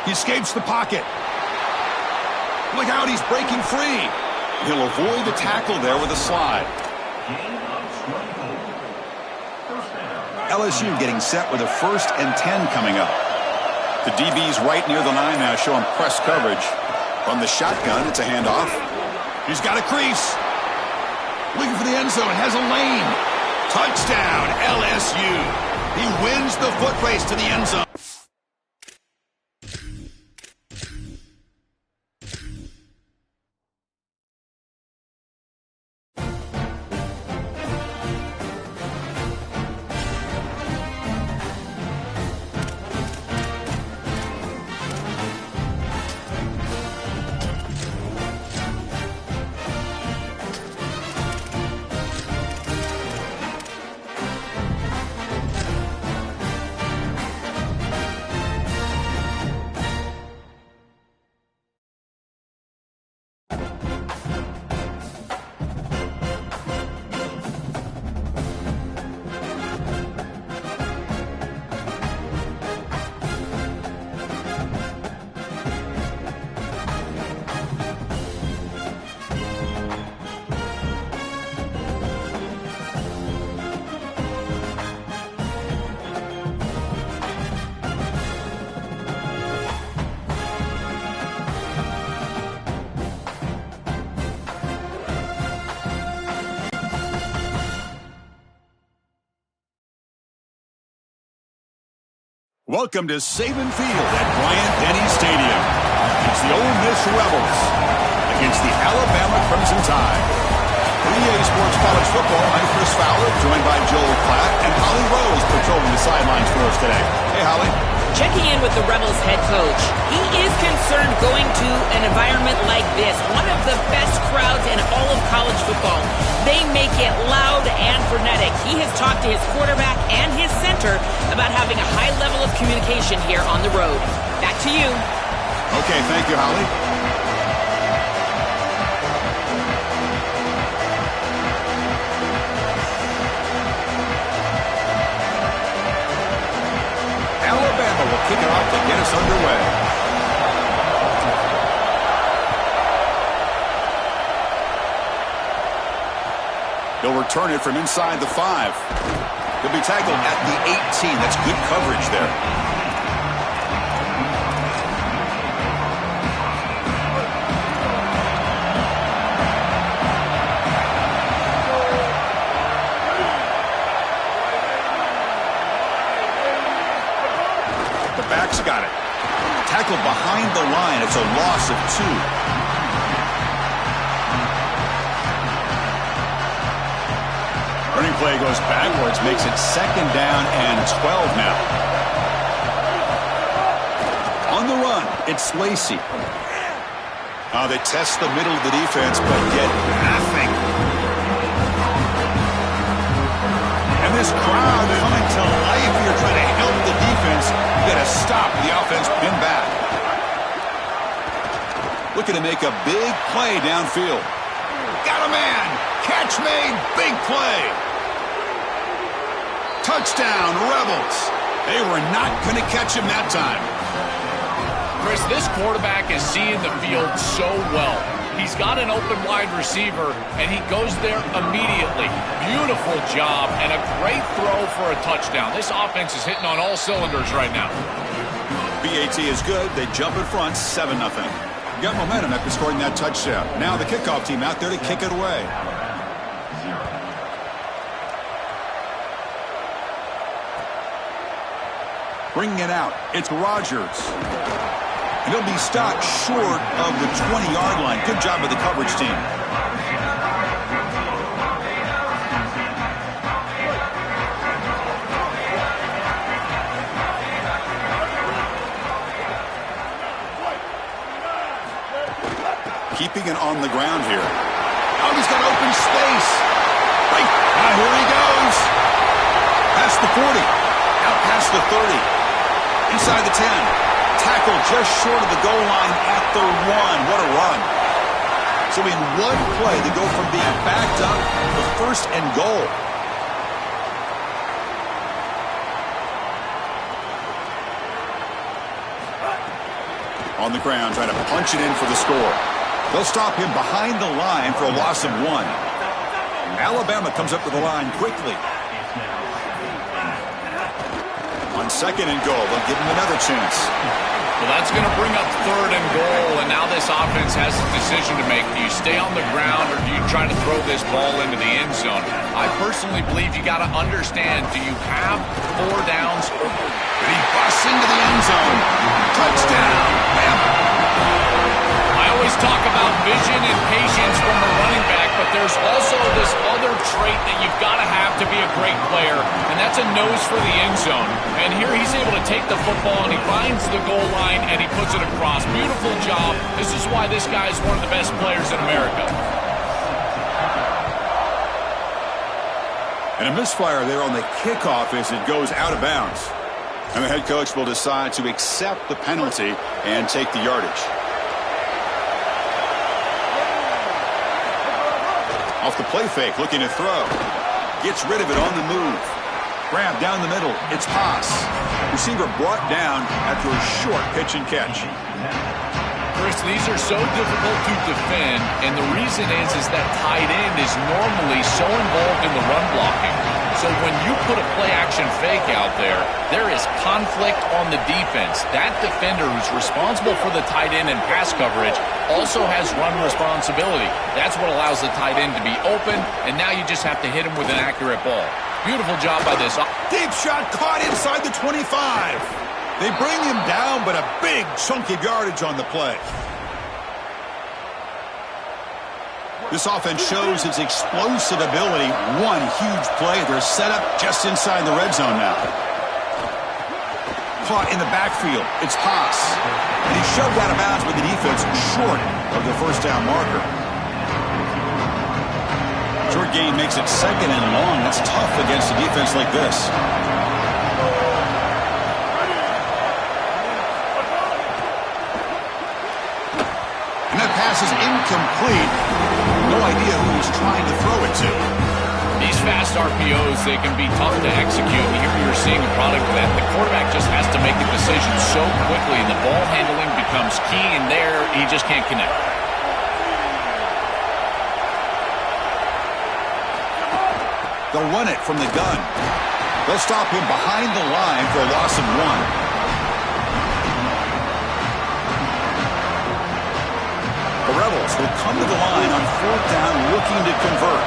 He escapes the pocket. Look out, he's breaking free. He'll avoid the tackle there with a slide. LSU getting set with a 1st and 10 coming up. The DB's right near the line now, showing press coverage. From the shotgun, it's a handoff. He's got a crease. Looking for the end zone, has a lane. Touchdown, LSU. He wins the foot race to the end zone. Welcome to Saban Field at Bryant-Denny Stadium. It's the Ole Miss Rebels against the Alabama Crimson Tide. For EA Sports College Football, I'm Chris Fowler, joined by Joel Klatt and Holly Rose patrolling the sidelines for us today. Hey, Holly. Checking in with the Rebels head coach. He is concerned going to an environment like this, one of the best crowds in all of college football. They make it loud and frenetic. He has talked to his quarterback and his center about having a high level of communication here on the road. Back to you. Okay, thank you, Holly. Alabama will kick it off to get us underway. They'll return it from inside the 5. He'll be tackled at the 18. That's good coverage there. The back's got it. Tackled behind the line. It's a loss of 2. Running play goes backwards, makes it 2nd down and 12 now. On the run, it's Lacey. They test the middle of the defense, but get nothing. And this crowd coming to life here, trying to help the defense. You got to stop the offense, pin back. Looking to make a big play downfield. Got a man. Catch made. Big play. Touchdown, Rebels. They were not going to catch him that time. Chris, this quarterback is seeing the field so well. He's got an open wide receiver, and he goes there immediately. Beautiful job, and a great throw for a touchdown. This offense is hitting on all cylinders right now. BAT is good. They jump in front, 7-0. Got momentum after scoring that touchdown. Now the kickoff team out there to kick it away. Bringing it out, it's Rogers. And he'll be stopped short of the 20-yard line. Good job of the coverage team. keeping it on the ground here. Oh, he's got open space. Right. Now here he goes. Past the 40. Out past the 30. Inside the 10. Tackle just short of the goal line at the 1. What a run. So in one play, they go from being backed up to first and goal. On the ground, trying to punch it in for the score. They'll stop him behind the line for a loss of 1. Alabama comes up to the line quickly. On second and goal, they'll give him another chance. Well, that's going to bring up third and goal, and now this offense has a decision to make. Do you stay on the ground, or do you try to throw this ball into the end zone? I personally believe you got to understand, do you have 4 downs? And he busts into the end zone. Touchdown. Bama. I always talk about vision and patience from a running back, but there's also this other trait that you've got to have to be a great player, and that's a nose for the end zone. And here he's able to take the football, and he finds the goal line, and he puts it across. Beautiful job. This is why this guy is one of the best players in America. And a misfire there on the kickoff as it goes out of bounds. And the head coach will decide to accept the penalty and take the yardage. Off the play fake, looking to throw. Gets rid of it on the move. Grab down the middle. It's Haas. Receiver brought down after a short pitch and catch. Chris, these are so difficult to defend, and the reason is that tight end is normally so involved in the run blocking. So when you put a play-action fake out there, there is conflict on the defense. That defender who's responsible for the tight end and pass coverage also has run responsibility. That's what allows the tight end to be open, and now you just have to hit him with an accurate ball. Beautiful job by this. Deep shot caught inside the 25. They bring him down, but a big chunk of yardage on the play. This offense shows its explosive ability. One huge play. They're set up just inside the red zone now. Caught in the backfield. It's Haas. And he's shoved out of bounds with the defense short of the first down marker. Short gain makes it second and long. That's tough against a defense like this. And that pass is incomplete. No idea who he's trying to throw it to. These fast RPOs, they can be tough to execute. And here you're seeing a product of that. The quarterback just has to make a decision so quickly, and the ball handling becomes key, and there he just can't connect. They'll run it from the gun. They'll stop him behind the line for a loss of 1. The Rebels will come to the line on 4th down, looking to convert.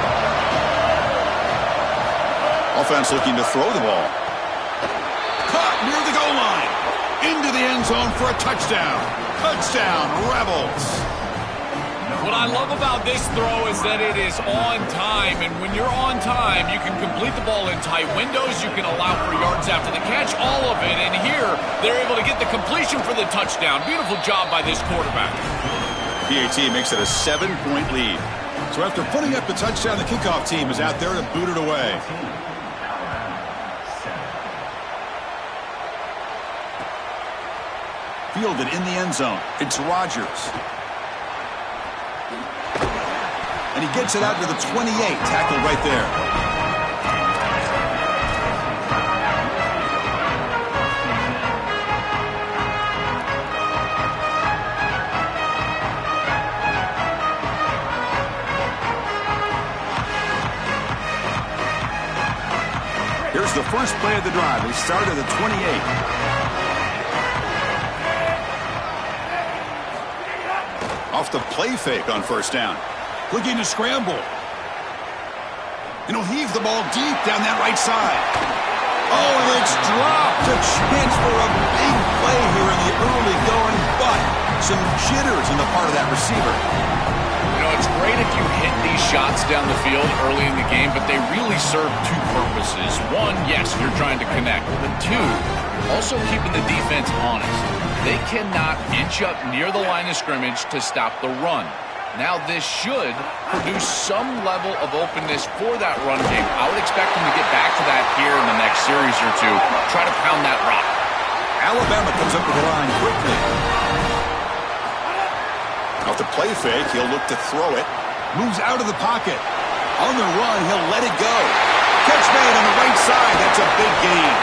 Offense looking to throw the ball. Caught near the goal line. Into the end zone for a touchdown. Touchdown, Rebels. What I love about this throw is that it is on time, and when you're on time, you can complete the ball in tight windows, you can allow for yards after the catch, all of it, and here, they're able to get the completion for the touchdown. Beautiful job by this quarterback. PAT makes it a 7-point lead. So after putting up the touchdown, the kickoff team is out there to boot it away. Fielded in the end zone. It's Rodgers. And he gets it out to the 28. Tackled right there. Here's the first play of the drive. They start at the 28. Off the play fake on first down. Looking to scramble. And he'll heave the ball deep down that right side. Oh, and it's dropped. A chance for a big play here in the early going, but some jitters in the part of that receiver. You know, it's great if you hit these shots down the field early in the game, but they really serve 2 purposes. One, yes, you're trying to connect. But 2, also keeping the defense honest. They cannot inch up near the line of scrimmage to stop the run. Now this should produce some level of openness for that run game. I would expect them to get back to that here in the next series or two. Try to pound that rock. Alabama comes up to the line quickly. Off the play fake, he'll look to throw it. Moves out of the pocket. On the run, he'll let it go. Catch made on the right side. That's a big gain.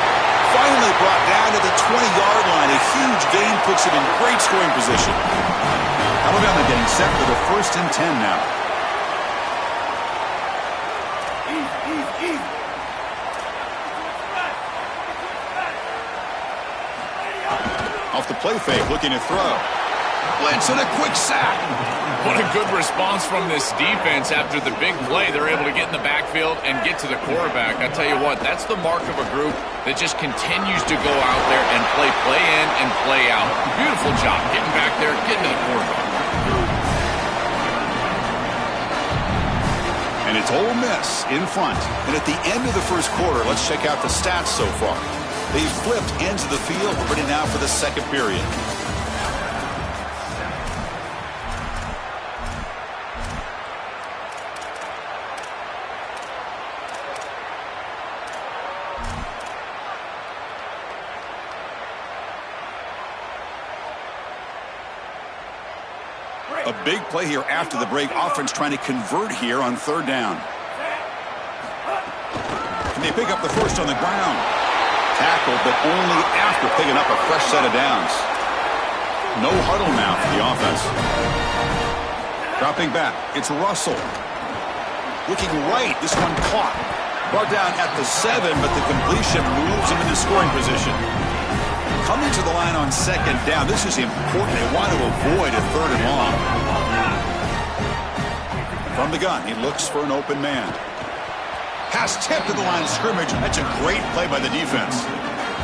Finally brought down to the 20-yard line. A huge gain puts him in great scoring position. Alabama getting set for the 1st and 10 now. Off the play fake, looking to throw. Blitz and a quick sack. What a good response from this defense after the big play. They're able to get in the backfield and get to the quarterback. I tell you what, that's the mark of a group that just continues to go out there and play in and play out. Beautiful job getting back there, getting to the quarterback. And it's Ole Miss in front. And at the end of the first quarter, let's check out the stats so far. They've flipped ends of the field. We're ready now for the second period. A big play here after the break. Offense trying to convert here on 3rd down. And they pick up the first on the ground. Tackled, but only after picking up a fresh set of downs. No huddle now for the offense. Dropping back, it's Russell. Looking right, this one caught. Brought down at the 7, but the completion moves him into scoring position. Coming to the line on 2nd down. This is important. They want to avoid a 3rd and long. From the gun, he looks for an open man. Pass tipped to the line of scrimmage. That's a great play by the defense.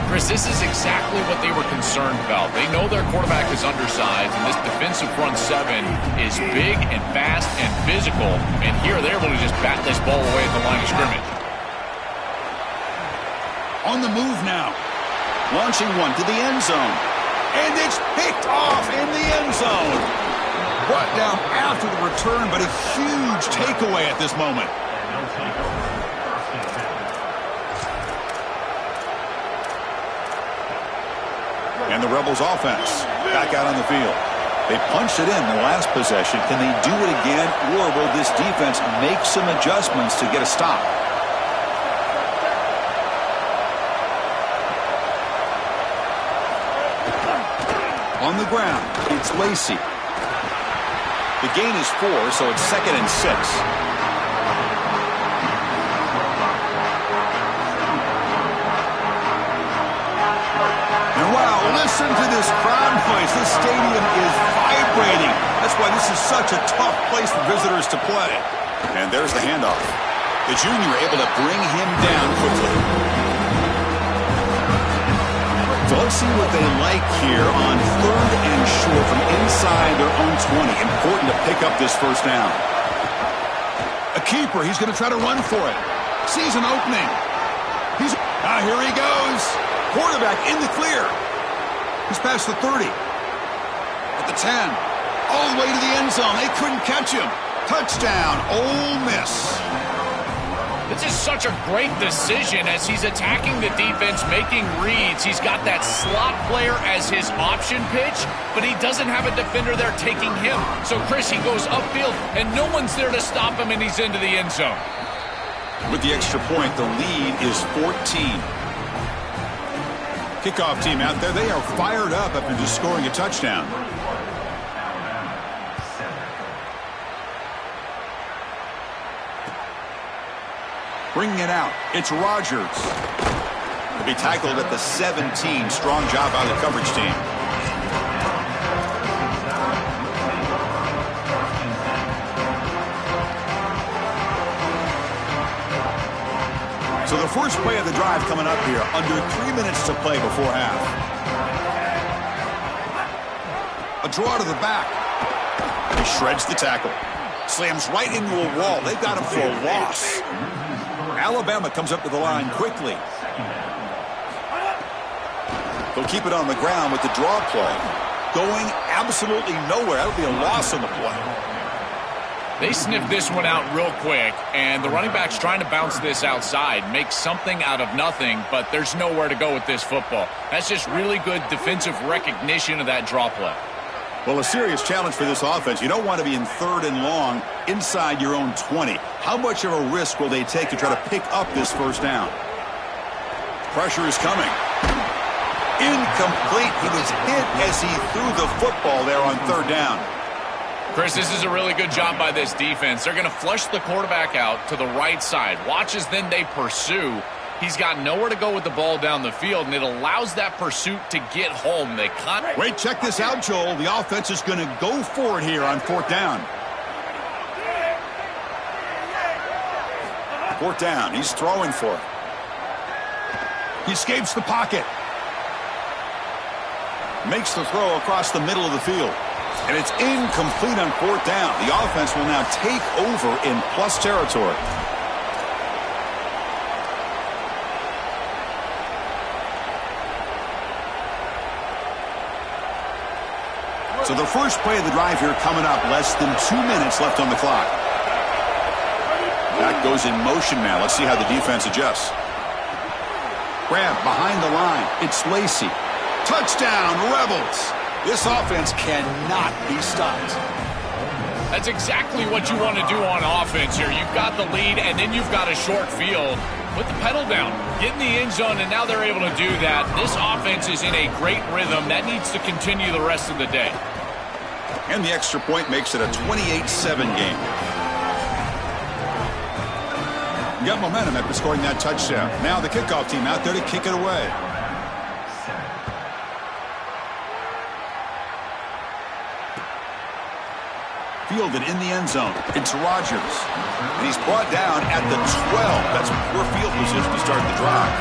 Chris, this is exactly what they were concerned about. They know their quarterback is undersized, and this defensive front 7 is big and fast and physical. And here they're able to just bat this ball away at the line of scrimmage. On the move now. Launching one to the end zone. And it's picked off in the end zone. Brought down after the return, but a huge takeaway at this moment. And the Rebels offense back out on the field. They punched it in the last possession. Can they do it again, or will this defense make some adjustments to get a stop? On the ground, it's Lacey. The gain is 4, so it's 2nd and 6. And wow, listen to this crowd noise. This stadium is vibrating. That's why this is such a tough place for visitors to play. And there's the handoff. The junior able to bring him down quickly. So let's see what they like here on 3rd and short from inside their own 20. Important to pick up this first down. A keeper. He's going to try to run for it. Sees an opening. Here he goes. Quarterback in the clear. He's past the 30. At the 10. All the way to the end zone. They couldn't catch him. Touchdown, Ole Miss. This is such a great decision as he's attacking the defense, making reads. He's got that slot player as his option pitch, but he doesn't have a defender there taking him. So, Chris, he goes upfield, and no one's there to stop him, and he's into the end zone. With the extra point, the lead is 14. Kickoff team out there, they are fired up after just scoring a touchdown. Bringing it out, it's Rogers. To be tackled at the 17. Strong job by the coverage team. So the first play of the drive coming up here. Under 3 minutes to play before half. A draw to the back. He shreds the tackle. Slams right into a wall. They've got him for a loss. Alabama comes up to the line quickly. They'll keep it on the ground with the draw play. Going absolutely nowhere. That would be a loss on the play. They sniffed this one out real quick, and the running back's trying to bounce this outside, make something out of nothing, but there's nowhere to go with this football. That's just really good defensive recognition of that draw play. Well, a serious challenge for this offense. You don't want to be in 3rd and long inside your own 20. How much of a risk will they take to try to pick up this first down? Pressure is coming. Incomplete. He was hit as he threw the football there on 3rd down. Chris, this is a really good job by this defense. They're going to flush the quarterback out to the right side. Watch as then they pursue. He's got nowhere to go with the ball down the field, and it allows that pursuit to get home. Wait, check this out, Joel. The offense is going to go for it here on 4th down. 4th down. He's throwing for it. He escapes the pocket. Makes the throw across the middle of the field. And it's incomplete on 4th down. The offense will now take over in plus territory. So the first play of the drive here coming up. Less than 2 minutes left on the clock. That goes in motion now. Let's see how the defense adjusts. Grab behind the line. It's Lacy. Touchdown, Rebels. This offense cannot be stopped. That's exactly what you want to do on offense here. You've got the lead, and then you've got a short field. Put the pedal down. Get in the end zone, and now they're able to do that. This offense is in a great rhythm. That needs to continue the rest of the day. And the extra point makes it a 28-7 game. You got momentum after scoring that touchdown. Now the kickoff team out there to kick it away. Fielded in the end zone. It's Rodgers. And he's brought down at the 12. That's poor field position to start the drive.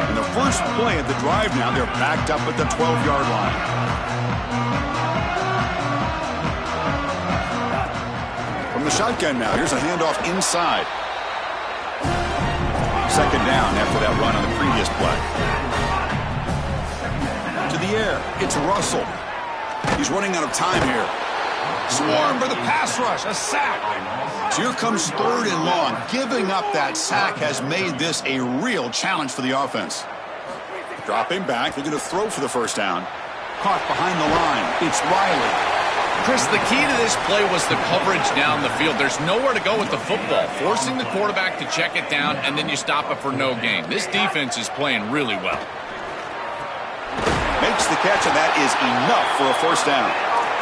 And the first play of the drive now, they're backed up at the 12-yard line. The shotgun now. Here's a handoff inside. 2nd down after that run on the previous play. To the air. It's Russell. He's running out of time here. Swarm for the pass rush. A sack. So here comes 3rd and long. Giving up that sack has made this a real challenge for the offense. Dropping back. They're going to throw for the first down. Caught behind the line. It's Riley. Chris, the key to this play was the coverage down the field. There's nowhere to go with the football. Forcing the quarterback to check it down, and then you stop it for no gain. This defense is playing really well. Makes the catch, and that is enough for a first down.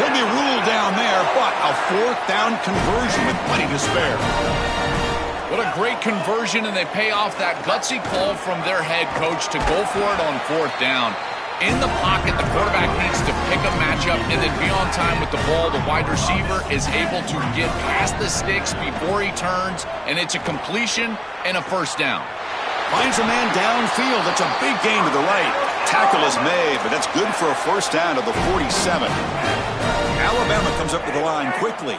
He'll be ruled down there, but a 4th down conversion with plenty to spare. What a great conversion, and they pay off that gutsy call from their head coach to go for it on 4th down. In the pocket, the quarterback needs to pick a matchup and then be on time with the ball. The wide receiver is able to get past the sticks before he turns, and it's a completion and a first down. Finds a man downfield. That's a big gain to the right. Tackle is made, but that's good for a first down to the 47. Alabama comes up to the line quickly.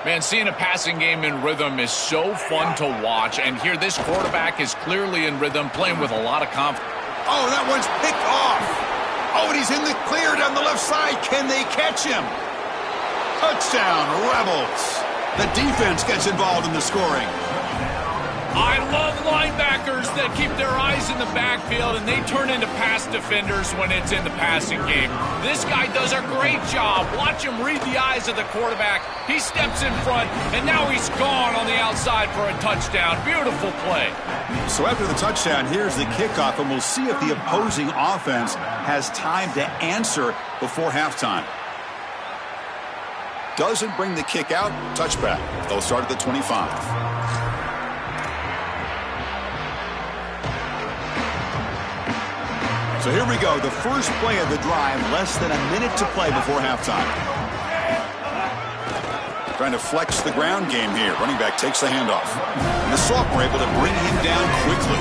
Man, seeing a passing game in rhythm is so fun to watch, and here this quarterback is clearly in rhythm, playing with a lot of confidence. Oh, that one's picked off. Oh, and he's in the clear down the left side. Can they catch him? Touchdown, Rebels. The defense gets involved in the scoring. I love linebackers that keep their eyes in the backfield, and they turn into pass defenders when it's in the passing game. This guy does a great job. Watch him read the eyes of the quarterback. He steps in front, and now he's gone on the outside for a touchdown. Beautiful play. So after the touchdown, here's the kickoff, and we'll see if the opposing offense has time to answer before halftime. Doesn't bring the kick out. Touchback. They'll start at the 25. So here we go, the first play of the drive, less than a minute to play before halftime. Trying to flex the ground game here. Running back takes the handoff. And the sophomore able to bring him down quickly.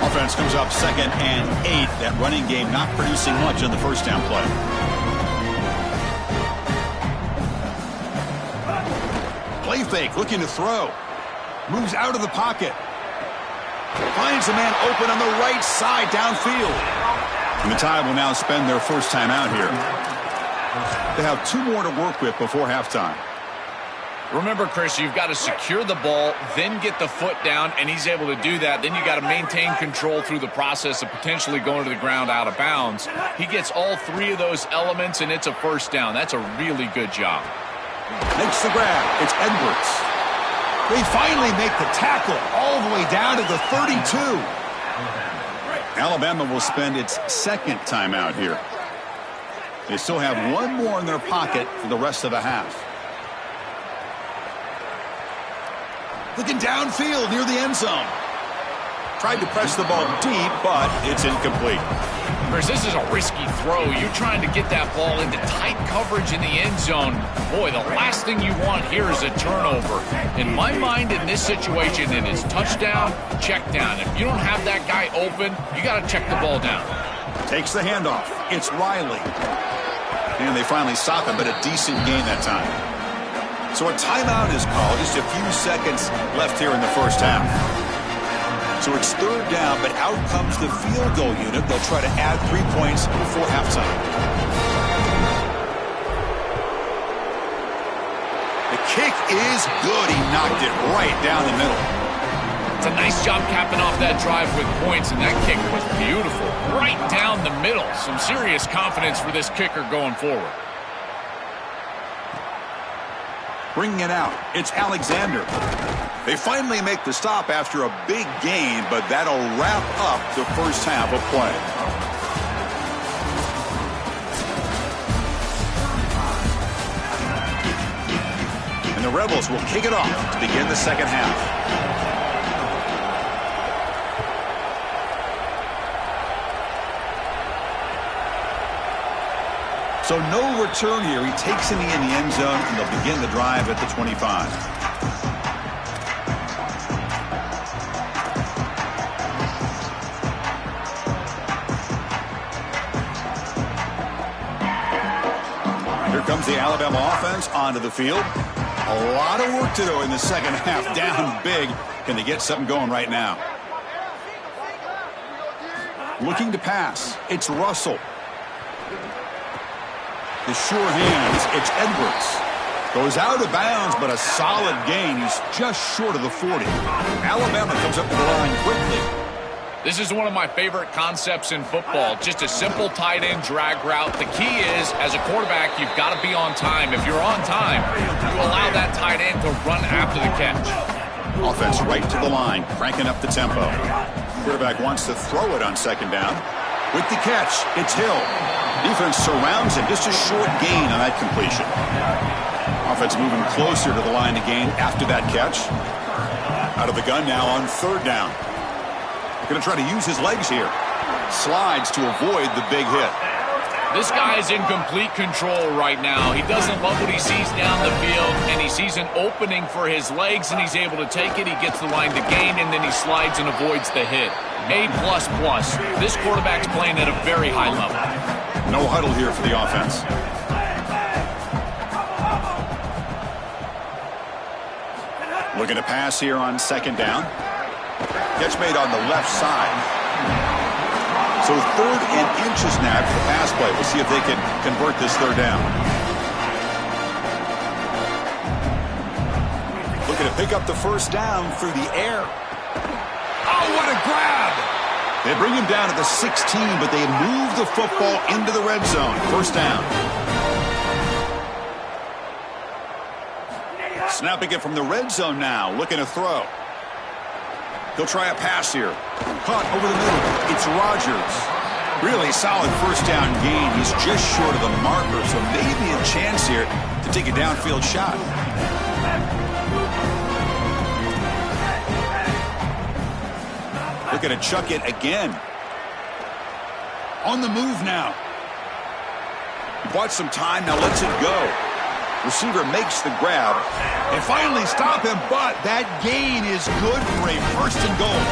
Offense comes up 2nd and 8. That running game not producing much on the first down play. Play fake, looking to throw. Moves out of the pocket. Finds a man open on the right side downfield. And the Tide will now spend their first time out here. They have 2 more to work with before halftime. Remember, Chris, you've got to secure the ball, then get the foot down, and he's able to do that. Then you got to maintain control through the process of potentially going to the ground out of bounds. He gets all 3 of those elements, and it's a first down. That's a really good job. Makes the grab. It's Edwards. They finally make the tackle all the way down to the 32. Alabama will spend its second timeout here. They still have 1 more in their pocket for the rest of the half. Looking downfield near the end zone. Tried to press the ball deep, but it's incomplete. Chris, this is a risky throw. You're trying to get that ball into tight coverage in the end zone. Boy, the last thing you want here is a turnover. In my mind, in this situation, it is touchdown, check down. If you don't have that guy open, you got to check the ball down. Takes the handoff. It's Riley. And they finally stop him, but a decent gain that time. So a timeout is called. Just a few seconds left here in the first half. So it's 3rd down, but out comes the field goal unit. They'll try to add 3 points before halftime. The kick is good. He knocked it right down the middle. It's a nice job capping off that drive with points, and that kick was beautiful. Right down the middle. Some serious confidence for this kicker going forward. Bringing it out, it's Alexander. They finally make the stop after a big gain, but that'll wrap up the first half of play. And the Rebels will kick it off to begin the second half. So no return here. He takes it in the end zone, and they'll begin the drive at the 25. Here comes the Alabama offense onto the field. A lot of work to do in the second half. Down big. Can they get something going right now? Looking to pass. It's Russell. The sure hands, it's Edwards. Goes out of bounds, but a solid gain. He's just short of the 40. Alabama comes up to the line quickly. This is one of my favorite concepts in football. Just a simple tight end drag route. The key is, as a quarterback, you've got to be on time. If you're on time, you allow that tight end to run after the catch. Offense right to the line, cranking up the tempo. Quarterback wants to throw it on 2nd down. With the catch, it's Hill. Defense surrounds him. Just a short gain on that completion. Offense moving closer to the line to gain after that catch. Out of the gun now on 3rd down. Going to try to use his legs here. Slides to avoid the big hit. This guy's in complete control right now. He doesn't love what he sees down the field, and he sees an opening for his legs, and he's able to take it. He gets the line to gain, and then he slides and avoids the hit. A++. This quarterback's playing at a very high level. No huddle here for the offense. Looking to pass here on 2nd down. Catch made on the left side. So 3rd and inches now for the pass play. We'll see if they can convert this 3rd down. Looking to pick up the first down through the air. Oh, what a grab! They bring him down at the 16, but they move the football into the red zone. First down. Snapping it from the red zone now. Looking to throw. He'll try a pass here. Caught over the middle. It's Rodgers. Really solid first down gain. He's just short of the marker, so maybe a chance here to take a downfield shot. Looking to chuck it again. On the move now. Bought some time, now lets it go. Receiver makes the grab. They finally stop him, but that gain is good for a 1st and goal.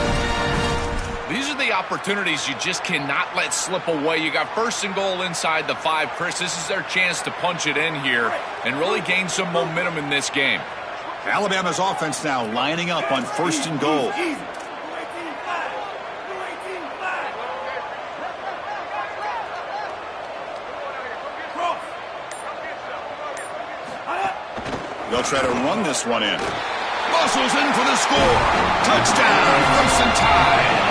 These are the opportunities you just cannot let slip away. You got 1st and goal inside the 5. Chris, this is their chance to punch it in here and really gain some momentum in this game. Alabama's offense now lining up on 1st and goal. They'll try to run this one in. Muscles in for the score. Touchdown, Crimson Tide.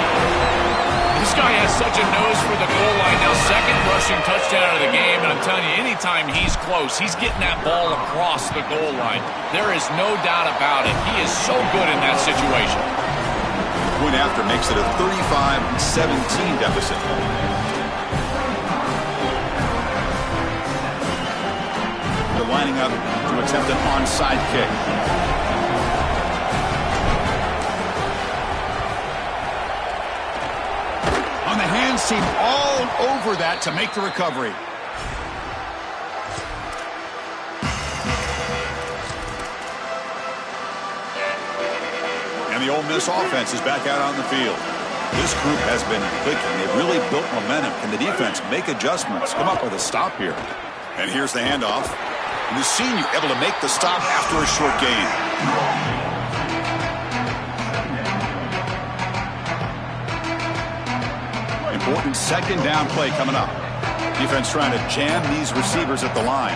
This guy has such a nose for the goal line. Now, second rushing touchdown of the game, and I'm telling you, anytime he's close, he's getting that ball across the goal line. There is no doubt about it. He is so good in that situation. Point after makes it a 35-17 deficit. They're lining up to attempt an onside kick. On the hands team all over that to make the recovery. And the Ole Miss offense is back out on the field. This group has been clicking. They've really built momentum. Can the defense make adjustments? Come up with a stop here. And here's the handoff. And the senior able to make the stop after a short gain. Important second down play coming up. Defense trying to jam these receivers at the line.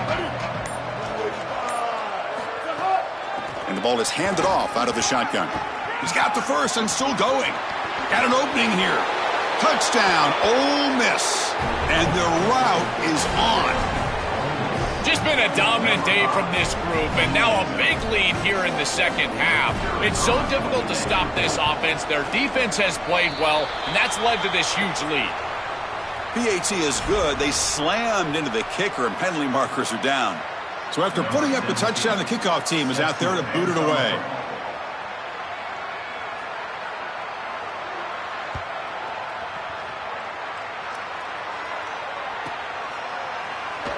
And the ball is handed off out of the shotgun. He's got the first and still going. Got an opening here. Touchdown, Ole Miss. And the route is on. Just been a dominant day from this group, and now a big lead here in the second half. It's so difficult to stop this offense. Their defense has played well, and that's led to this huge lead. PAT is good. They slammed into the kicker, and penalty markers are down. So after putting up the touchdown, the kickoff team is out there to boot it away.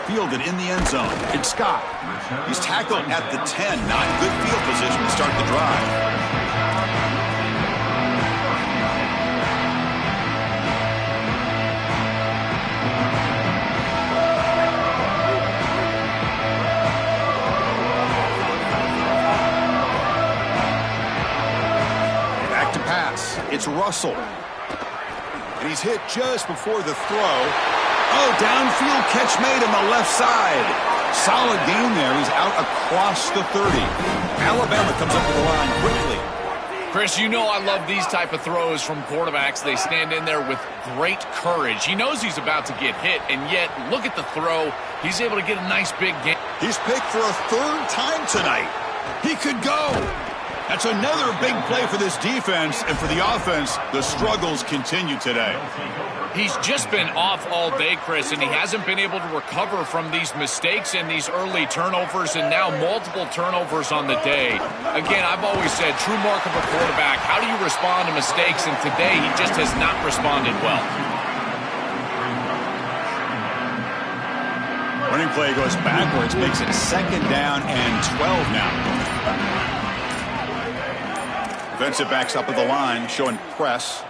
Fielded in the end zone. It's Scott. He's tackled at the 10. Not good field position to start the drive. Back to pass. It's Russell. And he's hit just before the throw. Oh, downfield catch made on the left side. Solid gain there. He's out across the 30. Alabama comes up to the line quickly. Chris, you know I love these type of throws from quarterbacks. They stand in there with great courage. He knows he's about to get hit, and yet look at the throw. He's able to get a nice big gain. He's picked for a third time tonight. He could go. That's another big play for this defense, and for the offense, the struggles continue today. He's just been off all day, Chris, and he hasn't been able to recover from these mistakes and these early turnovers, and now multiple turnovers on the day. Again, I've always said, true mark of a quarterback, how do you respond to mistakes? And today, he just has not responded well. Running play goes backwards, makes it 2nd down and 12 now. Defensive backs up at the line, showing press.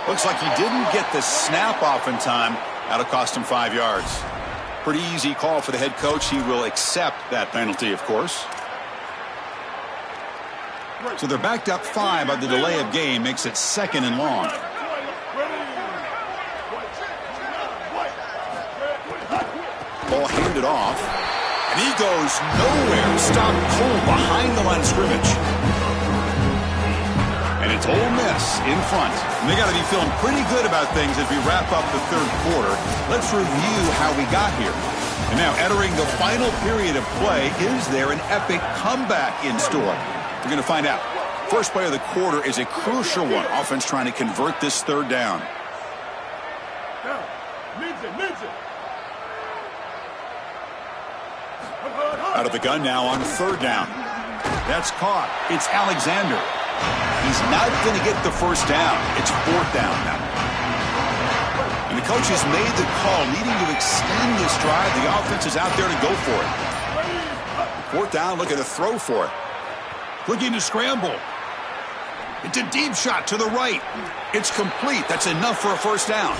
Looks like he didn't get the snap off in time. That'll cost him 5 yards. Pretty easy call for the head coach. He will accept that penalty, of course. So they're backed up 5 on the delay of game. Makes it 2nd and long. Ball handed off. And he goes nowhere. Stopped cold behind the line of scrimmage. And it's Ole Miss in front. And they got to be feeling pretty good about things as we wrap up the 3rd quarter. Let's review how we got here. And now entering the final period of play, is there an epic comeback in store? We're going to find out. First play of the quarter is a crucial one. Offense trying to convert this 3rd down. Out of the gun now on 3rd down. That's caught. It's Alexander. He's not going to get the first down. It's 4th down now. And the coach has made the call, needing to extend this drive. The offense is out there to go for it. 4th down, looking to throw for it. Looking to scramble. It's a deep shot to the right. It's complete. That's enough for a first down.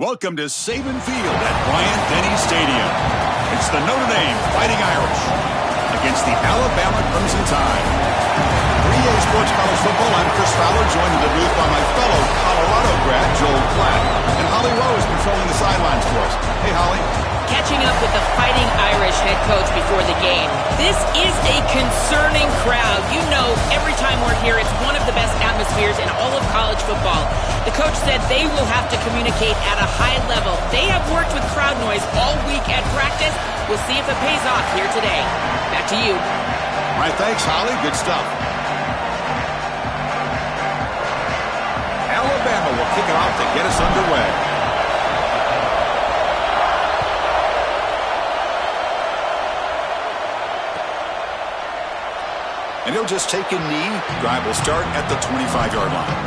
Welcome to Saban Field at Bryant-Denny Stadium. It's the Notre Dame Fighting Irish against the Alabama Crimson Tide. 3A Sports College Football, I'm Chris Fowler, joined in the booth by my fellow Colorado grad, Joel Klatt. And Holly Rowe is controlling the sidelines for us. Hey, Holly. Catching up with the Fighting Irish head coach before the game. This is a concerning crowd. You know, every time we're here, it's one of the best atmospheres in all of college football. The coach said they will have to communicate at a high level. They have worked with crowd noise all week at practice. We'll see if it pays off here today. Back to you. All right, thanks, Holly. Good stuff. Alabama will kick it off to get us underway. And he'll just take a knee. Drive will start at the 25-yard line.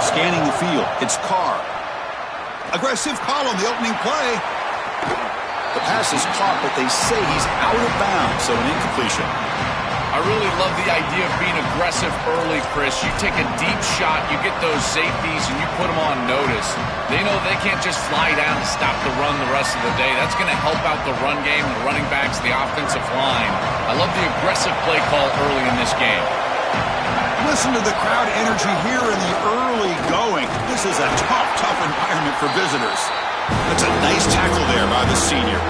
Scanning the field. It's Carr. Aggressive call on the opening play. The pass is caught, but they say he's out of bounds, so an incompletion. I really love the idea of being aggressive early, Chris. You take a deep shot, you get those safeties, and you put them on notice. They know they can't just fly down and stop the run the rest of the day. That's going to help out the run game, the running backs, the offensive line. I love the aggressive play call early in this game. Listen to the crowd energy here in the early going. This is a tough environment for visitors. That's a nice tackle there by the senior.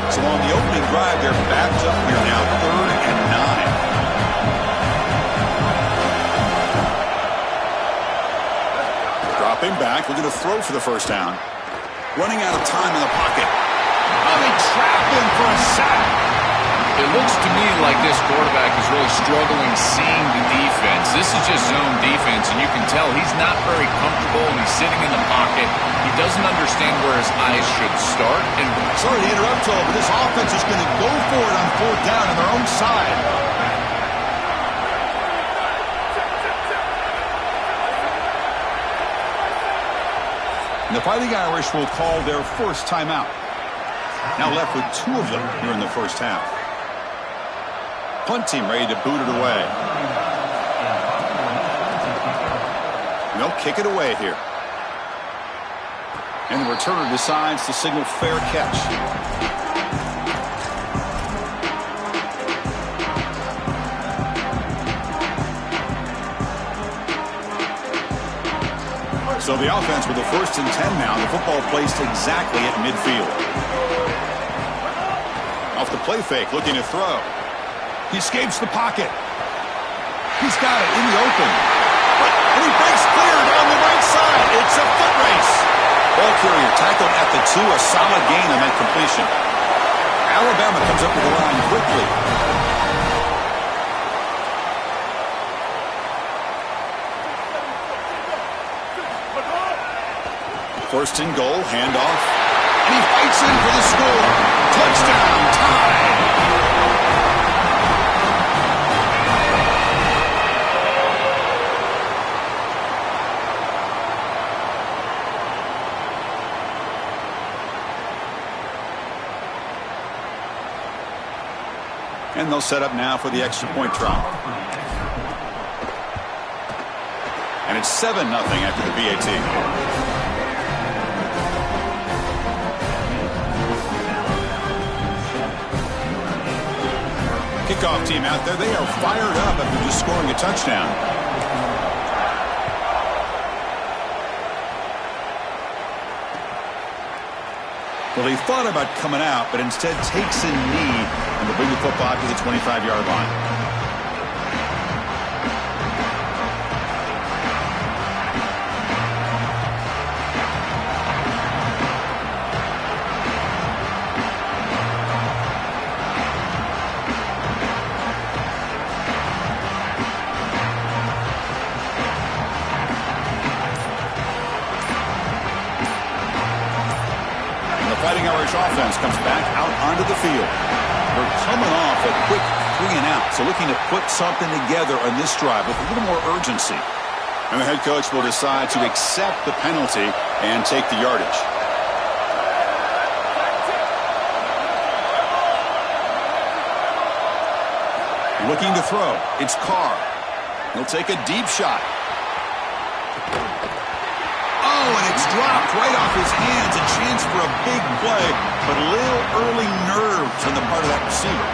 So on the opening drive, they're backed up here now, 3rd and 9. Dropping back, looking to throw for the first down. Running out of time in the pocket. Oh, they trap him for a sack. It looks to me like this quarterback is really struggling seeing the defense. This is just zone defense, and you can tell he's not very comfortable, and he's sitting in the pocket. He doesn't understand where his eyes should start. And sorry to interrupt, Joel, but this offense is going to go for it on 4th down on their own side. And the Fighting Irish will call their first timeout. Now left with 2 of them here in the first half. Punt team ready to boot it away. And they'll kick it away here. And the returner decides to signal fair catch. So the offense with the 1st and 10 now. The football placed exactly at midfield. Off the play fake, looking to throw. He escapes the pocket. He's got it in the open. And he breaks clear down the right side. It's a foot race. Ball carrier tackled at the 2. A solid gain on that completion. Alabama comes up with the line quickly. 1st and goal, handoff. And he fights in for the score. Touchdown, Tide. And they'll set up now for the extra point try. And it's 7-0 after the BAT. Kickoff team out there. They are fired up after just scoring a touchdown. Well, he thought about coming out, but instead takes a knee and will bring the football to the 25-yard line. Fighting Irish offense comes back out onto the field. We're coming off a quick 3 and out, so looking to put something together on this drive with a little more urgency. And the head coach will decide to accept the penalty and take the yardage. Looking to throw. It's Carr. He'll take a deep shot. Oh, and it's dropped right off his hands. A chance for a big play, but a little early nerves on the part of that receiver.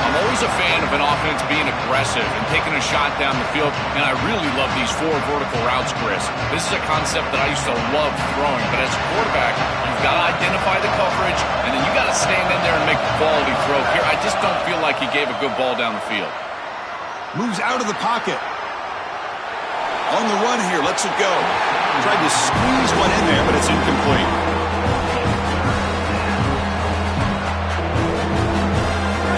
I'm always a fan of an offense being aggressive and taking a shot down the field, and I really love these 4 vertical routes, Chris. This is a concept that I used to love throwing, but as a quarterback, you've got to identify the coverage, and then you got to stand in there and make a quality throw. Here, I just don't feel like he gave a good ball down the field. Moves out of the pocket. On the run here, lets it go. Tried to squeeze one in there, but it's incomplete.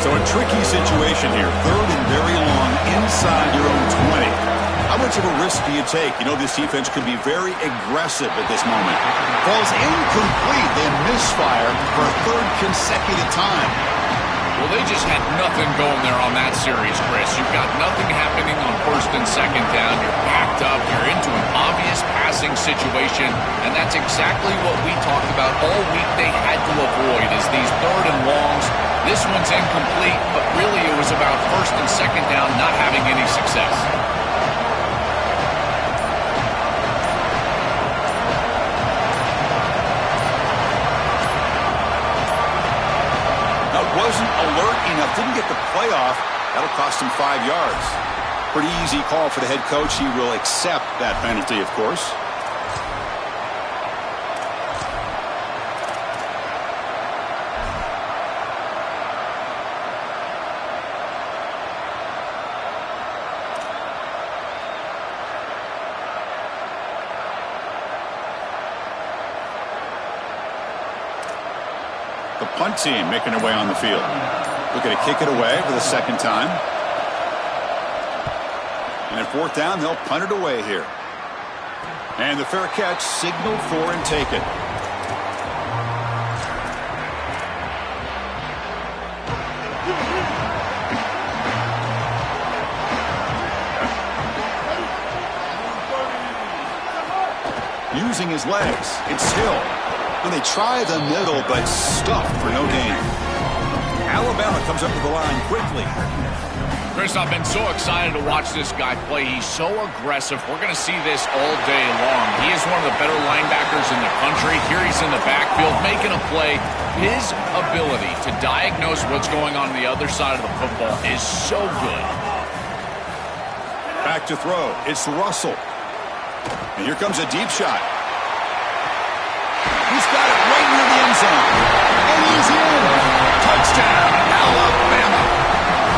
So a tricky situation here. 3rd and very long inside your own 20. How much of a risk do you take? You know, this defense could be very aggressive at this moment. Falls incomplete. They misfire for a 3rd consecutive time. Well, they just had nothing going there on that series, Chris. You've got nothing happening on 1st and 2nd down. You're backed up. You're into an obvious passing situation, and that's exactly what we talked about all week they had to avoid is these 3rd and longs. This one's incomplete, but really it was about 1st and 2nd down not having any success. Wasn't alert enough, didn't get the playoff. That'll cost him 5 yards. Pretty easy call for the head coach. He will accept that penalty, of course. The punt team making their way on the field. Looking to kick it away for the 2nd time. And at 4th down, they'll punt it away here. And the fair catch signaled for and taken. Using his legs, it's Hill. And they try the middle, but stuffed for no gain. Alabama comes up to the line quickly. Chris, I've been so excited to watch this guy play. He's so aggressive. We're going to see this all day long. He is one of the better linebackers in the country. Here he's in the backfield making a play. His ability to diagnose what's going on the other side of the football is so good. Back to throw. It's Russell. And here comes a deep shot. He's got it right near the end zone. And he's in. Touchdown, Alabama.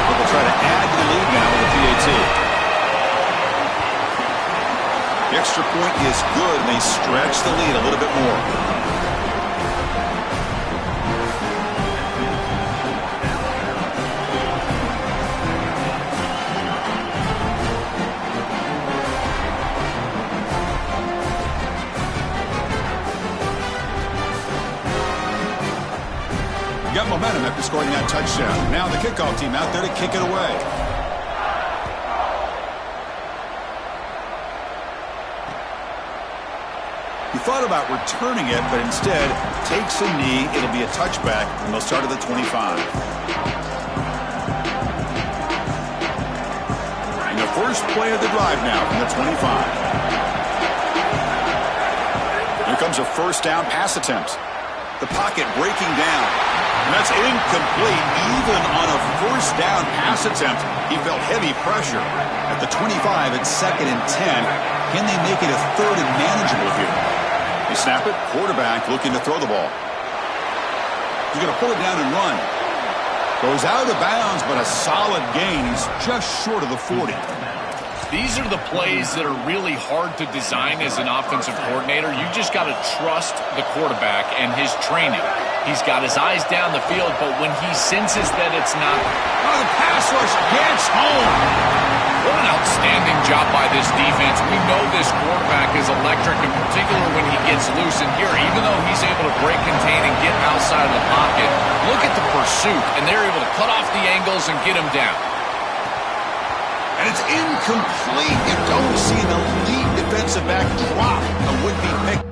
They'll try to add to the lead now with the PAT. The extra point is good, and they stretch the lead a little bit more. Got momentum after scoring that touchdown. Now the kickoff team out there to kick it away. He thought about returning it, but instead takes a knee. It'll be a touchback, and they'll start at the 25. And the first play of the drive now from the 25. Here comes a 1st down pass attempt. The pocket breaking down. And that's incomplete. Even on a 1st down pass attempt, he felt heavy pressure. At the 25, it's 2nd and 10. Can they make it a 3rd and manageable here? They snap it. Quarterback looking to throw the ball. He's going to pull it down and run. Goes out of bounds, but a solid gain. He's just short of the 40. These are the plays that are really hard to design as an offensive coordinator. You just got to trust the quarterback and his training. He's got his eyes down the field, but when he senses that it's not... Oh, the pass rush gets home. What an outstanding job by this defense. We know this quarterback is electric, in particular when he gets loose. And here, even though he's able to break, contain, and get outside of the pocket, look at the pursuit, and they're able to cut off the angles and get him down. And it's incomplete. You don't see an elite defensive back drop a would-be pick.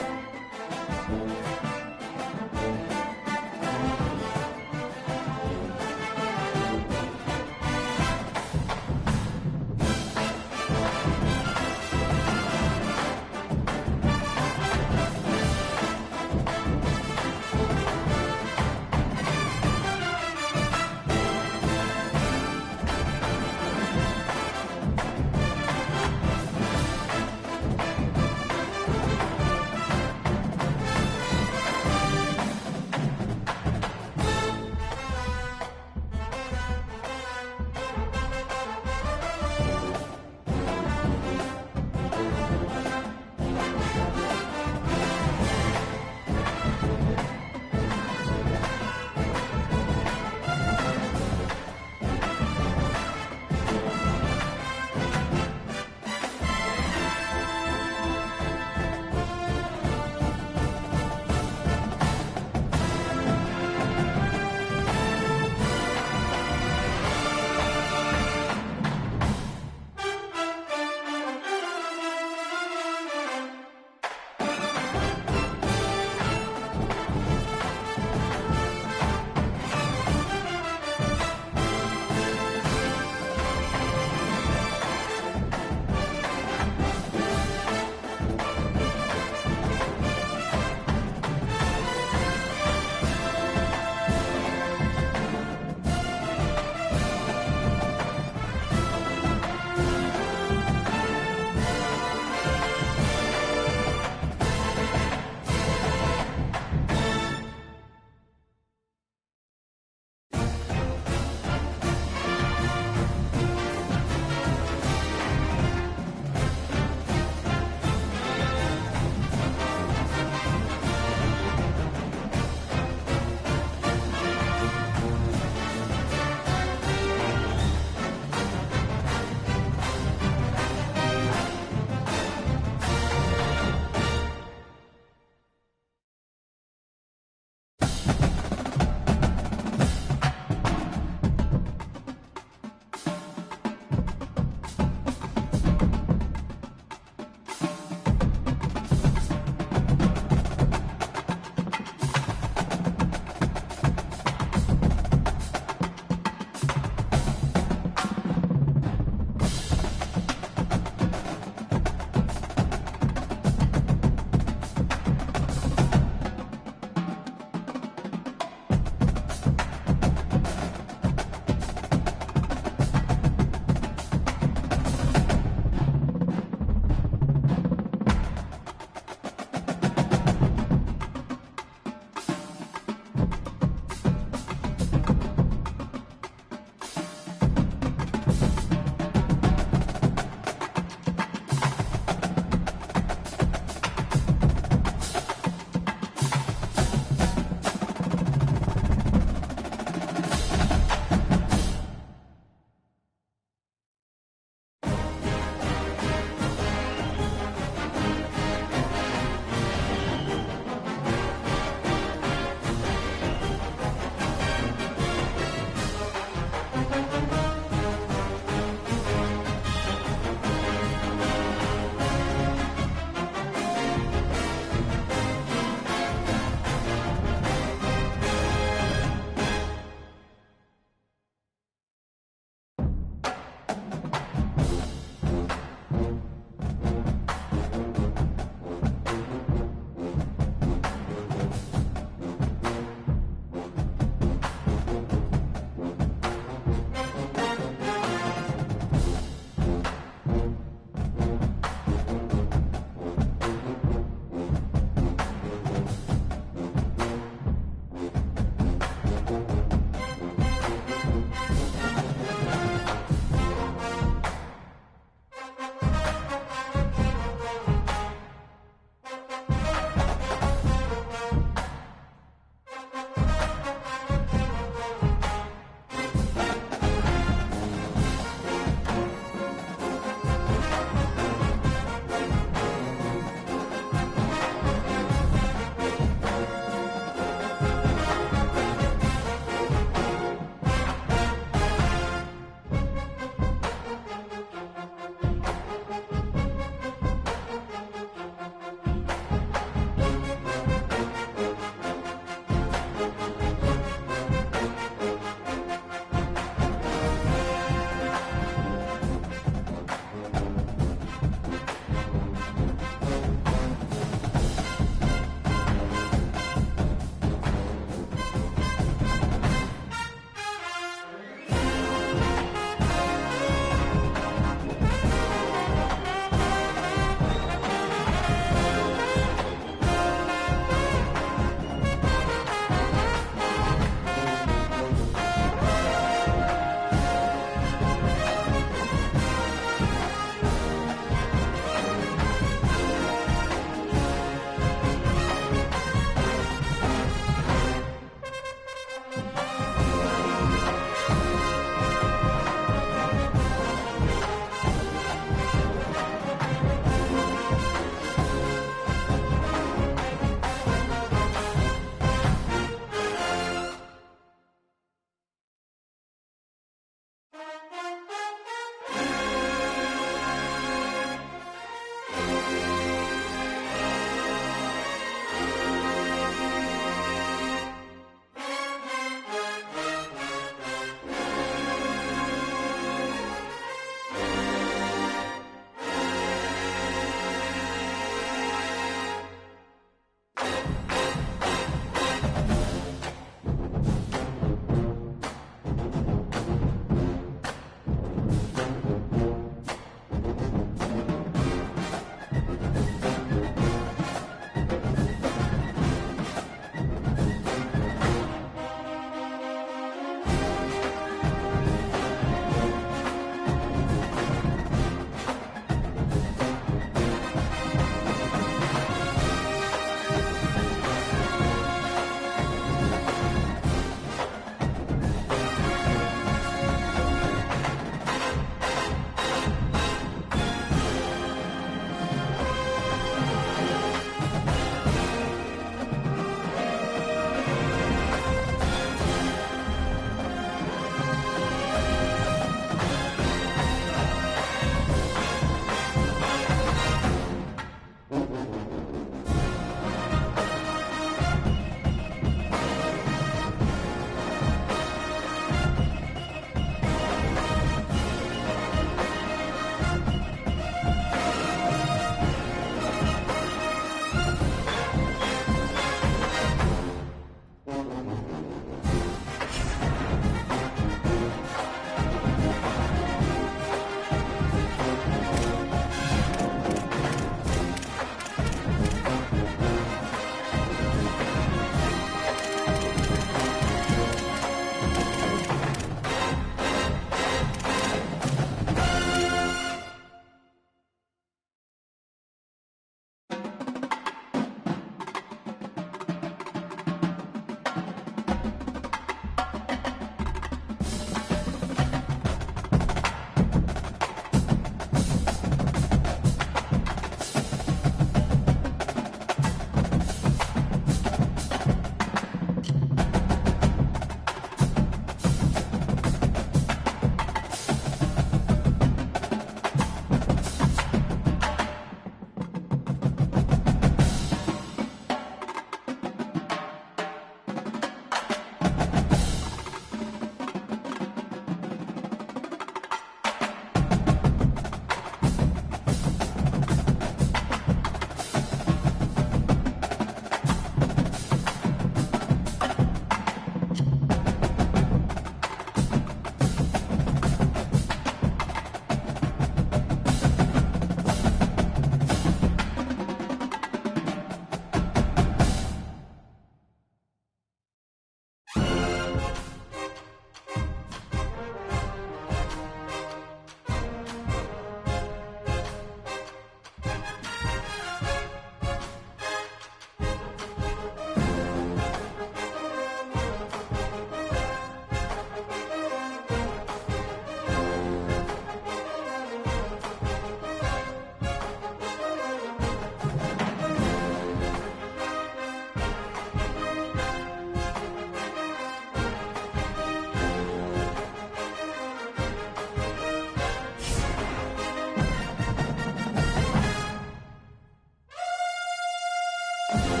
it.